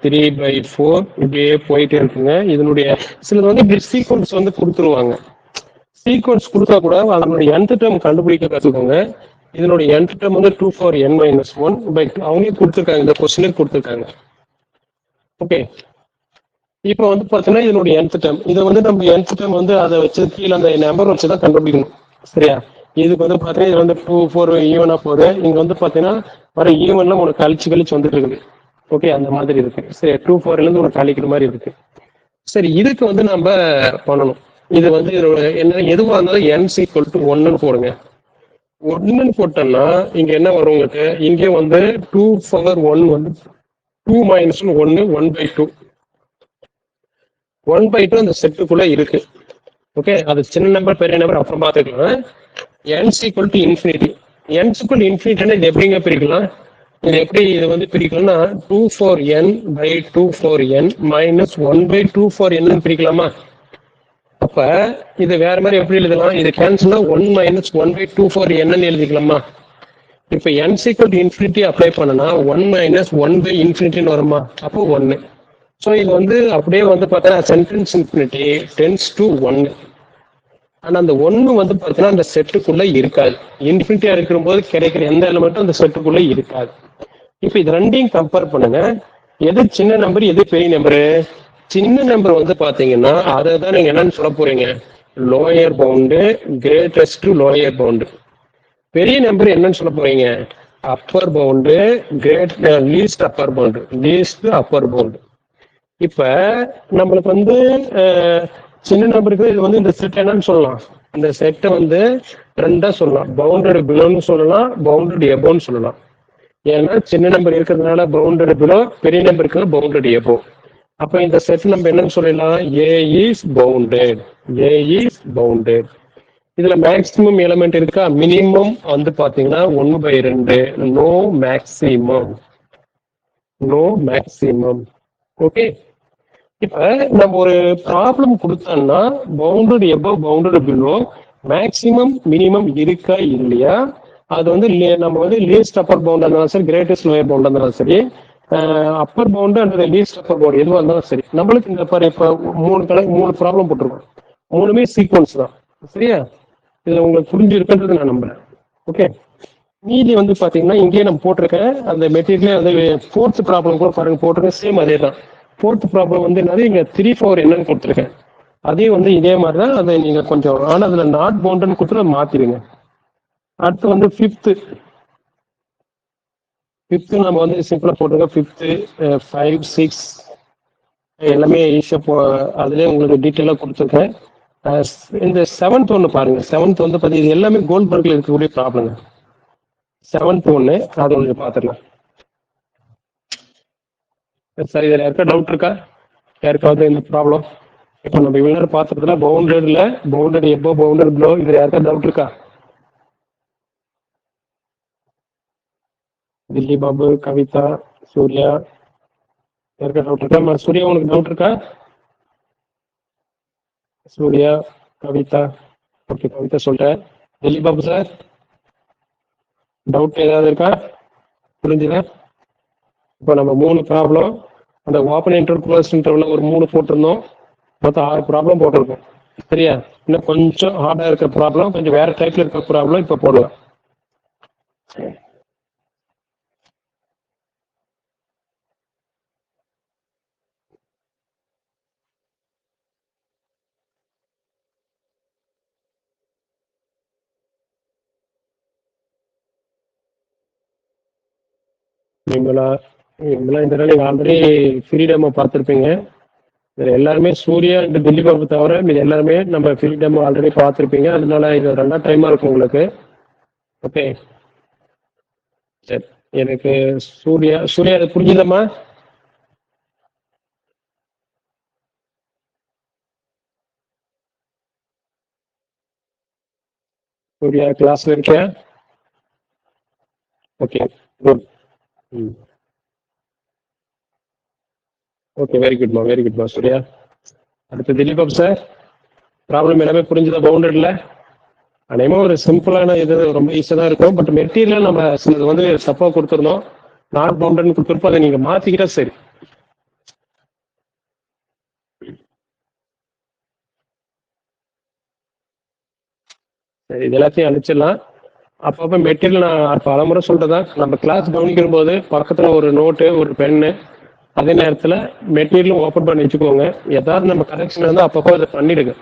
3/4 இப்படியே போயிட்டே இருக்குங்க. இதனுடைய சிலது வந்து இப்படி சீக்வன்ஸ் வந்து கொடுத்துருவாங்க. சீக்வன்ஸ் கொடுத்தா கூட அதனுடைய nth டேர்ம் கண்டுபிடிக்க கற்றுக்கோங்க. இதனுடைய nth டேர்ம் வந்து 2 for n minus 1/2 அவங்களே கொடுத்துருக்காங்க, இந்த கொஸ்டினே கொடுத்துருக்காங்க. ஓகே, இப்போ வந்து பார்த்தீங்கன்னா இதனுடைய nth டேர்ம், இதை வந்து நம்ம nth டேர்ம் வந்து அதை வச்சு கீழே அந்த நம்பர் வச்சு தான் கண்டுபிடிக்கணும். சரியா? இதுக்கு வந்து பார்த்தீங்கன்னா இது வந்து 2 4 ஈவனா போகுது. இங்க வந்து பார்த்தீங்கன்னா வர ஈவன்ல உனக்கு கழிச்சு வந்துட்டு இருக்குது. ஓகே, அந்த மாதிரி இருக்கு. சரி, 2 4 இருந்து உனக்கு கழிக்கிற மாதிரி இருக்கு. சரி, இதுக்கு வந்து நம்ம பண்ணணும். இது வந்து என்ன எதுவாக இருந்தாலும் n = 1ன்னு போடுங்க. 1ன்னு போட்டோம்னா இங்க என்ன வரும் உங்களுக்கு? இங்கே வந்து 2 power 1 வந்து 2 - 1 1/2 1/2 அந்த செட்டுக்குள்ள இருக்கு. ஓகே, அது சின்ன நம்பர் பெரிய நம்பர் அப்புறம் பார்த்துக்கலாம். n = infinity. n = infinity இது எப்படிங்க பிரிக்கலாம்? இது எப்படி இது வந்து பிரிக்கலாம்னா 2 for n/2 for n minus 1/2 for n பிரிக்கலாமா? அப்ப இது வேற மாதிரி எப்படி எழுதலாம்? இது கேன்சல்னா 1 - 1/2 for n எழுதிக்கலாமா? இப்ப n = infinity அப்ளை பண்ணனா 1 - 1/infinity வருமா? அப்போ 1. ஸோ இது வந்து அப்படியே வந்து பார்த்தா சென்டென்ஸ் இன்ஃபினிட்டி டென்ஸ் டு 1. ஆனா அந்த 1 வந்து பார்த்தீங்கன்னா அந்த செட்டுக்குள்ள இருக்காது. இன்ஃபினிட்டியா இருக்கும்போது கிடைக்கிற எந்த எலிமெண்ட்டும் அந்த செட்டுக்குள்ள இருக்காது. இப்போ இது ரெண்டையும் கம்பேர் பண்ணுங்க. எது சின்ன நம்பர், எது பெரிய நம்பரு? சின்ன நம்பர் வந்து பாத்தீங்கன்னா அதை தான் நீங்க என்னன்னு சொல்ல போறீங்க? Lower pound, greatest lower pound. பெரிய நம்பர் என்னன்னு சொல்ல போறீங்க? Appar bound, least upper bound, least upper pound. இப்ப நம்மளுக்கு வந்து சின்ன நம்பருக்கு இது வந்து இந்த செட் என்னன்னு சொல்லலாம்? இந்த செட்டை வந்து ரெண்டா சொல்லலாம். பவுண்டட் பிலோன்னு சொல்லலாம், பவுண்டட் எபோன்னு சொல்லலாம். ஏன்னா சின்ன நம்பர் இருக்கிறதுனால பவுண்டட் பிலோ, பெரிய நம்பர் இருக்கிறது பவுண்டட் எபோ. அப்ப இந்த செட் நம்ம என்னன்னு சொல்லலாம்? A is bounded. A is bounded. இதுல மேக்சிமம் எலிமெண்ட் இருக்கா? மினிமம் வந்து பாத்தீங்கன்னா 1/2. No maximum, no maximum. Okay, இப்ப நம்ம ஒரு ப்ராப்ளம் கொடுத்தோம்னா bounded above, bounded below, maximum minimum இருக்கா இல்லையா? அது வந்து நம்ம வந்து லீஸ்ட் அப்பர் பவுண்ட் இருந்தாலும் சரி, கிரேட்டஸ்ட் லோயர் பவுண்ட் இருந்தாலும் சரி, அப்பர் பவுண்டு அந்த லீஸ்ட் அப்பர் பவுண்ட் எதுவாக இருந்தாலும் சரி, நம்மளுக்கு இந்த பாரு இப்போ 3 ப்ராப்ளம் போட்டிருக்கோம். 3மே சீக்வன்ஸ் தான். சரியா? இதுல உங்களுக்கு புரிஞ்சிருக்குன்றது நான் நம்புறேன். ஓகே, மீதி வந்து பாத்தீங்கன்னா இங்கேயே நம்ம போட்டிருக்கேன் அந்த மெட்டீரியலே வந்து 4th ப்ராப்ளம் கூட பாருங்க போட்டிருக்கேன். சேம் அதே தான். 4th ப்ராப்ளம் வந்து என்னது? இங்க 3 4 என்னன்னு கொடுத்துருக்கேன். அதையும் வந்து இதே மாதிரி தான். அதை நீங்க கொஞ்சம் ஆனா அதுல நாட் பவுண்டுன்னு கொடுத்து மாத்திருங்க. அடுத்து வந்து 5th நம்ம வந்து சிம்பிளா போட்டுருக்கோம். 5th 5 6 எல்லாமே ஈஸியா அதுலயே உங்களுக்கு டீட்டெயிலா கொடுத்துருக்கேன். இந்த 7th ஒன்று பாருங்க. 7th வந்து பார்த்தீங்கன்னா எல்லாமே கோல்ட்பர்க்ல இருக்கக்கூடிய ப்ராப்ளம். 7th ஒன்று அது ஒன்று பார்த்துக்கலாம். சார், இதில் யாருக்கா டவுட் இருக்கா? யாருக்காவது இந்த ப்ராப்ளம்? இப்போ நம்ம இவ்வளோ நேரம் பார்த்துறதுல பவுண்டட்ல பவுண்டட் எபோ, பவுண்டட் பிலோ, இதில் யாருக்கா டவுட் இருக்கா? தில்லி பாபு, கவிதா, சூர்யா, யாருக்கா டவுட் இருக்கா? சூர்யா, உனக்கு டவுட் இருக்கா? சூர்யா, கவிதா. ஓகே, கவிதா சொல்லிட்டேன். தில்லி பாபு சார், டவுட் ஏதாவது இருக்கா? புரிஞ்சுதா? இப்போ நம்ம 3 ப்ராப்ளம், அந்த ஓப்பன் இன்டர்வல், க்ளோஸ் இன்டர்வல்ல ஒரு 3 போட்டிருந்தோம். மொத்தம் 6 ப்ராப்ளம் போட்டிருக்கோம். சரியா? இன்னும் கொஞ்சம் ஹார்டா இருக்கிற ப்ராப்ளம், கொஞ்சம் வேற டைப்ல இருக்கிற ப்ராப்ளம் இப்போ போடலாம். இந்த நீங்க ஆல்ரெடி ஃப்ரீடமை பார்த்துருப்பீங்க. இதில் எல்லாருமே சூர்யா அண்ட் தில்லி பாபு தவிர இது எல்லாருமே நம்ம ஃப்ரீடம் ஆல்ரெடி பார்த்துருப்பீங்க. அதனால இது 2ஆம் டைமா இருக்கும் உங்களுக்கு. ஓகே, சரி. எனக்கு சூர்யா அது புரிஞ்சுதம்மா? சூர்யா கிளாஸ்ல இருக்கியா? Okay, good. ஓகே, வெரி குட்மா சூர்யா. அடுத்து திலீப் சார், ப்ராப்ளம் எல்லாமே புரிஞ்சுதா? பவுண்டட்ல அதேமா ஒரு சிம்பிளான இது ரொம்ப ஈஸியாக தான் இருக்கும். பட் மெட்டீரியல் நம்ம சிலது வந்து தப்பா கொடுத்துருந்தோம், நாட் பவுண்டட்னு கொடுத்துருப்போம். அதை நீங்க மாத்திக்கிட்டா சரி. இது எல்லாத்தையும் அழிச்சிடலாம். அப்பப்போ மெட்டீரியல் நான் பலமுறை சொல்றதா, நம்ம கிளாஸ் கவனிக்கிற போது பக்கத்துல ஒரு நோட்டு, ஒரு பென்னு, அதே நேரத்துல மெட்டீரியலும் ஓப்பன் பண்ணி வச்சுக்கோங்க. ஏதாவது நம்ம கரெக்ஷன் இருந்தால் அப்பப்போ அதை பண்ணிடுங்க.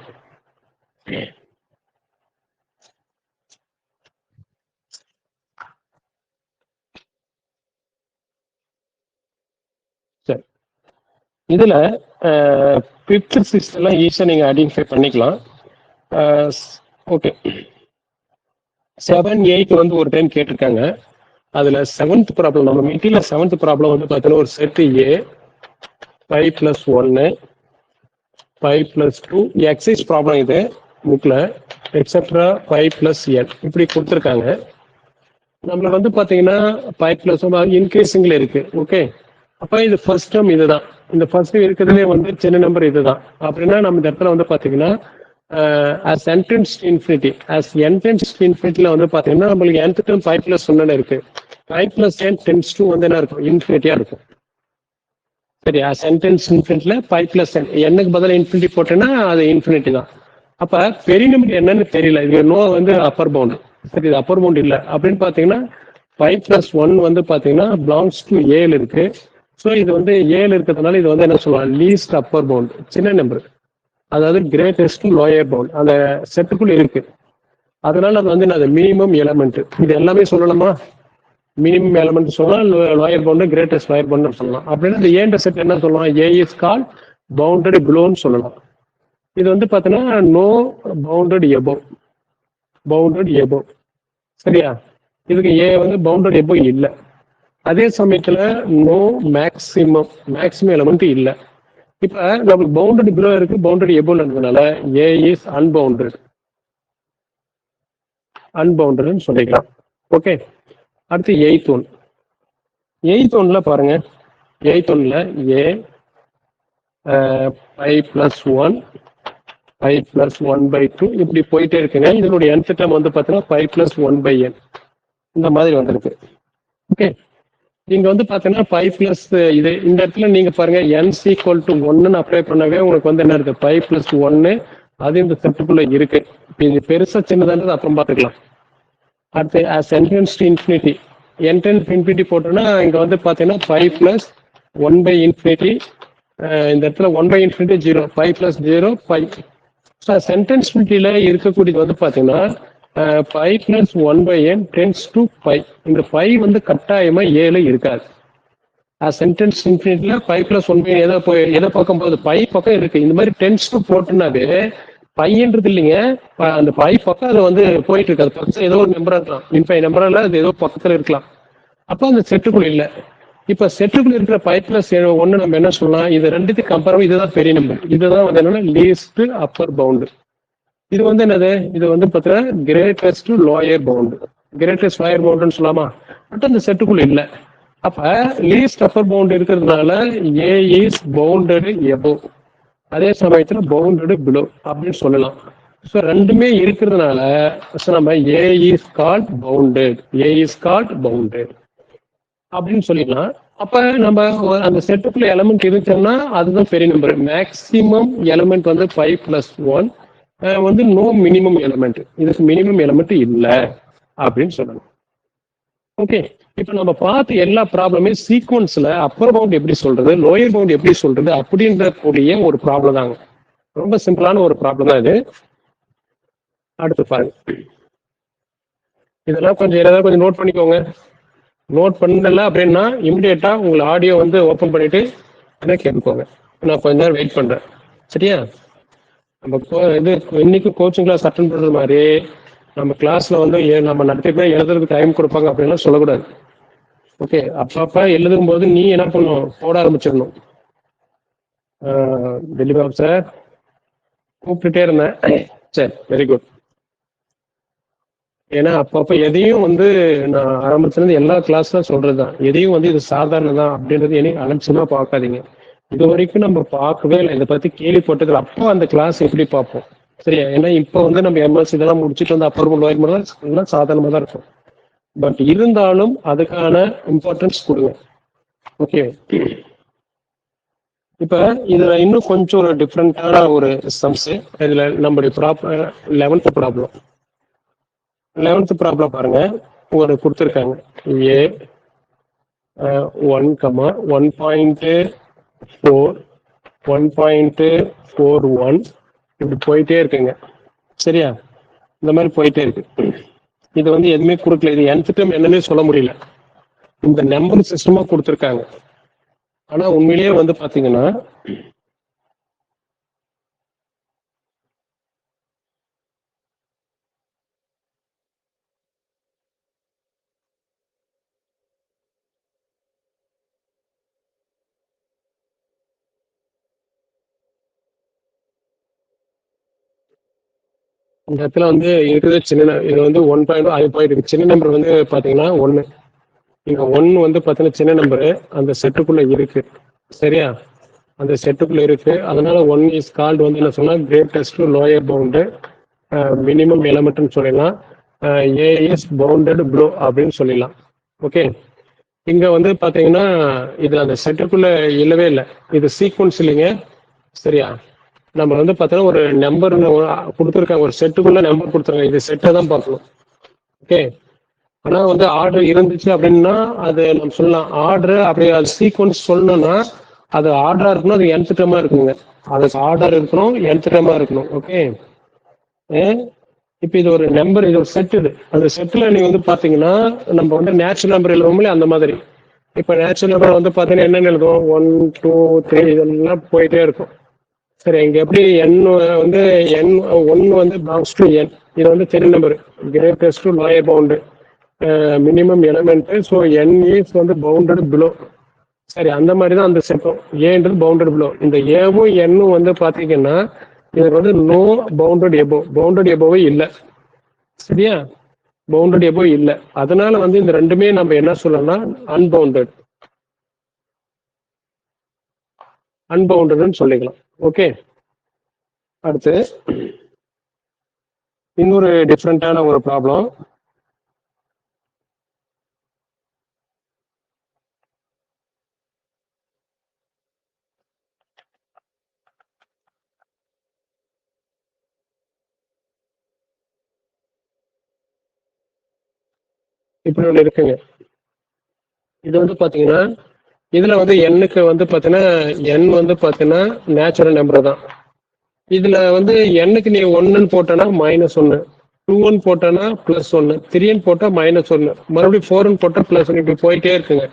சரி, இதுல ஃபிஃப்த் சிக்ஸ்த் எல்லாம் ஈஸியாக நீங்க ஐடென்டிஃபை பண்ணிக்கலாம். ஓகே, 7, 8 வந்து ஒரு டைம் கேட்டிருக்காங்க. அதுல 7th ப்ராப்ளம், நம்ம மெட்டீரியல் 7th ப்ராப்ளம் வந்து பார்த்தீங்கன்னா ஒரு செட்டு ஏ 5 + 1 5 + 2 எக்ஸைஸ் ப்ராப்ளம். இது புக்ல எக்ஸெட்ரா 5 + n இப்படி கொடுத்துருக்காங்க. நம்மள வந்து பாத்தீங்கன்னா 5 + 1 இன்க்ரீசிங்ல இருக்கு. ஓகே, அப்ப இது ஃபர்ஸ்ட் டேர்ம் இதுதான். இந்த ஃபர்ஸ்ட் இருக்கிறதுலே வந்து சின்ன நம்பர் இதுதான். அப்படின்னா நம்ம இந்த இடத்துல வந்து பாத்தீங்கன்னா as n tends to infinity, as n tends to infinity வந்து பாத்தீங்கன்னா நம்மளுக்கு nth term 5 + 1 இருக்கு. 5 + n tends to வந்து என்ன இருக்கும், இன்ஃபினிட்டியா இருக்கும். சரி, as n tends to infinity 5 + n, n-க்கு பதிலா இன்ஃபினிட்டி போட்டேன்னா அது இன்ஃபினிட்டி தான். அப்ப பெரிய நம்பர் என்னன்னு தெரியல, இது நோ வந்து அப்பர் பவுண்ட். சரி, இது அப்பர் பவுண்ட் இல்ல அப்படின்னு பாத்தீங்கன்னா 5 + 1 வந்து பாத்தீங்கன்னா பிலாங்ஸ் டு ஏழு இருக்கு. ஸோ இது வந்து 7 இருக்கிறதுனால இது வந்து என்ன சொல்லலாம், லீஸ்ட் அப்பர் பவுண்ட், சின்ன நம்பர், அதாவது கிரேட்டஸ்ட் லோயர் பவுண்ட் அந்த செட்டுக்குள்ள இருக்கு. அதனால அது வந்து நான் மினிமம் எலமெண்ட், இது எல்லாமே சொல்லலாமா, மினிமம் எலமெண்ட் சொல்லலாம், lower bound greatest lower bound சொல்லலாம். அப்படின்னா இந்த ஏன்ற செட் என்ன சொல்லலாம், ஏ இஸ் கால் பவுண்டட் பிலோன்னு சொல்லலாம். இது வந்து பாத்தீங்கன்னா no bounded above, bounded above. சரியா, இதுக்கு ஏ வந்து பவுண்டட் எபோவ் இல்லை. அதே சமயத்துல நோ மேக்சிமம், மேக்சிமம் எலமெண்ட் இல்லை. இப்ப நமக்கு பவுண்டட் பிலோ இருக்கு, பவுண்டட் எபோவ் இருந்ததுனால ஏ இஸ் அன்பவுண்டட், அன்பவுண்டட்னு சொல்லிக்கலாம். ஓகே, அடுத்து 8th ஒன். 8th ஒன்ல பாருங்க, 8th ஒன்ல ஏ 5 + 1 5 + 1/2 இப்படி போயிட்டே இருக்குங்க. இதனுடைய nth term வந்து பாத்தீங்கன்னா 5 + 1/n இந்த மாதிரி வந்திருக்கு. ஓகே, இங்க வந்து பாத்தீங்கன்னா 5 பிளஸ் இது இந்த இடத்துல நீங்க பாருங்க n = 1 அப்ளை பண்ணவே உங்களுக்கு வந்து என்ன இருக்கு, 5 + 1 அது இந்த செட்டுக்குள்ள இருக்கு. இது பெருசா சின்னதானது அப்புறம் பார்த்துக்கலாம். அடுத்து as n tends to infinity, n tends to infinity போட்டோம்னா இங்க வந்து பாத்தீங்கன்னா 5 + 1/∞, இந்த இடத்துல 1/∞ 0, 5 + 0 5. சென்டென்ஸ் ஃபினிட்டில இருக்கக்கூடியது வந்து பாத்தீங்கன்னா 5 + 1/n tends to 5. இந்த 5 வந்து கட்டாயமா 7 இருக்காது. சென்டென்ஸ் இன்ஃபினிட்டில 5 + 1/n எதை பக்கம் போகுது, 5 பக்கம் இருக்கு. இந்த மாதிரி டென்ஸ் டு போட்டுனாவே 5ன்றது இல்லைங்க, அந்த 5 பக்கம் அது வந்து போயிட்டு இருக்கு. அது பக்கத்துல ஏதோ ஒரு நம்பரா இருக்கலாம், இன்ஃபைன் நம்பரா இல்ல, அது ஏதோ பக்கத்துல இருக்கலாம். அப்ப அந்த செட்டுக்குள்ள இல்ல. இப்ப செட்டுக்குள்ள இருக்கிற 5 + 1 நம்ம என்ன சொல்லலாம், இது ரெண்டுத்தையும் கம்பேர், இதுதான் பெரிய நம்பர், இதுதான் வந்து என்னன்னா லீஸ்ட் அப்பர் பவுண்ட். இது வந்து என்னது, இது வந்து பாத்தீங்கன்னா greatest lower bound, greatest lower பவுண்ட்னு சொல்லலாமா. பட் அந்த செட்டுக்குள்ள இல்ல. அப்ப லீஸ்ட் அப்பர் பவுண்ட் இருக்கிறதுனால ஏ இஸ் பவுண்டட் எபோவ், அதே சமயத்துல பவுண்டட் பிலோ அப்படின்னு சொல்லலாம். ஸோ ரெண்டுமே இருக்கிறதுனால நம்ம A is called bounded, A is called bounded அப்படின்னு சொல்லிடலாம். அப்ப நம்ம அந்த செட்டுக்குள்ள எலமெண்ட் இருக்குன்னா அதுதான் பெரிய நம்பர். மேக்சிமம் எலமெண்ட் வந்து 5 + 1 வந்து நோ மினிமம் எலமெண்ட், இதுக்கு மினிமம் எலமெண்ட் இல்லை அப்படின்னு சொல்லணும். ஓகே, இப்ப நம்ம பார்த்து எல்லா ப்ராப்ளமே சீக்வன்ஸ்ல அப்பர் பவுண்ட் எப்படி சொல்றது, லோயர் பவுண்ட் எப்படி சொல்றது அப்படின்ற கூடிய ஒரு ப்ராப்ளம் தாங்க. ரொம்ப சிம்பிளான ஒரு ப்ராப்ளம் தான் இது. அடுத்து பாருங்க, இதெல்லாம் கொஞ்சம் நோட் பண்ணிக்கோங்க. நோட் பண்ணல அப்படின்னா இமிடியேட்டா உங்களை ஆடியோ வந்து ஓப்பன் பண்ணிட்டு என்ன கேட்டுக்கோங்க. நான் கொஞ்ச நேரம் வெயிட் பண்றேன். சரியா, நம்ம இது இன்னைக்கு கோச்சிங் கிளாஸ் அட்டன் பண்றது மாதிரி நம்ம கிளாஸ்ல வந்து நம்ம நடத்திட்டு எழுதுறதுக்கு டைம் கொடுப்பாங்க அப்படின்லாம் சொல்லக்கூடாது. ஓகே, அப்பப்ப எழுதும் போது நீ என்ன பண்ணணும், போட ஆரம்பிச்சிடணும். டெலிபாப் சார் கூப்பிட்டுட்டே இருந்தேன். சரி, வெரி குட். ஏன்னா அப்பப்ப எதையும் வந்து நான் ஆரம்பத்துல எல்லா கிளாஸ்ல சொல்றதுதான், எதையும் வந்து இது சாதாரண தான் அப்படின்றது என்னையும் அலட்சியமா பார்க்காதீங்க. இது வரைக்கும் நம்ம பார்க்கவே இல்லை, இதை பத்தி கேள்விப்பட்டது. அப்போ அந்த கிளாஸ் எப்படி பார்ப்போம், சரியா? ஏன்னா இப்போ வந்து நம்ம எம்எஸ் இதெல்லாம் முடிச்சுட்டு வந்து அப்பர் லோயர் எல்லாம் சாதாரணமாக தான் இருக்கும். பட் இருந்தாலும் அதுக்கான இம்பார்ட்டன்ஸ் கொடுங்க. ஓகே, இப்ப இதுல இன்னும் கொஞ்சம் ஒரு டிஃப்ரெண்டான ஒரு சம்ஸ். இதுல நம்மளுடைய ப்ராப்ளம் 11th ப்ராப்ளம் பாருங்க. ஒரு கொடுத்துருக்காங்க ஏ 1,1.4 1.41 இப்படி போயிட்டே இருக்குங்க. சரியா? இந்த மாதிரி போயிட்டே இருக்கு. இது வந்து எதுவுமே கொடுக்கல. இது nth term என்னன்னே சொல்ல முடியல. இந்த நம்பர் சிஸ்டமா கொடுத்துருக்காங்க. ஆனா உண்மையிலேயே வந்து பாத்தீங்கன்னா இந்த இடத்துல வந்து இருக்குது சின்ன, இது வந்து 1.2 அது போயிட்டு சின்ன நம்பர் வந்து பாத்தீங்கன்னா 1. இங்க 1 வந்து பாத்தீங்கன்னா சின்ன நம்பரு அந்த செட்டுக்குள்ள இருக்கு. சரியா? அந்த செட்டுக்குள்ள இருக்கு. அதனால 1 இஸ் கால்டு வந்து என்ன சொன்னா கிரேட்டஸ்ட் லோயர் பவுண்டு மினிமம் எலமெண்ட்னு சொல்லிடலாம். ஏ இஸ் பவுண்டட் ப்ளோ அப்படின்னு சொல்லிடலாம். ஓகே, இங்க வந்து பாத்தீங்கன்னா இது அந்த செட்டுக்குள்ள இல்லவே இல்லை. இது சீக்வன்ஸ் இல்லைங்க. சரியா? நம்ம வந்து பார்த்தோன்னா ஒரு நம்பர் கொடுத்துருக்காங்க, ஒரு செட்டுக்குள்ள நம்பர் கொடுத்துருக்காங்க. இது செட்டை தான் பார்க்கணும். ஓகே, ஆனால் வந்து ஆர்டர் இருந்துச்சு அப்படின்னா அது நம்ம சொல்லலாம். ஆர்டர் அப்படி அது சீக்வன்ஸ் சொல்லணும்னா அது ஆர்டரா இருக்கணும், அது nth term இருக்குங்க. அதுக்கு ஆர்டர் இருக்கணும், nth term இருக்கணும். ஓகே, இப்போ இது ஒரு நம்பர், இது ஒரு செட். இது அந்த செட்டில் நீங்க வந்து பார்த்தீங்கன்னா நம்ம வந்து நேச்சுரல் நம்பர் எழுதுவோம்ல அந்த மாதிரி. இப்போ நேச்சுரல் நம்பர் வந்து பார்த்தீங்கன்னா என்னென்ன எழுதுவோம்? 1 2 3 இதெல்லாம் போயிட்டே இருக்கும். சரி, இங்க எப்படி n வந்து n1 வந்து பிலாங்ஸ் டு n. இது வந்து சின்ன number, greatest to lower bound minimum element. So n is வந்து பவுண்டட் பிலோ. சரி, அந்த மாதிரி தான் அந்த செட்டும். ஏன்றது பவுண்டட் பிலோ. இந்த ஏவும் என்னும் வந்து பாத்தீங்கன்னா இதுக்கு வந்து நோ பவுண்டட் எபோ, பவுண்டட் எபோவே இல்லை. சரியா? பவுண்டட் எபோ இல்லை. அதனால வந்து இந்த ரெண்டுமே நம்ம என்ன சொல்லணும்னா அன்பவுண்டட், அன்பவுண்டட்னு சொல்லிக்கலாம். ஓகே, அடுத்து இன்னொரு டிஃப்ரெண்டான ஒரு ப்ராப்ளம். இப்படி ஒன்று இருக்குங்க. இது வந்து பாத்தீங்கன்னா இதுல வந்து எண்ணுக்கு வந்து பாத்தீங்கன்னா n வந்து பாத்தீங்கன்னா நேச்சுரல் நம்பர் தான். இதுல வந்து எண்ணுக்கு நீ 1ன்னு போட்டனா -1, 2ன்னு போட்டனா +1, 3ன்னு போட்டா -1, மறுபடியும் 4ன்னு போட்டா +1, இப்படி போயிட்டே இருக்குங்க.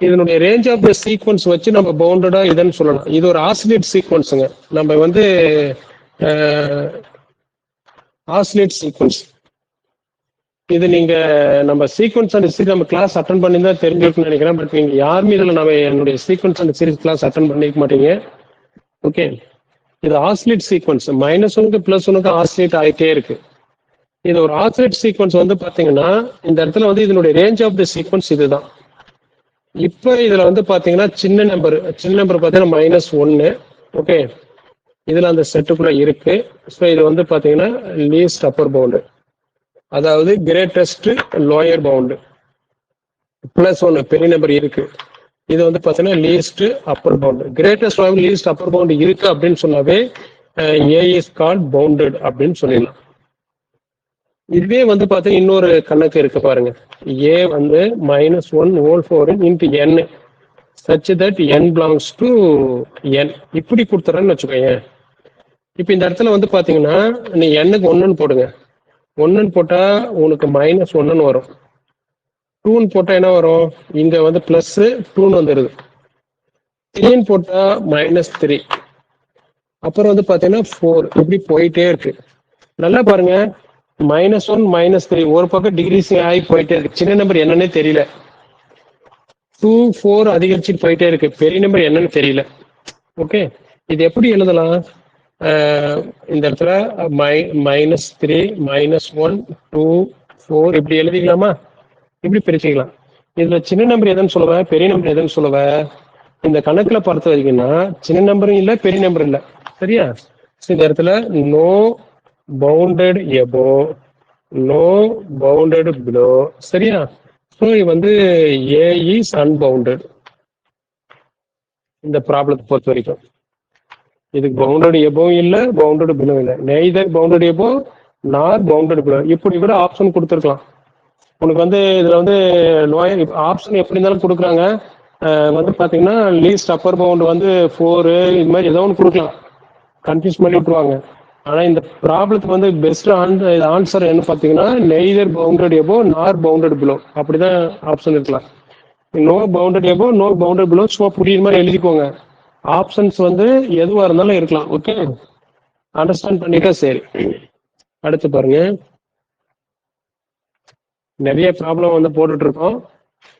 இதனுடைய ரேஞ்ச் ஆஃப் த சீக்வன்ஸ் வச்சு நம்ம பவுண்டடா இதுன்னு சொல்லலாம். இது ஒரு ஆசிலேட் சீக்வன்ஸுங்க. நம்ம வந்து ஆசிலேட் சீக்வன்ஸ். இது நீங்க நம்ம சீக்வன்ஸ் அண்ட் சீரிஸ் நம்ம கிளாஸ் அட்டன் பண்ணி தான் தெரிஞ்சிருக்குன்னு நினைக்கிறேன். பட் நீங்க யாருமே இதில் நம்ம என்னுடைய sequence and series class attend பண்ணிக்க மாட்டீங்க. ஓகே, இது ஆசிலேட் சீக்வன்ஸ். -1க்கு +1க்கு ஆசிலேட் ஆகிட்டே இருக்கு. இது ஒரு ஆசிலேட் சீக்வன்ஸ் வந்து பாத்தீங்கன்னா இந்த இடத்துல வந்து இதனுடைய ரேஞ்ச் ஆஃப் த சீக்வன்ஸ் இதுதான். இப்ப இதுல வந்து பாத்தீங்கன்னா சின்ன நம்பர் பாத்தீங்கன்னா -1. ஓகே, இதுல அந்த செட்டுக்குள்ள இருக்கு. ஸோ இது வந்து பாத்தீங்கன்னா லீஸ்ட் அப்பர் பவுண்டு, அதாவது கிரேட்டஸ்ட் லோயர் பவுண்டு. +1 பெரிய நம்பர் இருக்கு. இது வந்து பாத்தீங்கன்னா least upper bound. Greatest least upper pound இருக்கு அப்படின்னு சொன்னாவே ஏ இஸ் கால்ட் பவுண்டட் அப்படின்னு சொல்லிடலாம். இதுவே வந்து பாத்தீங்கன்னா இன்னொரு கணக்கு இருக்கு பாருங்க. ஏ வந்து -1 into n such that n belongs to n இப்படி கொடுத்துறேன்னு வச்சுக்கோங்க. இப்ப இந்த இடத்துல வந்து பாத்தீங்கன்னா நீ n-க்கு 1ன்னு போடுங்க. 1ன்னு போட்டா உனக்கு -1ன்னு வரும். 2ன்னு போட்டா என்ன வரும்? இங்க வந்து +2ன்னு வந்துருது. 3ன்னு போட்டா -3. அப்புறம் வந்து பாத்தீங்கன்னா 4. இப்படி போயிட்டே இருக்கு. நல்லா பாருங்க, -1 -3 ஒரு பக்கம் டிகிரிஸ் ஆகி போயிட்டே இருக்கு. சின்ன நம்பர் என்னன்னே தெரியல. 2 4 அதிகரிச்சுட்டு போயிட்டே இருக்கு. பெரிய நம்பர் என்னன்னு தெரியல. ஓகே, இது எப்படி எழுதலாம்? இந்த இடத்துல -3 -1 2 4 இப்படி எழுதிக்கலாமா? இப்படி பிரிச்சுக்கலாம். இதுல சின்ன நம்பர் எதுன்னு சொல்லுவேன், பெரிய நம்பர் எதுன்னு சொல்லுவேன்? இந்த கணக்குல பார்த்து வரைக்கும்னா சின்ன நம்பரும் இல்லை, பெரிய நம்பர் இல்லை. சரியா? இந்த இடத்துல நோ பவுண்டட் எபோ, நோ பவுண்டட் பிலோ. சரியா? ஸோ இது வந்து ஏ இஸ் அன்பவுண்டட் இந்த ப்ராப்ளத்தை பொறுத்த வரைக்கும். இதுக்கு பவுண்டட் எபோவும் இல்லை, பவுண்டட் பிலோ இல்லை. நெய்தர் பவுண்டட் எபோ நார் பவுண்டட் பிலோ. இப்படி கூட ஆப்ஷன் கொடுத்துருக்கலாம். உனக்கு வந்து இதுல வந்து லோயர் ஆப்ஷன் எப்படி இருந்தாலும் கொடுக்குறாங்க. வந்து பாத்தீங்கன்னா லீஸ்ட் அப்பர் பவுண்ட் வந்து 4 இது மாதிரி ஏதோ ஒன்று கொடுக்கலாம். கன்ஃபியூஸ் பண்ணி விட்டுருவாங்க. ஆனா இந்த ப்ராப்ளத்துக்கு வந்து பெஸ்ட் ஆன்சர் என்ன பாத்தீங்கன்னா நெய்தர் பவுண்டட் எபோ நார் பவுண்டட் பிலோ. அப்படிதான் ஆப்ஷன் இருக்கலாம். நோ பவுண்டட் எபோ நோ பவுண்டட் பிலோ. சும்மா புரியுற மாதிரி எழுதிக்கோங்க. ஆப்ஷன்ஸ் வந்து எதுவா இருந்தாலும் இருக்கலாம். ஓகே, அண்டர்ஸ்டாண்ட் பண்ணிட்டா சரி. அடுத்து பாருங்க, நிறைய ப்ராப்ளம் வந்து போட்டுட்டு இருக்கோம்.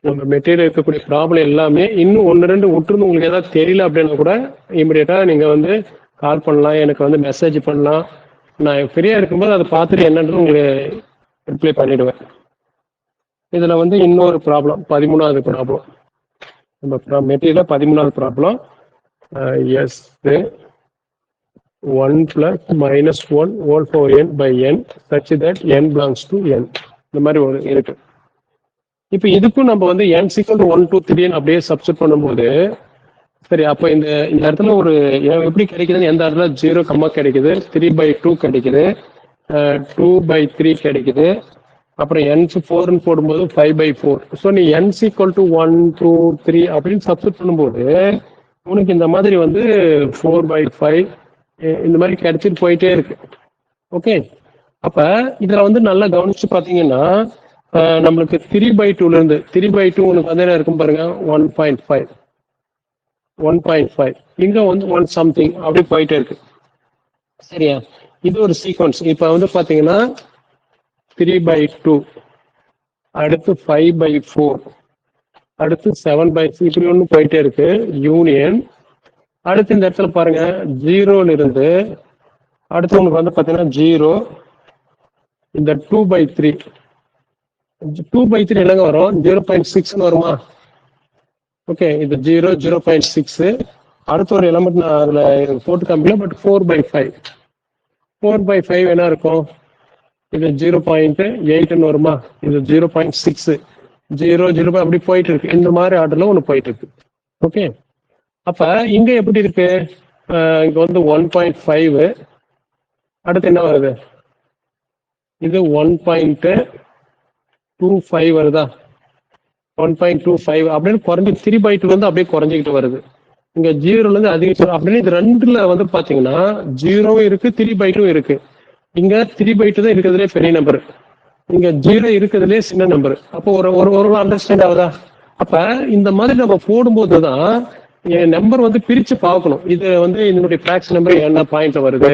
நம்ம மெட்டீரியல் இருக்கக்கூடிய ப்ராப்ளம் எல்லாமே இன்னும் 1-2 விட்டுருந்து உங்களுக்கு ஏதாவது தெரியல அப்படின்னா கூட இமிடியேட்டா நீங்க வந்து கால் பண்ணலாம், எனக்கு வந்து மெசேஜ் பண்ணலாம். நான் ஃப்ரீயா இருக்கும்போது அதை பார்த்துட்டு என்னன்றது உங்களுக்கு ரிப்ளை பண்ணிடுவேன். இதுல வந்து இன்னொரு ப்ராப்ளம் 13வது ப்ராப்ளம். நம்ம material 13வது problem. S 1 + -1 whole power n by n such that n belongs to n. இந்த மாதிரி ஒரு இருக்கு. இப்ப இதுக்கும் நம்ம வந்து n = 1 2 3 அப்படியே சப்ஸ்டிட் பண்ணும்போது சரி, அப்ப இந்த இடத்துல ஒரு எப்படி கிடைக்குதுன்னு எந்த இடத்துல 0 கம்மா கிடைக்குது, 3/2 கிடைக்குது, 2/3 கிடைக்குது, அப்புறம் n 4ன்னு போடும்போது 5/4. ஸோ நீ n = 1 2 3 அப்படின்னு சப்ஸ்டிட் பண்ணும்போது உனக்கு இந்த மாதிரி வந்து 4/5 இந்த மாதிரி கிடைச்சிட்டு போயிட்டே இருக்கு. ஓகே, அப்ப இதுல வந்து நல்லா கவனிச்சு பாத்தீங்கன்னா நம்மளுக்கு 3/2ல இருந்து 3/2 உனக்கு வந்து என்ன இருக்கும் பாருங்க, 1.5 1.5 இங்க வந்து 1 சம்திங் அப்படி போயிட்டே இருக்கு. சரியா? இது ஒரு சீக்வன்ஸ். இப்ப வந்து பாத்தீங்கன்னா 3/2, அடுத்து 5/4, அடுத்து 7/6 இப்படி ஒண்ணு போயிட்டே இருக்கு யூனியன். அடுத்து இந்த இடத்துல பாருங்க 0ல இருந்து அடுத்து உங்களுக்கு வந்து பாத்தீங்கன்னா 0, இந்த 2/3 என்னங்க வரும், 0.6 வருமா? ஓகே, இது 0 0.6. அடுத்த ஒரு எலமெண்ட் நான் அதுல போட்டு காமிக்கல, பட் 4/5 என்ன இருக்கும், இது 0.8 வருமா? இது 0.6 0 0 அப்படி போயிட்டு இருக்கு. இந்த மாதிரி ஆர்டர்ல ஒண்ணு போயிட்டு இருக்கு. ஓகே, அப்ப இங்க எப்படி இருக்கு, இங்க வந்து 1.5, அடுத்து என்ன வருது, இது 1.25 வருதா, 1.25 அப்படின்னு குறைஞ்சி 3/2 வந்து அப்படியே குறைஞ்சிக்கிட்டு வருது. இங்க 0ல இருந்து அதிகம் அப்படின்னு இது ரெண்டுல வந்து பாத்தீங்கன்னா 0 இருக்கு 3/2 இருக்கு. இங்க 3/2 தான் இருக்கிறதுலே பெரிய நம்பர், இங்க 0 இருக்கிறதுலே சின்ன நம்பர். அப்போ ஒரு அண்டர்ஸ்டாண்ட் ஆகுதா? அப்ப இந்த மாதிரி நம்ம போடும்போதுதான் என் நம்பர் வந்து பிரிச்சு பார்க்கணும். இது வந்து இதனுடைய ஃபிராக்ஷன் நம்பர் என்ன பாயிண்ட்ல வருது,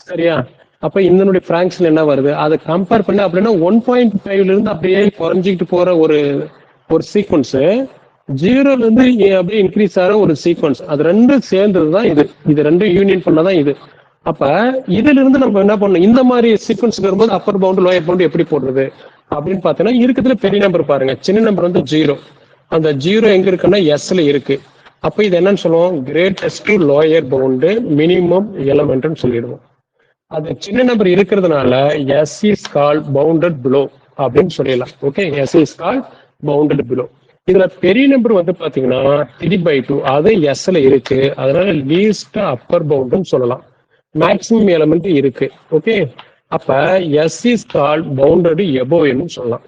சரியா? அப்ப இதனுடைய ஃபிராக்ஷன் என்ன வருது அதை கம்பேர் பண்ண அப்படின்னா 1.5ல இருந்து அப்படியே குறைஞ்சிக்கிட்டு போற ஒரு சீக்வன்ஸ், 0ல இருந்து அப்படியே இன்க்ரீஸ் ஆகிற ஒரு சீக்வன்ஸ், அது ரெண்டும் சேர்ந்ததுதான் இது. இது ரெண்டும் யூனியன் பண்ணாதான் இது. அப்ப இதுல இருந்து நம்ம என்ன பண்ணணும், இந்த மாதிரி சீக்வன்ஸ் வரும்போது அப்பர் பவுண்ட் லோயர் பவுண்ட் எப்படி போடுறது அப்படின்னு பாத்தீங்கன்னா இருக்கிறதுல பெரிய நம்பர் பாருங்க, சின்ன நம்பர் வந்து 0. அந்த 0 எங்க இருக்குன்னா எஸ்ல இருக்கு. அப்ப இது என்னன்னு சொல்லுவோம், கிரேட்டஸ்ட் லோயர் பவுண்டு மினிமம் எலமெண்ட்னு சொல்லிடுவோம். அது சின்ன நம்பர் இருக்கிறதுனால S is called bounded below அப்படின்னு சொல்லிடலாம். Okay, S is called bounded below. இதுல பெரிய நம்பர் வந்து பாத்தீங்கன்னா 3/2, அது எஸ்ல இருக்கு, அதனால லீஸ்ட் அப்பர் பவுண்டுன்னு சொல்லலாம். மேக்சிமம் எலமெண்ட் இருக்கு. ஓகே, அப்ப எஸ் இஸ் கால்ட் பவுண்டட் எபோவ்னு சொல்லலாம்.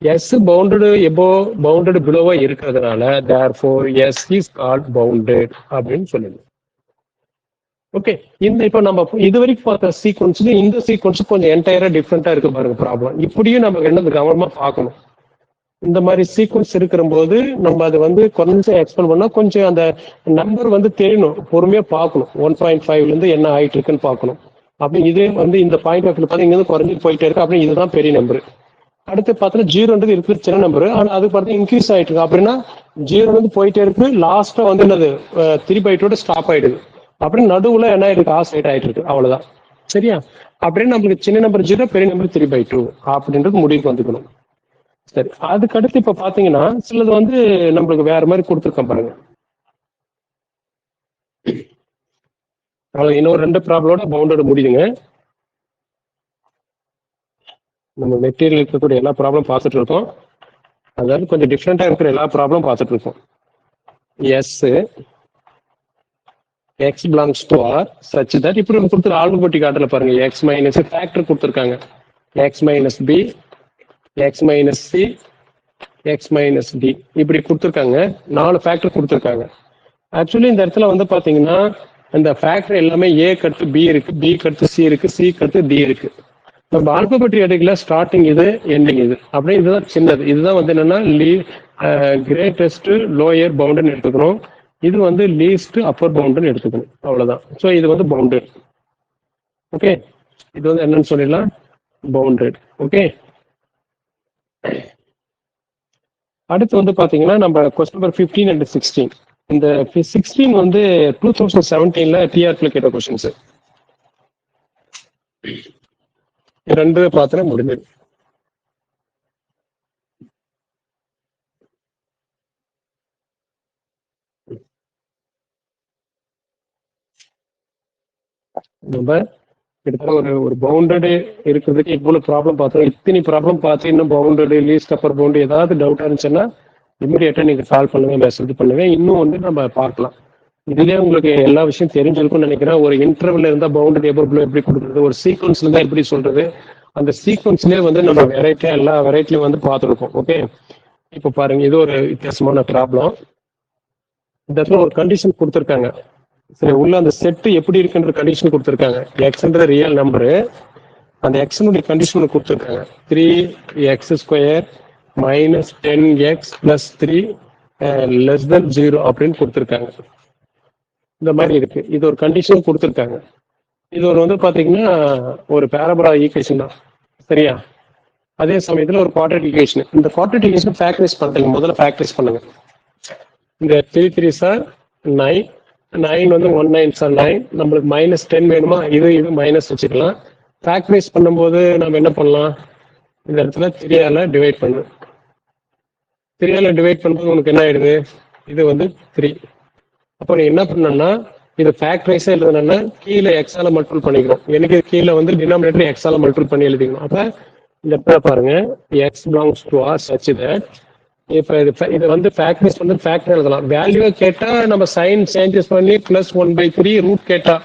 எஸ் பவுண்டட் எபோ பவுண்டட் பிலோவா இருக்கிறதுனால therefore S is called bounded அப்படின்னு சொல்லுது. ஓகே, இந்த இப்ப நம்ம இது வரைக்கும் பார்த்த சீக்வன்ஸ்ல இந்த சீக்வன்ஸ் கொஞ்சம் என்டையரா டிஃப்ரெண்டா இருக்கு பாருங்க ப்ராப்ளம். இப்படியும் நம்ம என்ன கவனமா பார்க்கணும். இந்த மாதிரி சீக்வன்ஸ் இருக்கிற போது நம்ம அதை வந்து கொஞ்சம் எக்ஸ்பிளைன் பண்ணா கொஞ்சம் அந்த நம்பர் வந்து தெரியணும், பொறுமையா பார்க்கணும். 1.5ல இருந்து என்ன ஆயிட்டு இருக்குன்னு பார்க்கணும். அப்படி இது வந்து இந்த பாயிண்ட் ஆஃப் பாத்தீங்கன்னா குறைஞ்சிட்டு போயிட்டே இருக்கு, அப்படி இதுதான் பெரிய நம்பர். அடுத்து பார்த்தீங்கன்னா 0ன்றது இருக்கிறது சின்ன நம்பர், ஆனா அது பார்த்தீங்கன்னா இன்க்ரீஸ் ஆயிட்டு இருக்கு. அப்படின்னா 0 வந்து போயிட்டே இருக்கு, லாஸ்டா வந்து என்னது 3/2 ஸ்டாப் ஆயிடுது. அப்படின்னு நடுவுல என்ன ஆயிருக்கு, ஆசைட் ஆயிட்டு இருக்கு, அவ்வளவுதான். சரியா? அப்படின்னு நம்மளுக்கு சின்ன நம்பர் 0, பெரிய நம்பர் 3/2 அப்படின்றது முடிவுக்கு வந்துக்கணும். சரி, அதுக்கு அடுத்து இப்ப பாத்தீங்கன்னா சிலது வந்து நம்மளுக்கு வேற மாதிரி கொடுத்துருக்கேன் பாருங்க. அவ்வளவு இன்னொரு 2 ப்ராப்ளமோட பவுண்டட் முடியுதுங்க. நம்ம மெட்டீரியல் இருக்கக்கூடிய எல்லா ப்ராப்ளம் பார்த்துட்டு இருக்கோம். அதாவது கொஞ்சம் டிஃப்ரெண்டா இருக்கிற எல்லா ப்ராப்ளம் பார்த்துட்டு இருக்கோம். S X belongs to R such that இப்படி கொடுத்துரு ஆல்பபெட்டிக் ஆர்டர்ல பாருங்க. எக்ஸ் மைனஸ் ஃபேக்டர் கொடுத்துருக்காங்க. X minus B, X minus C, X minus D இப்படி கொடுத்துருக்காங்க. 4 ஃபேக்டர் கொடுத்துருக்காங்க. ஆக்சுவலி இந்த இடத்துல வந்து பாத்தீங்கன்னா இந்த ஃபேக்டர் எல்லாமே ஏ கடுத்து பி இருக்கு, பி கடுத்து சி இருக்கு, சி கடுத்து டி இருக்கு. நம்ம ஆல்பபெட்ரி அடிக்கல ஸ்டார்டிங் இது எண்டிங் இது அப்படியே இதுதான் சின்னது. இதுதான் வந்து என்னன்னா கிரேட்டஸ்ட் லோயர் பவுண்டுன்னு எடுத்துக்கணும். இது வந்து லீஸ்ட் அப்பர் பவுண்டுன்னு எடுத்துக்கணும். அவ்வளவுதான். ஸோ இது வந்து பவுண்டட். ஓகே, இது வந்து என்னன்னு சொல்லிடலாம், பவுண்டட். ஓகே, அடுத்து வந்து பாத்தீங்கன்னா நம்ம கொஸ்டின் நம்பர் 15 and 16. இந்த 16 வந்து 2017ல டிஆர்பில கேட்ட கொஸ்டின்ஸ். 2 பாத்திரம் முடிஞ்சது. நம்ம கிட்டத்தட்ட ஒரு பவுண்டடு இருக்கிறதுக்கு இவ்வளவு ப்ராப்ளம் பார்த்தோம். இத்தனை ப்ராப்ளம் பார்த்து இன்னும் பவுண்டடு லீஸ்ட் அப்பர் பவுண்டு ஏதாவது டவுட்டா இருந்துச்சுன்னா இமீடியட்டா நீங்க சால்வ் பண்ணுங்க, மெசேஜ் பண்ணுங்க. இன்னும் வந்து நம்ம பார்க்கலாம். இதுலயே உங்களுக்கு எல்லா விஷயம் தெரிஞ்சிருக்கும்னு நினைக்கிறேன். ஒரு இன்டர்வல் இருந்தா பவுண்டரி எபோவ் எப்படி கொடுக்குறது, ஒரு சீக்வன்ஸ்ல இருந்தா எப்படி சொல்றது, அந்த சீக்வன்ஸ்லயே வந்து நம்ம வெரைட்டியா எல்லா வெரைட்டிலையும் வந்து பார்த்துருக்கோம். ஓகே, இப்போ பாருங்க, இது ஒரு வித்தியாசமான ப்ராப்ளம். இந்த இடத்துல ஒரு கண்டிஷன் கொடுத்துருக்காங்க. சரி, உள்ள அந்த செட்டு எப்படி இருக்குன்ற கண்டிஷன் கொடுத்துருக்காங்க. எக்ஸ்ன்ற ரியல் நம்பரு, அந்த எக்ஸனுடைய கண்டிஷன் கொடுத்துருக்காங்க. 3x² minus 10x plus 3 less than 0 அப்படின்னு கொடுத்துருக்காங்க. இந்த மாதிரி இருக்கு. இது ஒரு கண்டிஷன் கொடுத்துருக்காங்க. இது ஒரு வந்து பாத்தீங்கன்னா ஒரு பேரபோலா ஈக்குவேஷன் தான், சரியா? அதே சமயத்துல ஒரு குவாட்ரேட்டிக் ஈக்குவேஷன். இந்த குவாட்ரேட்டிக் ஈக்குவேஷன் ஃபேக்டரைஸ் பண்ணுங்க. முதல்ல ஃபேக்டரைஸ் பண்ணுங்க. இந்த 3 3 சார் 9, 9 வந்து 1 9 சார் 9. நம்மளுக்கு மைனஸ் 10 வேணுமா, இது மைனஸ் வச்சுக்கலாம். ஃபேக்டரைஸ் பண்ணும்போது நம்ம என்ன பண்ணலாம், இந்த இடத்துல 3ஆல டிவைட் பண்ணு. 3ஆல டிவைட் பண்ணும்போது உனக்கு என்ன ஆயிடுது, இது வந்து 3. அப்போ நீ என்ன பண்ணா, இது ஃபேக்டரைஸா எழுதுனா கீழே எக்ஸால மல்டிபிள் பண்ணிக்கிறோம். எனக்கு கீழே வந்து டினாமினேட்டர் எக்ஸால மல்டிபிள் பண்ணி எழுதிக்கணும். அப்ப இந்த இடத்துல பாருங்க, X belongs to R such that இப்ப இது வந்து ஃபேக்டரைஸ் பண்ணி ஃபேக்டர் எழுதலாம். வேல்யூ கேட்டா நம்ம சைன் சேஞ்சஸ் பண்ணி பிளஸ் 1/3, ரூட் கேட்டா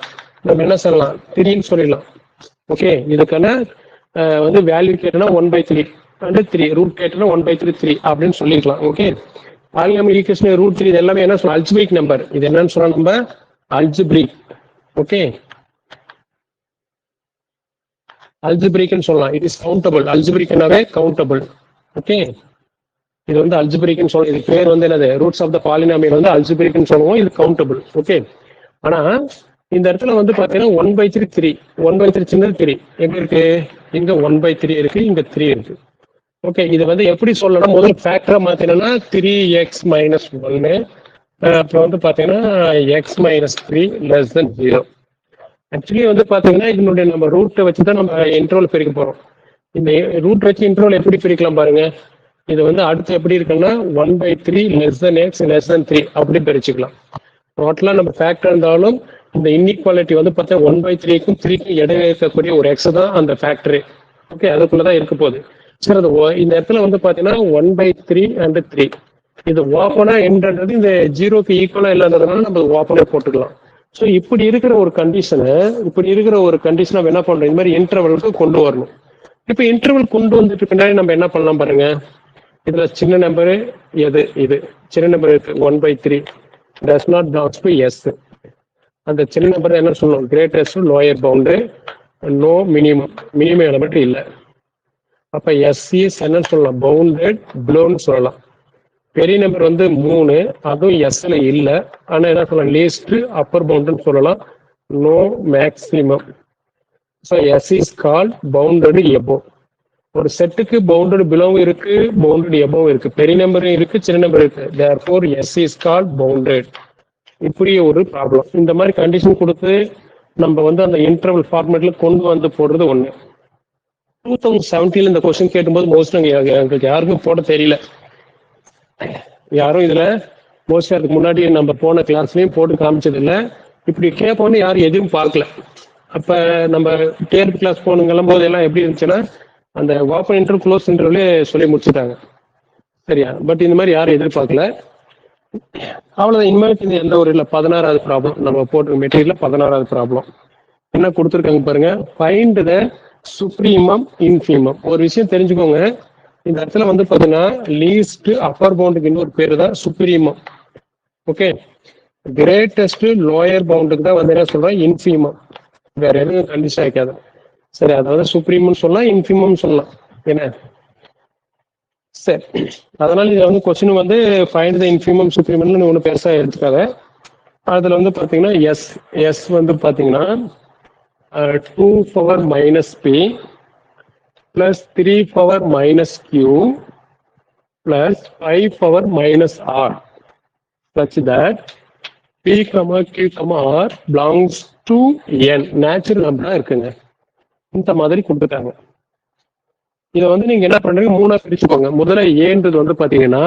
நம்ம என்ன சொல்லலாம், 3ன்னு சொல்லிடலாம். ஓகே, இதுக்கான வந்து வேல்யூ கேட்டனா 1/3 அண்ட் 3, ரூட் கேட்டனா 1/3 3 அப்படின்னு சொல்லிக்கலாம். ஓகே, பாலினாமியல் ஈக்குவேஷன் ரூட் 3 இது எல்லாமே என்ன சொல்லலாம், அல்ஜிபிரிக் நம்பர். இது என்னன்னு சொல்லலாம், நம்ம அல்ஜிபிரிக். ஓகே, அல்ஜிபிரிக்னு சொல்லலாம். It is countable. அல்ஜிபிரிக்னாவே கவுண்டபிள். ஓகே, இது வந்து அல்ஜிபிரிக்னு சொல்லலாம். இது பேர் வந்து என்னது, ரூட்ஸ் ஆஃப் த பாலினாமியல் வந்து அல்ஜிபிரிக்னு சொல்லுவோம். இது கவுண்டபிள். ஓகே, ஆனா இந்த இடத்துல வந்து பாத்தீங்கன்னா 1/3 3, 1/3 சின்னது 3 எங்க இருக்கு, இங்க 1/3 இருக்கு, இங்க 3 இருக்கு. ஓகே, இது வந்து எப்படி சொல்லணும், முதல் ஃபேக்டரா மாத்தினா 3x மைனஸ் 1, அப்புறம் வந்து பாத்தீங்கன்னா x minus 3 less than 0. Actually வந்து பாத்தீங்கன்னா இதனுடைய நம்ம ரூட்டை வச்சுதான் நம்ம இன்டர்வல் பிரிக்க போறோம். இந்த ரூட் வச்சு இன்டர்வல் எப்படி பிரிக்கலாம் பாருங்க. இது வந்து அடுத்து எப்படி இருக்குன்னா 1/3 less than x less than 3 அப்படி பிரிச்சுக்கலாம். டோட்டலா நம்ம ஃபேக்டர் இருந்தாலும் இந்த இன்இக்வாலிட்டி வந்து பார்த்தா 1/3க்கும் 3க்கும் இடையில இருக்கக்கூடிய ஒரு எக்ஸ் தான் அந்த ஃபேக்டரி. ஓகே, அதுக்குள்ளதான் இருக்க போகுது. சார் அது இந்த இடத்துல வந்து பாத்தீங்கன்னா 1/3 and 3 இது ஓப்பனா என்றது இந்த 0க்கு ஈக்குவலா இல்லாததுனால நம்ம ஓப்பனா போட்டுக்கலாம். ஸோ இப்படி இருக்கிற ஒரு கண்டிஷனை என்ன பண்றோம், இந்த மாதிரி இன்டர்வலுக்கு கொண்டு வரணும். இப்ப இன்டர்வல் கொண்டு வந்துட்டு பின்னாடி நம்ம என்ன பண்ணலாம் பாருங்க. இதுல சின்ன நம்பரு எது, இது சின்ன நம்பர் இருக்கு 1/3 does not belongs to S. அந்த சின்ன நம்பர் என்ன சொல்லணும், greatest lower bound, no minimum element இல்லை. அப்ப எஸ் இஸ் என்ன சொல்லலாம், பவுண்டட் பிலோன்னு சொல்லலாம். பெரிய நம்பர் வந்து 3, அதுவும் எஸ்ல இல்ல, ஆனா என்ன சொல்லலாம், லீஸ்ட் அப்பர் பவுண்டுன்னு சொல்லலாம், no maximum. So S is called bounded above. ஒரு செட்டுக்கு பவுண்டட் பிலோவும் இருக்கு, பவுண்டட் எபோவ் இருக்கு, பெரிய நம்பரும் இருக்கு, சின்ன நம்பர் இருக்கு. Therefore S is called bounded. இப்படி ஒரு ப்ராப்ளம். இந்த மாதிரி கண்டிஷன் கொடுத்து நம்ம வந்து அந்த இன்டர்வல் ஃபார்மேட்ல கொண்டு வந்து போடுறது ஒண்ணு. 2017 இந்த கொஸ்டின் கேட்டும்போது மோஸ்ட் எங்களுக்கு யாருக்கும் போட தெரியல. யாரும் இதுல மோஸ்ட் அதுக்கு முன்னாடி நம்ம போன கிளாஸ்லயும் போட்டு காமிச்சது இல்லை. இப்படி கேட்போன்னு யாரும் எதுவும் பார்க்கல. அப்ப நம்ம தேர்ட் கிளாஸ் போகணுங்கெல்லாம் போது எல்லாம் எப்படி இருந்துச்சுன்னா அந்த ஓப்பன் இன்டர்வ் க்ளோஸ் இன்டர்வியூலே சொல்லி முடிச்சுட்டாங்க. சரியா? பட் இந்த மாதிரி யாரும் எதிர்பார்க்கல. அவ்வளவுதான். இனிமேல் எந்த ஒரு இல்லை. 16வது ப்ராப்ளம் நம்ம போட்டு மெட்டீரியல் 16வது ப்ராப்ளம் என்ன கொடுத்துருக்காங்க பாருங்க. Find the supremum infimum. ஒரு விஷயம் தெரிஞ்சுக்கோங்க, இந்த இடத்துல வந்து பாத்தீங்கன்னா லீஸ்ட் அப்பர் பவுண்டுக்கு இன்னொரு பேரு தான் சுப்ரீமம். ஓகே, கிரேட்டஸ்ட் லோயர் பவுண்டுக்கு தான் வந்து என்ன சொல்றோம் இன்ஃபீமம். வேற எதுவும் கண்டிஷன் வைக்காது. சரி, அதாவது சுப்ரீமம் சொல்லலாம், இன்ஃபீமம் சொல்லலாம். என்ன சரி, அதனால இதுல வந்து கொஸ்டின் வந்து ஃபைண்ட் த இன்ஃபீமம் சுப்ரீமம்னு ஒண்ணு பெருசா எடுத்துக்காத. அதுல வந்து பாத்தீங்கன்னா எஸ் எஸ் வந்து பாத்தீங்கன்னா 2 power minus p plus 3 power minus q plus 5 power minus r such that p comma q comma r belongs to n natural number இருக்குங்க. இந்த மாதிரி கொடுத்துட்டாங்க. இதை வந்து நீங்க என்ன பண்றீங்க, மூணா பிரிச்சுக்கோங்க. முதல்ல ஏன்றது வந்து பாத்தீங்கன்னா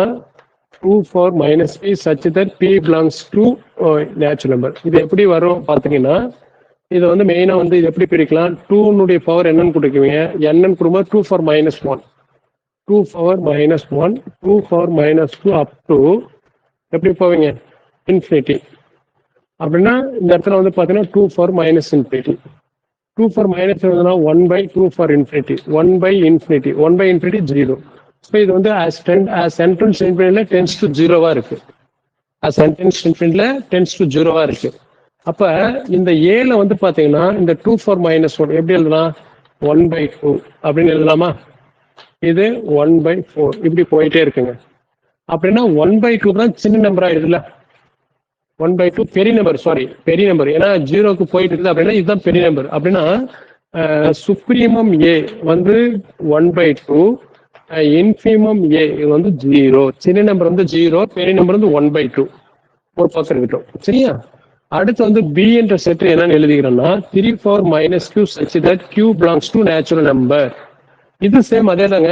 2 power minus p such that p belongs to natural number. இது எப்படி வரும் பாத்தீங்கன்னா, இது வந்து மெயினா வந்து இது எப்படி பிரிக்கலாம், 2 பவர் என்னன்னு கொடுக்குவீங்க, என்னன்னு கொடுக்கும்போது 2 power minus 1, 2 power minus 1, 2 power minus 2 up to எப்படி போவீங்க இன்ஃபினிட்டி. அப்படின்னா இந்த இடத்துல வந்து பாத்தீங்கன்னா 2 power minus infinity. 2 power minus 1 by 2 for infinity, 1 by infinity, 1 by infinity 0. So இது வந்து as entrance infinity tends to 0வா இருக்கு. as entrance infinity tends to 0வா இருக்கு. அப்ப இந்த ஏல வந்து பாத்தீங்கன்னா இந்த 2 for minus 1 எப்படி எழுதலாம், 1 by 2 அப்படின்னு எழுதலாமா. இது 1 by 4 இப்படி போயிட்டே இருக்குங்க. அப்படின்னா 1 by 2 தான் சின்ன நம்பர் ஆயிடுதுல. 1 by 2 பெரிய நம்பர், சாரி பெரிய நம்பர், ஏன்னா 0க்கு போயிட்டு இருக்குது அப்படின்னா இதுதான் பெரிய நம்பர். அப்படின்னா சுப்ரீமம் ஏ வந்து 1 by 2, இன்ஃபீமம் ஏ வந்து 0. சின்ன நம்பர் வந்து 0, பெரிய நம்பர் வந்து 1 by 2. ஒரு பக்கம் இருக்கட்டும். சரியா? அடுத்து வந்து பி என்ற செட் என்னன்னு எழுதிக்கிறோம்னா 3 power minus q such that q belongs to natural number. இது சேம் அதே தாங்க.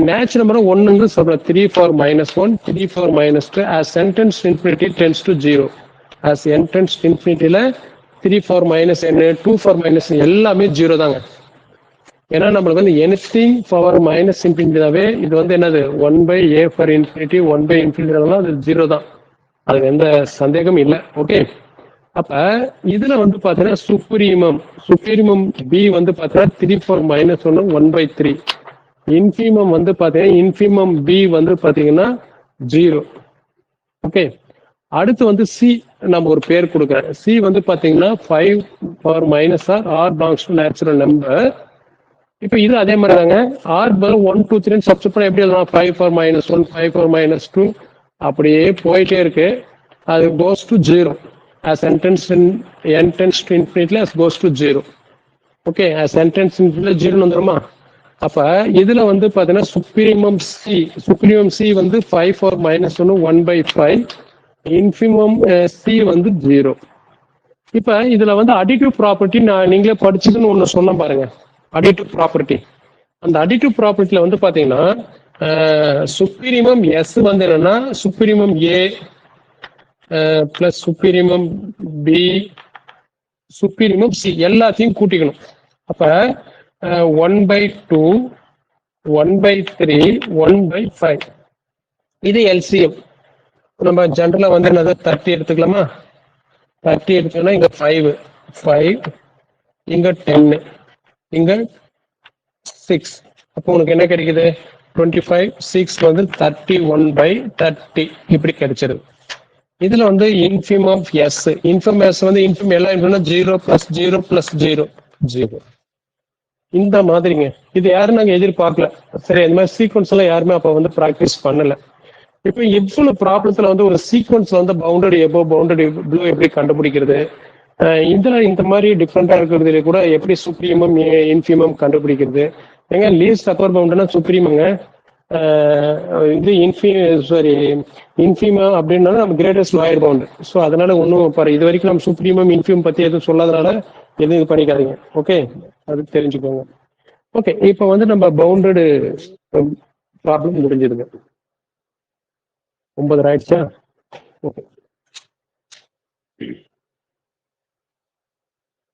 நேச்சுரல் நம்பர் 1 சொல்றேன். 3 power minus 1, 3 power minus 2 as sentence infinity tends to 0. as sentence infinityல 3 power minus n, 2 power minus எல்லாமே 0 தாங்க. ஏன்னா நம்மளுக்கு வந்து எனிதிங் பவர் மைனஸ் இன்ஃபினிட்டினாவே இது வந்து என்னது 1 by a for infinity, 1 by infinity அது 0 தான். அது எந்த சந்தேகமும் இல்லை. ஓகே, அப்ப இதுல வந்து பாத்தீங்கன்னா சுப்ரீமம் பி வந்து பாத்தீங்கன்னா 3 power minus 1, 1 by 3. இன்ஃபீமம் வந்து பாத்தீங்கன்னா இன்ஃபீமம் பி வந்து பாத்தீங்கன்னா 0. ஓகே, அடுத்து வந்து சி நம்ம ஒரு பேர் கொடுக்குறேன். சி வந்து பாத்தீங்கன்னா 5 power minus r belongs to natural number. இப்ப இது அதே மாதிரி தாங்க. r பதில் 1 2 3 சப்ஸ்டிட் பண்ண எப்படி எழுதலாம், 5 power minus 1, 5 power minus 2 அப்படியே போயிட்டே இருக்கு. அது goes to 0. as n tends to infinity as goes to 0. Okay, as n tends to infinity 0 வந்துருமா. அப்ப இதுல வந்து பாத்தீங்கன்னா சுப்ரீமம் சி வந்து 5 power minus 1, 1 by 5. Infimum C வந்து 0. இப்ப இதுல வந்து அடிட்டிவ் ப்ராப்பர்ட்டி நீங்களே படிச்சுதுன்னு ஒண்ணு சொன்ன பாருங்க, அடிட்டிவ் ப்ராப்பர்ட்டி. அந்த அடிட்டிவ் ப்ராப்பர்ட்டில வந்து பாத்தீங்கன்னா சுப்ரீமம் எஸ் வந்து என்னன்னா supremum A plus supremum B supremum C எல்லாத்தையும் கூட்டிக்கணும். அப்ப 1 by 2, 1 by 3, 1 by 5 இது எல்சிஎம். நம்ம ஜென்ரலா வந்து என்னது 30 எடுத்துக்கலாமா. 30 எடுத்தோம்னா இங்க 5, இங்க 10, இங்க 6. அப்போ உனக்கு என்ன கிடைக்குது 25, 6 வந்து 31 by 30 இப்படி கிடைச்சிருது. இதுல வந்து இன்ஃபீமம் எஸ், இன்ஃபீமம் எஸ் வந்து இன்ஃபீமம் எல்லாம் 0 plus 0 plus 0 0 இந்த மாதிரிங்க. இது யாரும் நாங்க எதிர்பார்க்கல. சரி, இந்த மாதிரி சீக்வன்ஸ் எல்லாம் யாருமே அப்ப வந்து பிராக்டிஸ் பண்ணல. இப்ப இவ்வளவு ப்ராப்ளத்துல வந்து ஒரு சீக்வன்ஸ்ல வந்து பவுண்டரி எபோ பவுண்டரி ப்ளூ எப்படி கண்டுபிடிக்கிறது, இதுல இந்த மாதிரி டிஃப்ரெண்டா இருக்கிறதுல கூட எப்படி சுப்ரீமம் இன்ஃபீமம் கண்டுபிடிக்கிறது. ஏங்க லீஸ்ட் அப்பர் பவுண்டுனா சுப்ரீமங்க, இது இன்ஃபீமா அப்படின்னா நம்ம கிரேட்டஸ்ட் லோயர் பவுண்ட். ஸோ அதனால ஒன்றும் பாரு, இது வரைக்கும் நம்ம சுப்ரீமம் இன்ஃபீம் பத்தி எதுவும் சொல்லாதனால எதுவும் இது பண்ணிக்காதீங்க. ஓகே, அது தெரிஞ்சுக்கோங்க. ஓகே, இப்போ வந்து நம்ம பவுண்டடு ப்ராப்ளம் முடிஞ்சிருங்க. 9 ஆயிடுச்சா? ஓகே.